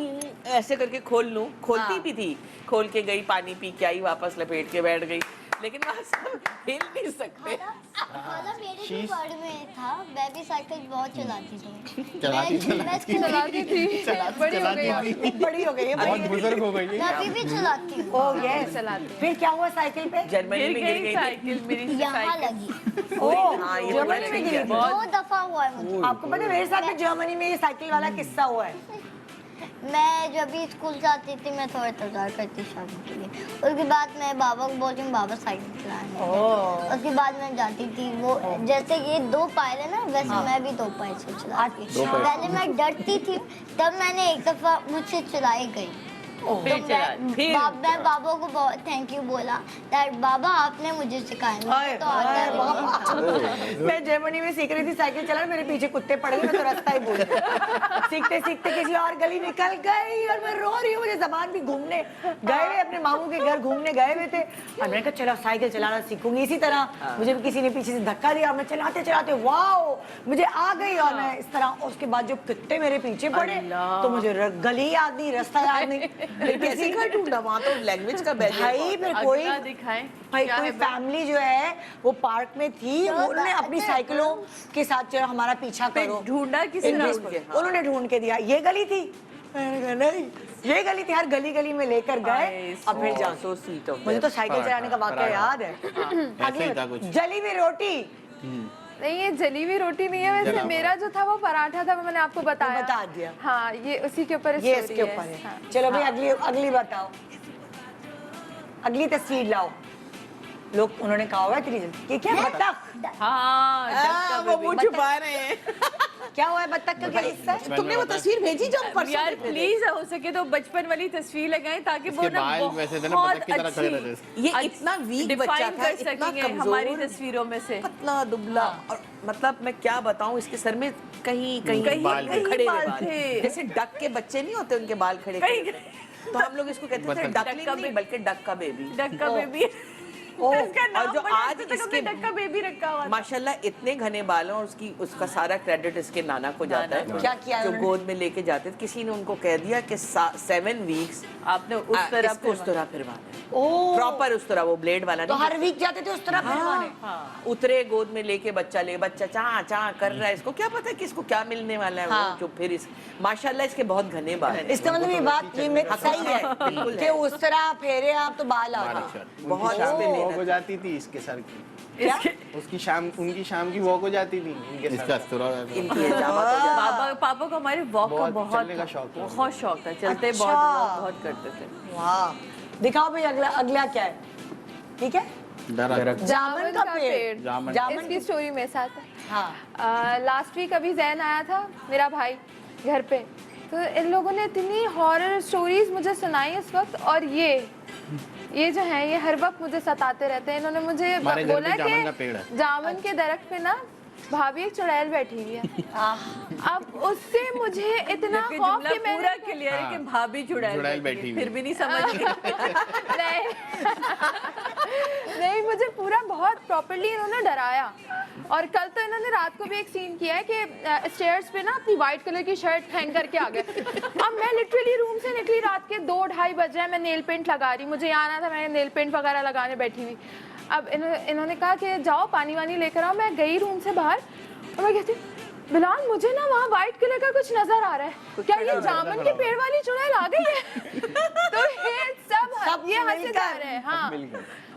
ऐसे करके खोल लूं, खोलती भी थी, खोल के गई, पानी पी के आई, वापस लपेट के बैठ गई, लेकिन वहाँ सब हिल नहीं सकते। खाला मेरे भी घर में था, मैं भी साइकिल बहुत चलाती थी। चलाती चलाती थी, बड़ी हो गई अब। बड़ी हो गई है, बहुत बड़ी है। बुजुर्ग हो गई मैं है। अभी भी चलाती हूँ। Oh yes. फिर क्या हुआ साइकिल पे? जर्मनी गिर में गिर गई गई थी। साइकिल मेरी से यहाँ साइकिल। लगी। ओह, हाँ, ये जर्मनी बड़ी में गिरी थी। है। 2 दफा हुआ है मुझे। आपको पता है मेरे साथ भी जर्मनी में ये साइकिल वाला किस्सा हुआ है। मैं जब भी स्कूल जाती थी, मैं थोड़ा इंतजार करती शादी के लिए। उसके बाद मैं बाबा को बोलती हूँ, बाबा साइकिल चलाने। उसके बाद मैं जाती थी, वो जैसे ये 2 पायल है ना, वैसे मैं भी 2 पायल से चलाती थी। पहले मैं डरती थी, तब मैंने एक दफा मुझसे चलाई गई। फिर चला फिर मैं बाबा को बहुत थैंक यू बोला, दैट बाबा आपने मुझे सिखाया, मुझे तो आता है बाबा। मैं जर्मनी में सीख रही थी साइकिल चलाना, मेरे पीछे कुत्ते पड़ गए, मैं तो रास्ता ही भूल गई। सीखते सीखते किसी और गली निकल गई और मैं रो रही हूँ। मुझे जबान भी घूमने गए हुए, अपने मामू के घर घूमने गए हुए थे, और मैंने कहा चलो साइकिल चलाना सीखूंगी। इसी तरह मुझे भी किसी ने पीछे से धक्का दिया, मैं चलाते चलाते वाओ मुझे आ गई, और मैं इस तरह। उसके बाद जो कुत्ते मेरे पीछे पड़े तो मुझे गली याद नहीं, रास्ता याद नहीं। कैसे घर ढूंढा? वहाँ तो लैंग्वेज का बैरियर भाई फिर कोई अगला दिखाएं भाई क्या कोई है बे- फैमिली जो है वो पार्क में थी, वो उन्होंने अपनी साइकिलों के साथ चलो हमारा पीछा करो। ढूंढा किसने? इंग्लिश ढूंढ के, में। उन्होंने ढूंढ के दिया, ये गली थी। मैंने कहा नहीं, ये गली थी। हर गली गली में लेकर गए, अब फिर जाओ। सो स्वीट ऑफ मुझे तो साइकिल चलाने का वाकया याद है। ऐसे ही था कुछ। जली हुई रोटी नहीं, ये जली हुई रोटी नहीं है वैसे। मेरा जो था वो पराठा था, वो मैंने आपको बताया। बता दिया। हाँ, ये उसी के ऊपर ये story इसके ऊपर है। हाँ। चलो भाई अगली अगली बताओ, अगली तस्वीर लाओ। लोग उन्होंने कहा हुआ तेरी ये क्या बत्तख? हाँ, हाँ, वो मुंह छुपा रहे हैं। क्या हुआ है बत्तख का क्या हिस्सा है? तुमने वो तस्वीर भेजी जो हम परसों यार देखे थे? प्लीज हो सके तो बचपन वाली तस्वीर लगाएं, ताकि वो इसके ना बाल वैसे थे ना, बहुत बतख की तरह खड़े रहते अच्छी ये इतना वीक बच्चा डिफाइन था, कर इतना सकेंगे कमजोर, हमारी तस्वीरों में से। पतला दुबला, और मतलब मैं क्या बताऊं, इसके सर में कहीं कहीं कहीं- बाल कहीं खड़े बाल हुए बाल थे। जैसे डक के बच्चे नहीं होते, उनके बाल खड़े कहीं- खड़े। तो हम लोग इसको कहते थे बतख। डकलिंग नहीं, बल्कि डक का बेबी। डक्का बेबी। इसका और नाम जो बड़ा आज अच्छा था, इसके कभी डक्का बेबी रखा हुआ था। माशाल्लाह इतने घने बाल हैं, और उसका सारा क्रेडिट इसके नाना को जाता है। क्या किया जो उन्होंने? गोद में लेके जाते थे, किसी ने उनको कह दिया कि 7 वीक्स आपने उस तरह इसको उस तरह फिरवाना, ओह, प्रॉपर उस तरह, वो ब्लेड वाला तो नहीं। हर वीक जाते थे उस तरह फिरवाने। उतरे गोद में लेके बच्चा चाँ चाँ कर रहा है, इसको क्या पता है कि इसको क्या मिलने वाला है। हाँ। वो जो फिर माशाल्लाह इसके बहुत घने बाल हैं। इसका मतलब ये बात ये मिथ सही है बिल्कुल कि है। उस तरह फेरे आप तो बाल आ गए। बहुत शाम इस पे की वॉक मेहनत हो जाती थी इसके सर की। उनकी शाम की वॉक हो जाती थी इनके इसका सर। अस्तुरा इनकी हजामत हो जाती पापा को हमारे वॉक का बहुत चलने का बहुत शौक था। बहुत शौक था, चलते अच्छा। बहुत करते थे। वाह, दिखाओ भाई अगला अगला क्या है? ठीक है, दरख्त जामुन का पेड़। जामुन। जामुन इसकी स्टोरी मेरे साथ है। हाँ, लास्ट वीक अभी जैन आया था मेरा भाई घर पे, तो इन लोगों ने इतनी हॉरर स्टोरीज मुझे सुनाई इस वक्त, और ये जो है ये हर वक्त मुझे सताते रहते हैं। इन्होंने मुझे हमारे घर बोला पे जामुन का पेड़ कि है। जामुन के दरख्त पे ना भाभी एक चुड़ैल बैठी हुई है। अब उससे मुझे इतना जबकि खौफ जुमला कि मैंने पूरा क्लियर है कि भाभी चुड़ैल चुड़ैल बैठी बैठी हुई। फिर भी नहीं समझ नहीं नहीं, मुझे पूरा बहुत प्रॉपर्ली इन्होंने डराया। और कल तो इन्होंने रात को भी एक सीन किया है कि स्टेयर्स पे ना अपनी वाइट कलर की शर्ट हैंग करके आ गए। अब मैं लिटरली रूम से निकली, रात के 2-2:30 बज रहे हैं, मैं नेल पेंट लगा रही, मुझे यहाँ आना था, मैं नेल पेंट वगैरह लगाने बैठी हुई। अब इन्होंने कहा कि जाओ पानी वानी लेकर आओ। मैं गई रूम से बाहर और मैं कहती बिलाल मुझे ना वहाँ व्हाइट कलर का कुछ नजर आ रहा है, क्या ये जामुन के पेड़ वाली चुड़ैल आ गई है? तो ये सब ये हंसे जा रहे हैं। हाँ,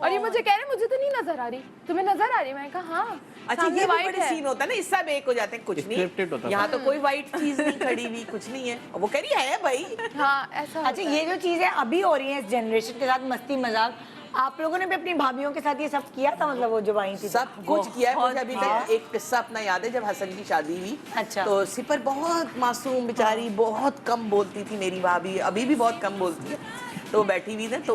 और ये मुझे कह रहे हैं मुझे तो नहीं नजर आ रही, तुम्हें नजर आ रही है? मैंने कहा हाँ। अच्छा, सामने ये भी white बड़े है। सीन होता है ना, इस सब एक हो जाते हैं, कुछ Scripted होता नहीं, यहाँ तो कोई व्हाइट चीज नहीं खड़ी हुई, कुछ नहीं है, और वो कह रही है भाई। हाँ, ऐसा अच्छा, ये जो चीजें अभी हो रही हैं इस जनरेशन के साथ, मस्ती मजाक, आप लोगों ने भी अपनी भाभीयों के साथ ये सब किया था, मतलब वो जो आई थी? सब कुछ किया है। मुझे अभी तक एक किस्सा अपना याद है, जब हसन की शादी हुई। अच्छा। तो सिपर बहुत मासूम बेचारी, बहुत कम बोलती थी मेरी भाभी, अभी भी बहुत कम बोलती है। तो वो बैठी हुई थी, तो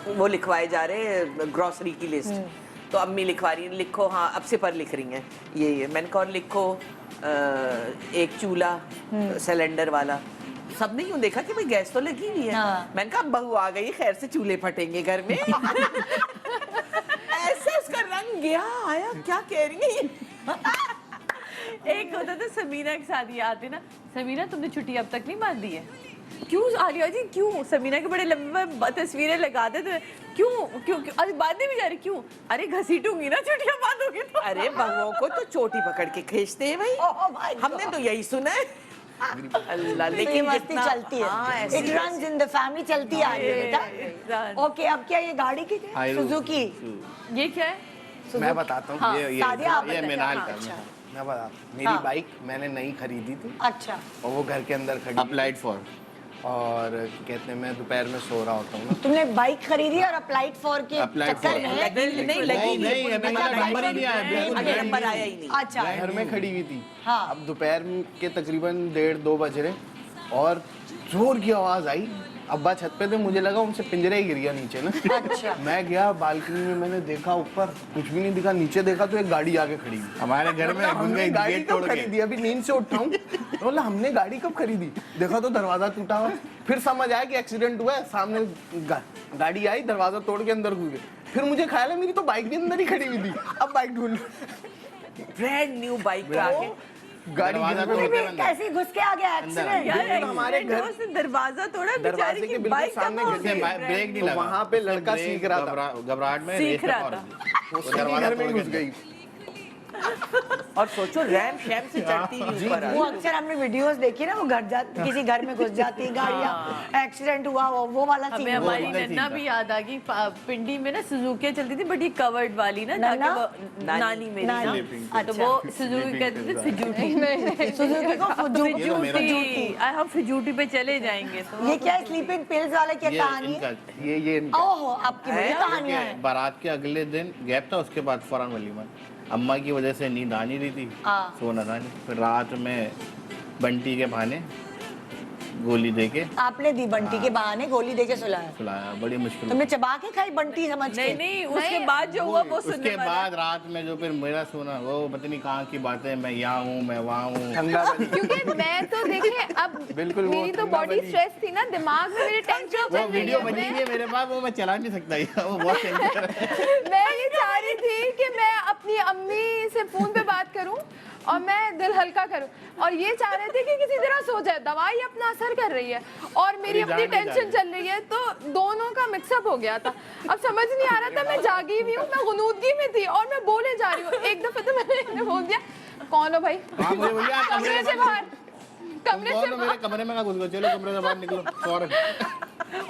वो लिखवाए जा रहे ग्रोसरी की लिस्ट। तो अम्मी लिखवा रही है, लिखो। हाँ, अब सिपर लिख रही हैं ये मैंने कहा लिखो एक चूल्हा सिलेंडर वाला। सबने यूं देखा कि भाई गैस तो लगी हुई है। हाँ। मैंने कहा बहू आ गई, खैर से चूल्हे फटेंगे घर में। ऐसे उसका रंग गया आया, क्या कह रही है। एक होता था समीना के साथ, ये आते ना, समीना तुमने छुट्टी अब तक नहीं बांधी है? क्यों आलिया जी, क्यों? समीना के बड़े लंबे तस्वीरें लगाते थे, क्यों क्यों क्यों? अरे बांधने भी जा रही, क्यों? अरे घसीटूंगी ना, छुट्टियां बांधोगी तो। अरे बहुओं को तो चोटी पकड़ के खींचते हैं भाई। हमने तो यही सुना है। अल्लाह, तो ये लेकिन मस्ती जितना- चलती है। हाँ, ऐसे it runs in the family, चलती आ रही है बेटा। ओके, अब क्या ये गाड़ी की सुजुकी? ये क्या है? मैं बताता हूँ। सादिया, आप ये बताइए। मिनाल हाँ, का अच्छा। मैं बताता हूँ। मेरी बाइक मैंने नई खरीदी थी अच्छा। और वो घर के अंदर खड़ी अप्लाइड फॉर। और कहते हैं मैं दोपहर में सो रहा होता हूँ ना, तुमने बाइक खरीदी और अप्लाइड फॉर के Applied चक्कर for- में? नहीं लगी नहीं, अभी मतलब नंबर ही नहीं आया, बिल्कुल अभी नंबर आया ही नहीं। अच्छा। घर में खड़ी हुई थी। हाँ। अब दोपहर के तकरीबन 1:30-2 बज रहे और जोर की आवाज आई। अब्बा छत पे थे, मुझे लगा उनसे पिंजरा ही गिर गया नीचे ना। अच्छा। मैं गया बालकनी में, मैंने देखा ऊपर कुछ भी नहीं दिखा, नीचे देखा तो एक गाड़ी आके खड़ी हुई। हमारे घर में घुस हमने गई गाड़ी गेट कब तोड़ के। खरीदी? अभी नींद से उठा हूँ तो बोला हमने गाड़ी कब खरीदी? देखा तो दरवाजा टूटा हुआ। फिर समझ आया कि एक्सीडेंट हुआ है, सामने गाड़ी आई, दरवाजा तोड़ के अंदर घुस गए। फिर मुझे ख्याल है मेरी तो बाइक भी अंदर ही खड़ी हुई थी। अब बाइक ढूंढ, ब्रांड न्यू बाइक पे आके गाड़ी दरवाजा गिर तुम्हें गई। भी कैसे घुस के आ गया एक्सीडेंट? यार बिल्कुल हमारे accident घर- हुआ, उसने दरवाजा तोड़ा, दरवाजे बेचारी के की बिल्कुल बाइक सामने कहाँ गिरने होगी? ब्रेक नहीं तो लगा। वहाँ पे लड़का ब्रेक सीख रहा था। घबराहट में सीख रेस पे रहा मार था। दी। वो वो सीधी दरवाजा घर में तोड़ घुस के गई। और सोचो रैम शैम से चढ़ती हुई ऊपर आ वो अक्सर हमने वीडियोस देखी ना, वो किसी घर में घुस जाती है गाड़ियाँ, एक्सीडेंट हुआ वो वाला हमें सीन। हमारी उधर नन्ना सीन भी याद आ गई। पिंडी में ना सुजुकी चलती थी, बड़ी कवर्ड वाली ना, ताकि नन्ना? वो नानी मेरी ना, तो वो सुजुकी कहते थे फिजूटी। सुजुकी को फुजूटी। ये तो मेरा- हम फिजूटी पे चले जाएंगे तो ये क्या स्लीपिंग पिल्स वाला क्या ये कहानी है? इनका ये इनका। ओहो, आपकी बड़ी कहानियां हैं। बारात के अगले दिन गैप था, उसके बाद फौरन वलीमा। अम्मा की वजह से नींद आ नहीं रही थी, हाँ। सोना था नहीं। फिर रात में बंटी के बहाने गोली दे के आपने दी बंटी के बहाने गोली देके सुलाया? सुलाया, बड़ी मुश्किल। तुमने चबा के खाई बंटी समझ के? नहीं नहीं, उसके बाद जो हुआ वो उसके सुनने वाला। बाद रात में जो फिर मेरा सोना, वो पता नहीं कहाँ की बातें, मैं यहाँ हूँ, मैं वहाँ हूँ। ठंडा बनी। क्योंकि मैं तो देखिए अब बिल्कुल वो मेरी तो ठंडा बॉडी बनी। स्ट्रेस थी ना, दिमाग में मेरे टेंशन वो चल रही वीडियो है। बनी हुई है मेरे पास, वो मैं चला नहीं सकता, वो बहुत टेंशन है। मैं ये चाह रही थी कि मैं अपनी अम्मी से फोन पे बात करूं और मैं दिल हल्का करूं, और ये चाह रहे थे कि किसी तरह सो जाए। दवाई अपना असर कर रही है और मेरी अरे अपनी जान नहीं टेंशन जा चल रही है, तो दोनों का मिक्सअप हो गया था। अब समझ नहीं आ रहा था, मैं जागी भी हूँ, मैं गुनूदगी में थी और मैं बोले जा रही हूँ। एक दफे तो मैंने बोल दिया, कौन हो भाई? हाँ, मुझे बोलिए आप कमरे से बाहर, कमरे से मेरे कमरे में घुस गए, चलो कमरे से बाहर निकलो फौरन।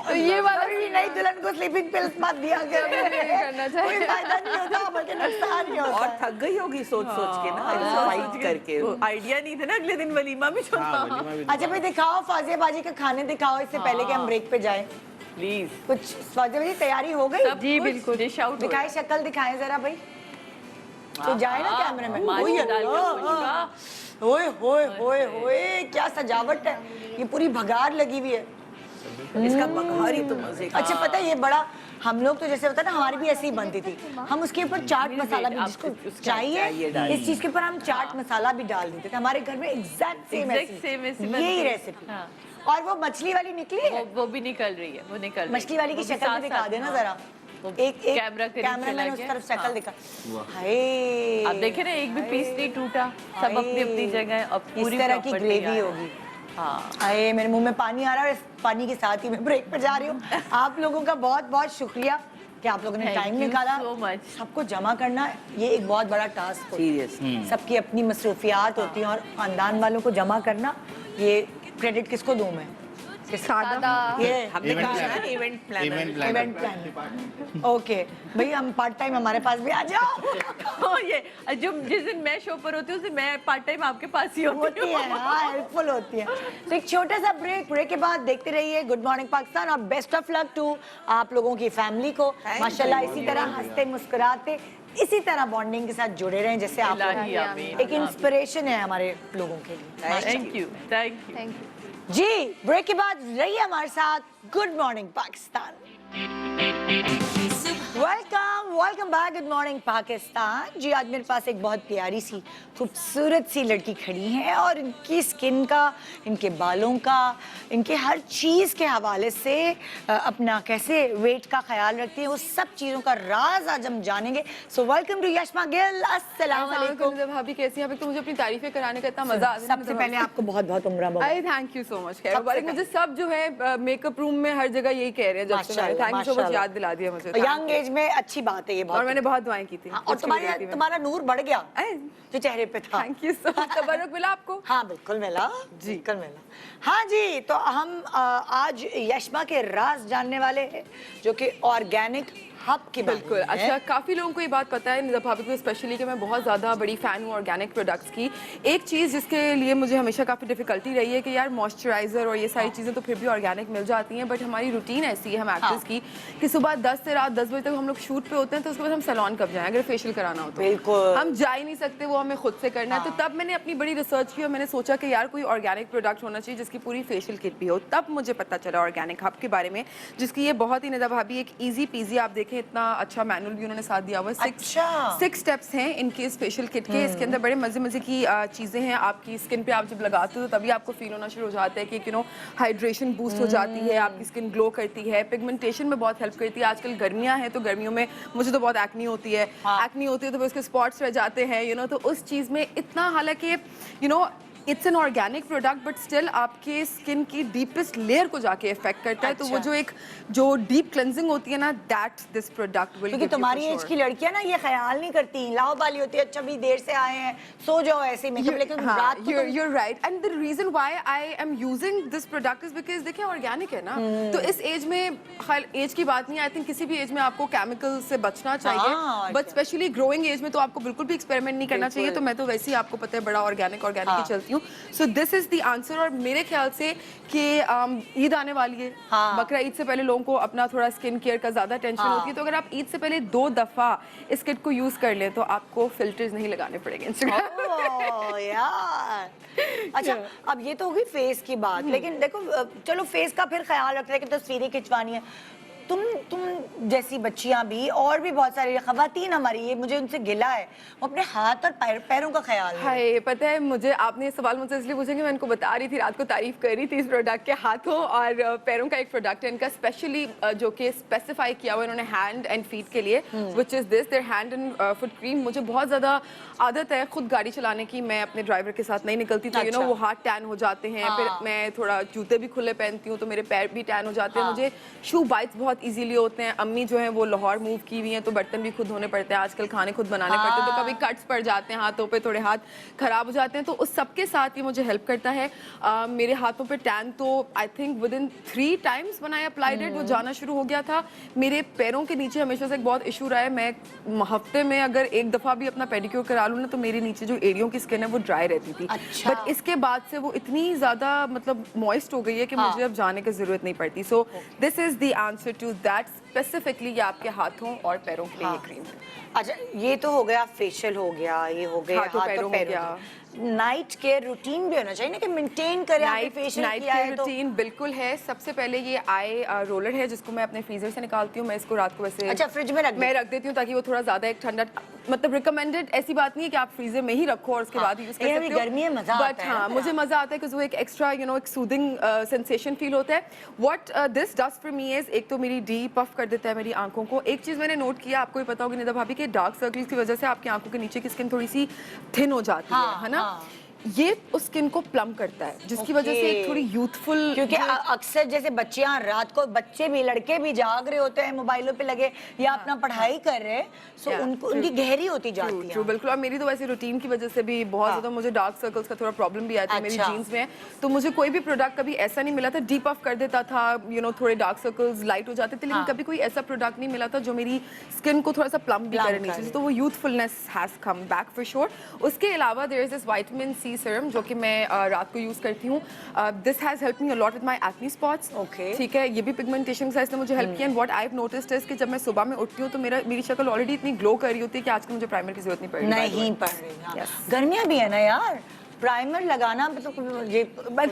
तो ये वाला कभी नई दुल्हन को स्लीपिंग पिल्स मत दिया करो। नहीं करना चाहिए। कोई फायदा नहीं होता, बल्कि नुकसान ही होता और है। थक गई होगी सोच सोच के ना, फाइट करके। आइडिया नहीं था ना, अगले दिन वलीमा भी हाँ, छोड़ा। वलीमा भी अच्छा भाई दिखाओ, फाजिया बाजी का खाने दिखाओ, इससे पहले कि हम ब्रेक पे जाएं। प्लीज कुछ फाजिया बाजी तैयारी हो गई? जी बिल्कुल, डिश आउट दिखाए, शक्ल दिखाएं जरा भाई, तो जाए ना कैमरे में। मानी ओए डाल के अल्लाह, खुशबू। ओए होए होए होए, क्या सजावट है, ये पूरी भगार लगी हुई है। इसका बघार ही तो मजे का। अच्छा पता है ये बड़ा, हम लोग तो जैसे होता है ना, हमारी भी ऐसी ही बनती थी, हम उसके ऊपर चाट मसाला भी जिसको चाहिए इस चीज के ऊपर हम चाट मसाला भी डाल देते थे। हमारे घर में एग्जैक्ट सेम Exact same ऐसी बनती यही है। रेसिपी। हाँ। और वो मछली वाली निकली है, वो भी निकल रही है, वो निकल रही है। मछली वाली की वो भी शक्ल भी साथ दिखा साथ, देना हाँ। जरा। वो एक कैमरा करीब कैमरामैन चला उस गया। तरफ शक्ल हाँ। दिखा। हाय, आप देखे ना, एक भी पीस नहीं टूटा, सब अपनी अपनी जगह है। और इस पूरी तरह की proper ग्रेवी तैयार है। होगी। हाँ, अरे मेरे मुंह में पानी आ रहा है, और इस पानी के साथ ही मैं ब्रेक पे जा रही हूँ। आप लोगों का बहुत बहुत शुक्रिया कि आप लोगों ने Thank टाइम you निकाला। so much. सबको जमा करना ये एक बहुत बड़ा टास्क होता है। सीरियस। सबकी अपनी मसरूफियात होती हैं, और खानदान वालों को जमा करना, ये क्रेडिट किसको दूं मैं? सादा ये हमने Event कहा ना planner. Event planner event planner event plan. Okay भाई, हम पार्ट टाइम हमारे पास भी आ जाओ। ये जो जिस दिन मैं शो पर होती हूँ उस दिन मैं पार्ट टाइम आपके पास ही होती होती हूँ। है, हाँ, हेल्पफुल होती है। तो एक छोटा सा ब्रेक के बाद देखते रहिए गुड मॉर्निंग पाकिस्तान, और बेस्ट ऑफ लक टू आप लोगों की फैमिली को। माशाल्लाह इसी तरह हंसते मुस्कुराते इसी तरह बॉन्डिंग के साथ जुड़े रहें, जैसे आप लोग इलाही आमीन। एक इंस्पिरेशन है हमारे लोगों के लिए। Thank you, thank you. Thank you. जी ब्रेक के बाद रहिए हमारे साथ good morning Pakistan. Welcome back good morning Pakistan. जी आज मेरे पास एक बहुत प्यारी सी खूबसूरत सी लड़की खड़ी है, और इनकी स्किन का, इनके बालों का, इनके हर चीज़ के हवाले से अपना कैसे वेट का ख्याल रखती है, वो सब चीज़ों का राज आज हम जानेंगे। So welcome to Yashma Gill. अस्सलाम वालेकुम। भाभी कैसी हैं? अभी तो मुझे अपनी तारीफें कराने का इतना मजा आता है। सबसे पहले आपको बहुत बहुत उम्र मुबारक। अरे थैंक यू सो मच। खैर मुबारक। मुझे सब जो है मेकअप रूम में हर जगह यही कह रहे हैं, जब से माशाल्लाह, थैंक यू सो मच, याद दिला दिया मुझे। यंग एज में अच्छी बात है ये बहुत। और मैंने बहुत दुआएं की थी। और तुम्हारा नूर बढ़ गया जो चेहरे पे था। Thank you so much. तबरुक मिला आपको? हाँ बिल्कुल मिला जी, बिल्कुल मिला। हाँ जी, तो हम आज यशमा के राज जानने वाले हैं, जो कि ऑर्गेनिक हब की बात बिल्कुल। अच्छा, काफ़ी लोगों को ये बात पता है, निज़ा भाभी को स्पेशली, कि मैं बहुत ज़्यादा बड़ी फ़ैन हूँ ऑर्गेनिक प्रोडक्ट्स की। एक चीज़ जिसके लिए मुझे हमेशा काफ़ी डिफ़िकल्टी रही है कि यार मॉइस्चराइज़र और ये सारी चीज़ें तो फिर भी ऑर्गेनिक मिल जाती हैं, बट हमारी रूटीन ऐसी है हम एक्ट्रेस की कि सुबह 10 से रात 10 बजे तक हम लोग शूट पे होते हैं, तो उसके बाद हम सैलून कब जाएं अगर फेशियल कराना हो तो? बिल्कुल। हम जा ही नहीं सकते, वो हमें खुद से करना है। तो तब मैंने अपनी बड़ी रिसर्च की और मैंने सोचा कि यार कोई ऑर्गेनिक प्रोडक्ट होना चाहिए जिसकी पूरी फेशियल किट भी हो। तब मुझे पता चला ऑर्गेनिक हब के बारे में, जिसकी ये बहुत ही, निज़ा भाभी, एक ईजी पीजी, आप देखें इतना अच्छा मैनुअल भी उन्होंने साथ दिया हुआ है। 6 स्टेप्स हैं इनके इस फेशियल किट के। इसके अंदर बड़े मजे मजे की चीज़ें हैं। आपकी स्किन पे आप जब लगाते हो तो तभी आपको फील होना शुरू हो जाता है कि यू नो हाइड्रेशन बूस्ट हो जाती है, आपकी स्किन ग्लो करती है, पिगमेंटेशन में बहुत हेल्प करती है। आजकल गर्मियाँ हैं तो गर्मियों में मुझे तो बहुत एक्नी होती है, एक्नी होती है तो उसके स्पॉट्स रह जाते हैं, यू नो, तो उस चीज़ में इतना, हालांकि you know it's an organic product, but still आपके स्किन की डीपेस्ट लेयर को जाके इफेक्ट करता है। तो वो जो डीप क्लेंजिंग होती है ना, दैट दिस प्रोडक्ट विल। क्योंकि तुम्हारी एज की लड़कियां ना ये ख्याल नहीं करती, लाओबाली होती है, अच्छा भी देर से आए हैं सो जाओ ऐसे मेकअप, लेकिन रात को you're right, and the reason why I am using this product is because देखिए ऑर्गेनिक है ना, तो इस एज में, खैर एज की बात नहीं, आई थिंक किसी भी एज में आपको केमिकल से बचना चाहिए, बट स्पेशली ग्रोइंग एज में तो आपको बिल्कुल भी एक्सपेरिमेंट नहीं करना चाहिए। तो मैं तो वैसे ही, आपको पता है, बड़ा ऑर्गेनिक ही चलती हूँ। सो दिस इज द आंसर। और मेरे ख्याल से कि ईद आने वाली है, बकरा ईद से पहले लोगों को अपना थोड़ा स्किन केयर का ज्यादा टेंशन होती है, तो अगर आप ईद से पहले 2 दफा इस किट को यूज कर लें तो आपको फिल्टर्स नहीं लगाने पड़ेंगे इंस्टाग्राम। यार अच्छा, अब ये तो होगी फेस की बात, लेकिन देखो चलो फेस का फिर ख्याल रख रहे हैं कि तस्वीरें खिंचवानी है, तुम जैसी बच्चियां भी और भी बहुत सारी खवातीन हमारी, ये मुझे उनसे गिला है, वो अपने हाथ और पैरों का ख्याल रखें। हाय, पता है मुझे, आपने ये सवाल मुझसे इसलिए पूछा कि मैं इनको बता रही थी, रात को तारीफ कर रही थी इस प्रोडक्ट के। हाथों और पैरों का एक प्रोडक्ट है इनका स्पेशली, जो कि स्पेसिफाई किया हुआ इन्होंने हैंड एंड फीट के लिए, which is this their hand and foot cream. मुझे बहुत ज्यादा आदत है खुद गाड़ी चलाने की, मैं अपने ड्राइवर के साथ नहीं निकलती, तो यू नो वो हाथ टैन हो जाते हैं, फिर मैं थोड़ा जूते भी खुले पहनती हूँ तो मेरे पैर भी टैन हो जाते हैं, मुझे शू बाइट्स बहुत इजीली होते हैं। अम्मी जो है वो लाहौर मूव की हुई हैं, तो बर्तन भी खुद धोने पड़ते हैं, आजकल खाने खुद बनाने पड़ते हैं, तो कभी कट्स पड़ जाते हैं हाथों पे, थोड़े हाथ खराब हो जाते हैं, तो उस सब के साथ ये मुझे हेल्प करता है। मेरे हाथों पे टैन तो I think with in 3 times when I applied it वो जाना शुरू हो गया था। मेरे पैरों के नीचे हमेशा से एक बहुत इशू रहा है, मैं हफ्ते में अगर 1 दफा भी अपना पेडिक्योर करा लूँ ना, तो मेरे नीचे जो एड़ियों की स्किन है वो ड्राई रहती थी। अच्छा। बट इसके बाद से वो इतनी ज्यादा मतलब मॉइस्ट हो गई है कि मुझे अब जाने की जरूरत नहीं पड़ती। So this is the answer to that, specifically ये आपके हाथों और पैरों के लिए ये क्रीम है। अच्छा, ये तो हो गया फेशियल हो गया, ये हो गया हाथों पैरों हो गया। नाइट केयर रूटीन भी होना चाहिए ना, कि मेंटेन करें आपने फेशियल किया है तो। रूटीन बिल्कुल है। सबसे पहले ये आई रोलर है जिसको मैं अपने फ्रीजर से निकालती हूँ, मैं इसको रात को वैसे अच्छा फ्रिज में रख देती हूँ ताकि वो थोड़ा ज्यादा एक ठंडा, मतलब रिकमेंडेड ऐसी बात नहीं है कि आप फ्रीजर में ही रखो और उसके बाद यूज कर सकते हो। गर्मी में मजा आता है, हाँ मुझे मजा आता है कि वो एक एक्स्ट्रा यू नो एक सूदिंग सेंसेशन फील होता है। What this does for me is, एक तो मेरी डी पफ कर देता है मेरी आंखों को। एक चीज मैंने नोट किया, आपको भी पता होगी निदा भाभी, के डार्क सर्कल्स की वजह से आपकी आंखों के नीचे की स्किन थोड़ी सी थिन हो जाती है ना। ये उस स्किन को प्लम करता है, जिसकी वजह से एक थोड़ी यूथफुल, क्योंकि अक्सर जैसे बच्चियां रात को, बच्चे भी लड़के भी जाग रहे होते हैं मोबाइलों पे लगे या अपना पढ़ाई कर रहे हैं, सो उनको उनकी गहरी होती जाती है। बिल्कुल। और मेरी तो वैसे रूटीन की वजह से भी बहुत ज्यादा मुझे डार्क सर्कल्स का थोड़ा प्रॉब्लम भी आता है मेरी जीन्स में, तो मुझे कोई भी प्रोडक्ट कभी ऐसा नहीं मिला था, डीप ऑफ कर देता था, थोड़े डार्क सर्कल्स लाइट हो जाते थे, लेकिन कभी कोई ऐसा प्रोडक्ट नहीं मिला था जो मेरी स्किन को थोड़ा सा प्लम भी करे नीचे से, तो वो youthfulness has come back for sure. उसके अलावा there is this vitamin C serum जो कि मैं रात को यूज करती हूँ। This has help me a lot with my acne spots. ठीक है, ये भी पिगमेंटेशन का इसने मुझे हेल्प किया। And what I have noticed is कि जब मैं सुबह में उठती हूँ तो मेरी शक्ल ऑलरेडी इतनी ग्लो कर रही होती है कि आजकल मुझे प्राइमर की जरूरत नहीं पड़ रही। गर्मियां भी है ना यार, प्राइमर लगाना मतलब ये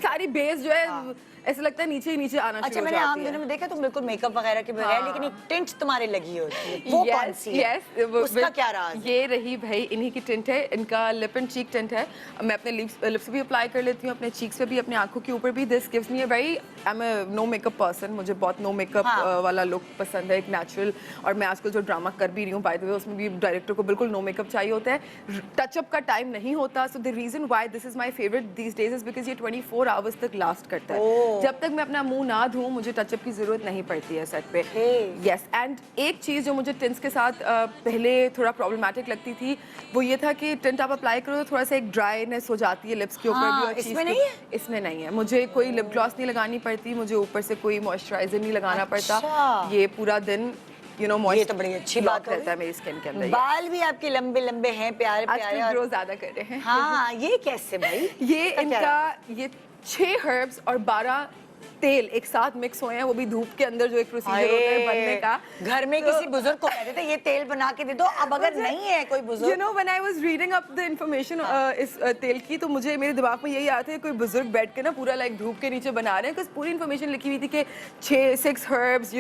सारी बेस जो है ऐसा लगता है नीचे ही नीचे आना अच्छा, मैंने आम दिनों में देखा तुम बिल्कुल मेकअप वगैरह के बगैर, लेकिन एक टिंट तुम्हारे लगी होती है, वो कौन सी है? उसका क्या राज है? ये रही भाई इन्हीं की टिंट है, इनका लिप एंड चीक टिंट है। मैं अपने लिप्स भी अप्लाई कर लेती हूँ, अपने चीक्स पे भी, अपने आंखों के ऊपर भी। This gives me a very, I am a no makeup person, मुझे बहुत नो मेकअप वाला लुक पसंद है, एक नेचुरल। और मैं आजकल जो ड्रामा कर भी रही हूँ बाय द वे, उसमें भी डायरेक्टर को बिल्कुल नो मेकअप चाहिए होता है, टचअप का टाइम नहीं होता। So the reason why this is my favourite these days is because ये 24 आवर्स तक लास्ट करता है। जब तक मैं अपना मुंह ना धोऊं मुझे टचअप की जरूरत नहीं पड़ती है सेट पे। यस, एंड एक चीज जो मुझे टिंट्स के साथ पहले थोड़ा प्रॉब्लमेटिक लगती थी वो ये था कि टिंट आप अप्लाई करो तो थोड़ा सा एक ड्राईनेस हो जाती है लिप्स के ऊपर भी। और इसमें नहीं है? इसमें नहीं है, मुझे कोई लिप ग्लॉस नहीं लगानी पड़ती, मुझे ऊपर से कोई मॉइस्चराइजर नहीं लगाना पड़ता। ये पूरा दिन ये तो बड़ी अच्छी बात रहता है मेरी स्किन के अंदर। बाल भी आपके लंबे लंबे हैं, प्यारे प्यारे, और ग्रो ज्यादा कर रहे हैं। हाँ, ये कैसे भाई? ये इनका ये 6 हर्ब्स और 12 तेल एक साथ मिक्स हुए हैं, वो भी धूप के अंदर जो एक प्रोसीजर होता है बनने का। घर में किसी बुजुर्ग को कहते थे ये तेल बना के दे दो, अब अगर नहीं है कोई बुजुर्ग, you know when I was reading up the information इस तेल की, तो मुझे मेरे दिमाग में यही आता है कोई बुजुर्ग बैठ के ना पूरा लाइक धूप के नीचे बना रहे हैं, बिकॉज पूरी इन्फॉर्मेशन लिखी हुई थी कि 6 herbs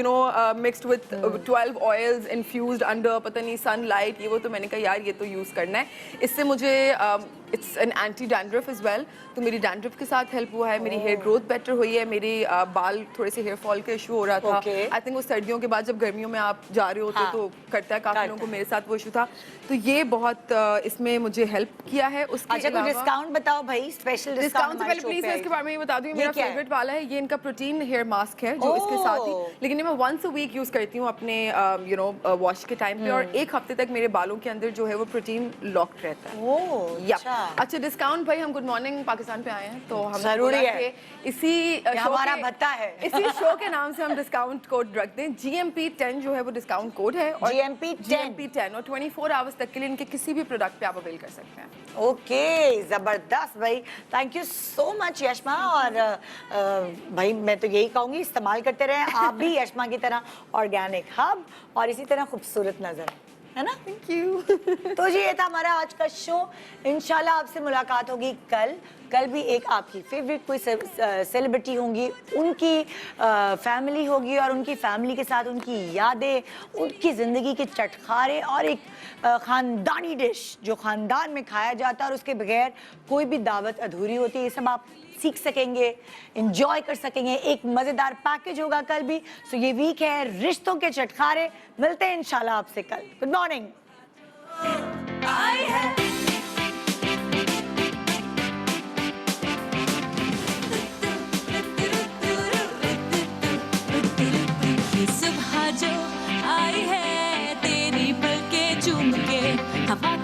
mixed with 12 oils infused under पता नहीं सनलाइट, ये वो। तो मैंने कहा यार ये तो यूज करना है, इससे मुझे it's an anti dandruff as well, तो मेरी डैंड्रफ के साथ हेल्प हुआ है, मेरी हेयर ग्रोथ बेटर हुई है, मेरे बाल थोड़े से हेयर फॉल का इशू हो रहा था। आई थिंक वो सर्दियों के बाद जब गर्मियों में आप जा रहे होते तो करता है, काफी लोगों को, मेरे साथ वो इशू था, तो ये बहुत इसमें मुझे हेल्प किया है। उसके अच्छा, कोई डिस्काउंट बताओ भाई, स्पेशल डिस्काउंट से पहले प्लीज इसके बारे में ये बता दूं, मेरा फेवरेट वाला है ये इनका प्रोटीन हेयर मास्क है जो इसके साथ ही, लेकिन मैं वंस अ वीक यूज करती हूँ अपने वॉश के टाइम पे, और 1 हफ्ते तक मेरे बालों के अंदर जो है वो प्रोटीन लॉक्ड रहता है। अच्छा, डिस्काउंट भाई हम गुड मॉर्निंग पाकिस्तान पे आए हैं तो हम जरूरी है, इसी हमारा भत्ता है, इसी शो के नाम से हम डिस्काउंट कोड रख दें। GMP10 जो है वो डिस्काउंट कोड है, और GMP10 और 24 आवर्स तक के लिए इनके किसी भी प्रोडक्ट पे आप अवेल कर सकते हैं। ओके, जबरदस्त भाई, thank you so much Yashma. और भाई मैं तो यही कहूंगी, इस्तेमाल करते रहें आप भी यशमा की तरह, ऑर्गेनिक हब, और इसी तरह खूबसूरत नजर, है ना? Thank you. तो जी ये था हमारा आज का शो। इंशाल्लाह आपसे मुलाकात होगी कल भी एक आपकी फेवरेट कोई सेलिब्रिटी होंगी, उनकी फैमिली होगी, और उनकी फैमिली के साथ उनकी यादें, उनकी ज़िंदगी के चटखारे, और एक ख़ानदानी डिश जो ख़ानदान में खाया जाता है और उसके बगैर कोई भी दावत अधूरी होती है। ये सब आप सीख सकेंगे, एंजॉय कर सकेंगे, एक मज़ेदार पैकेज होगा कल भी। सो ये वीक है रिश्तों के चटखारे, मिलते हैं इंशाल्लाह आपसे कल। Good morning. सुबह जो आई है तेरी पलके चूम के, हवा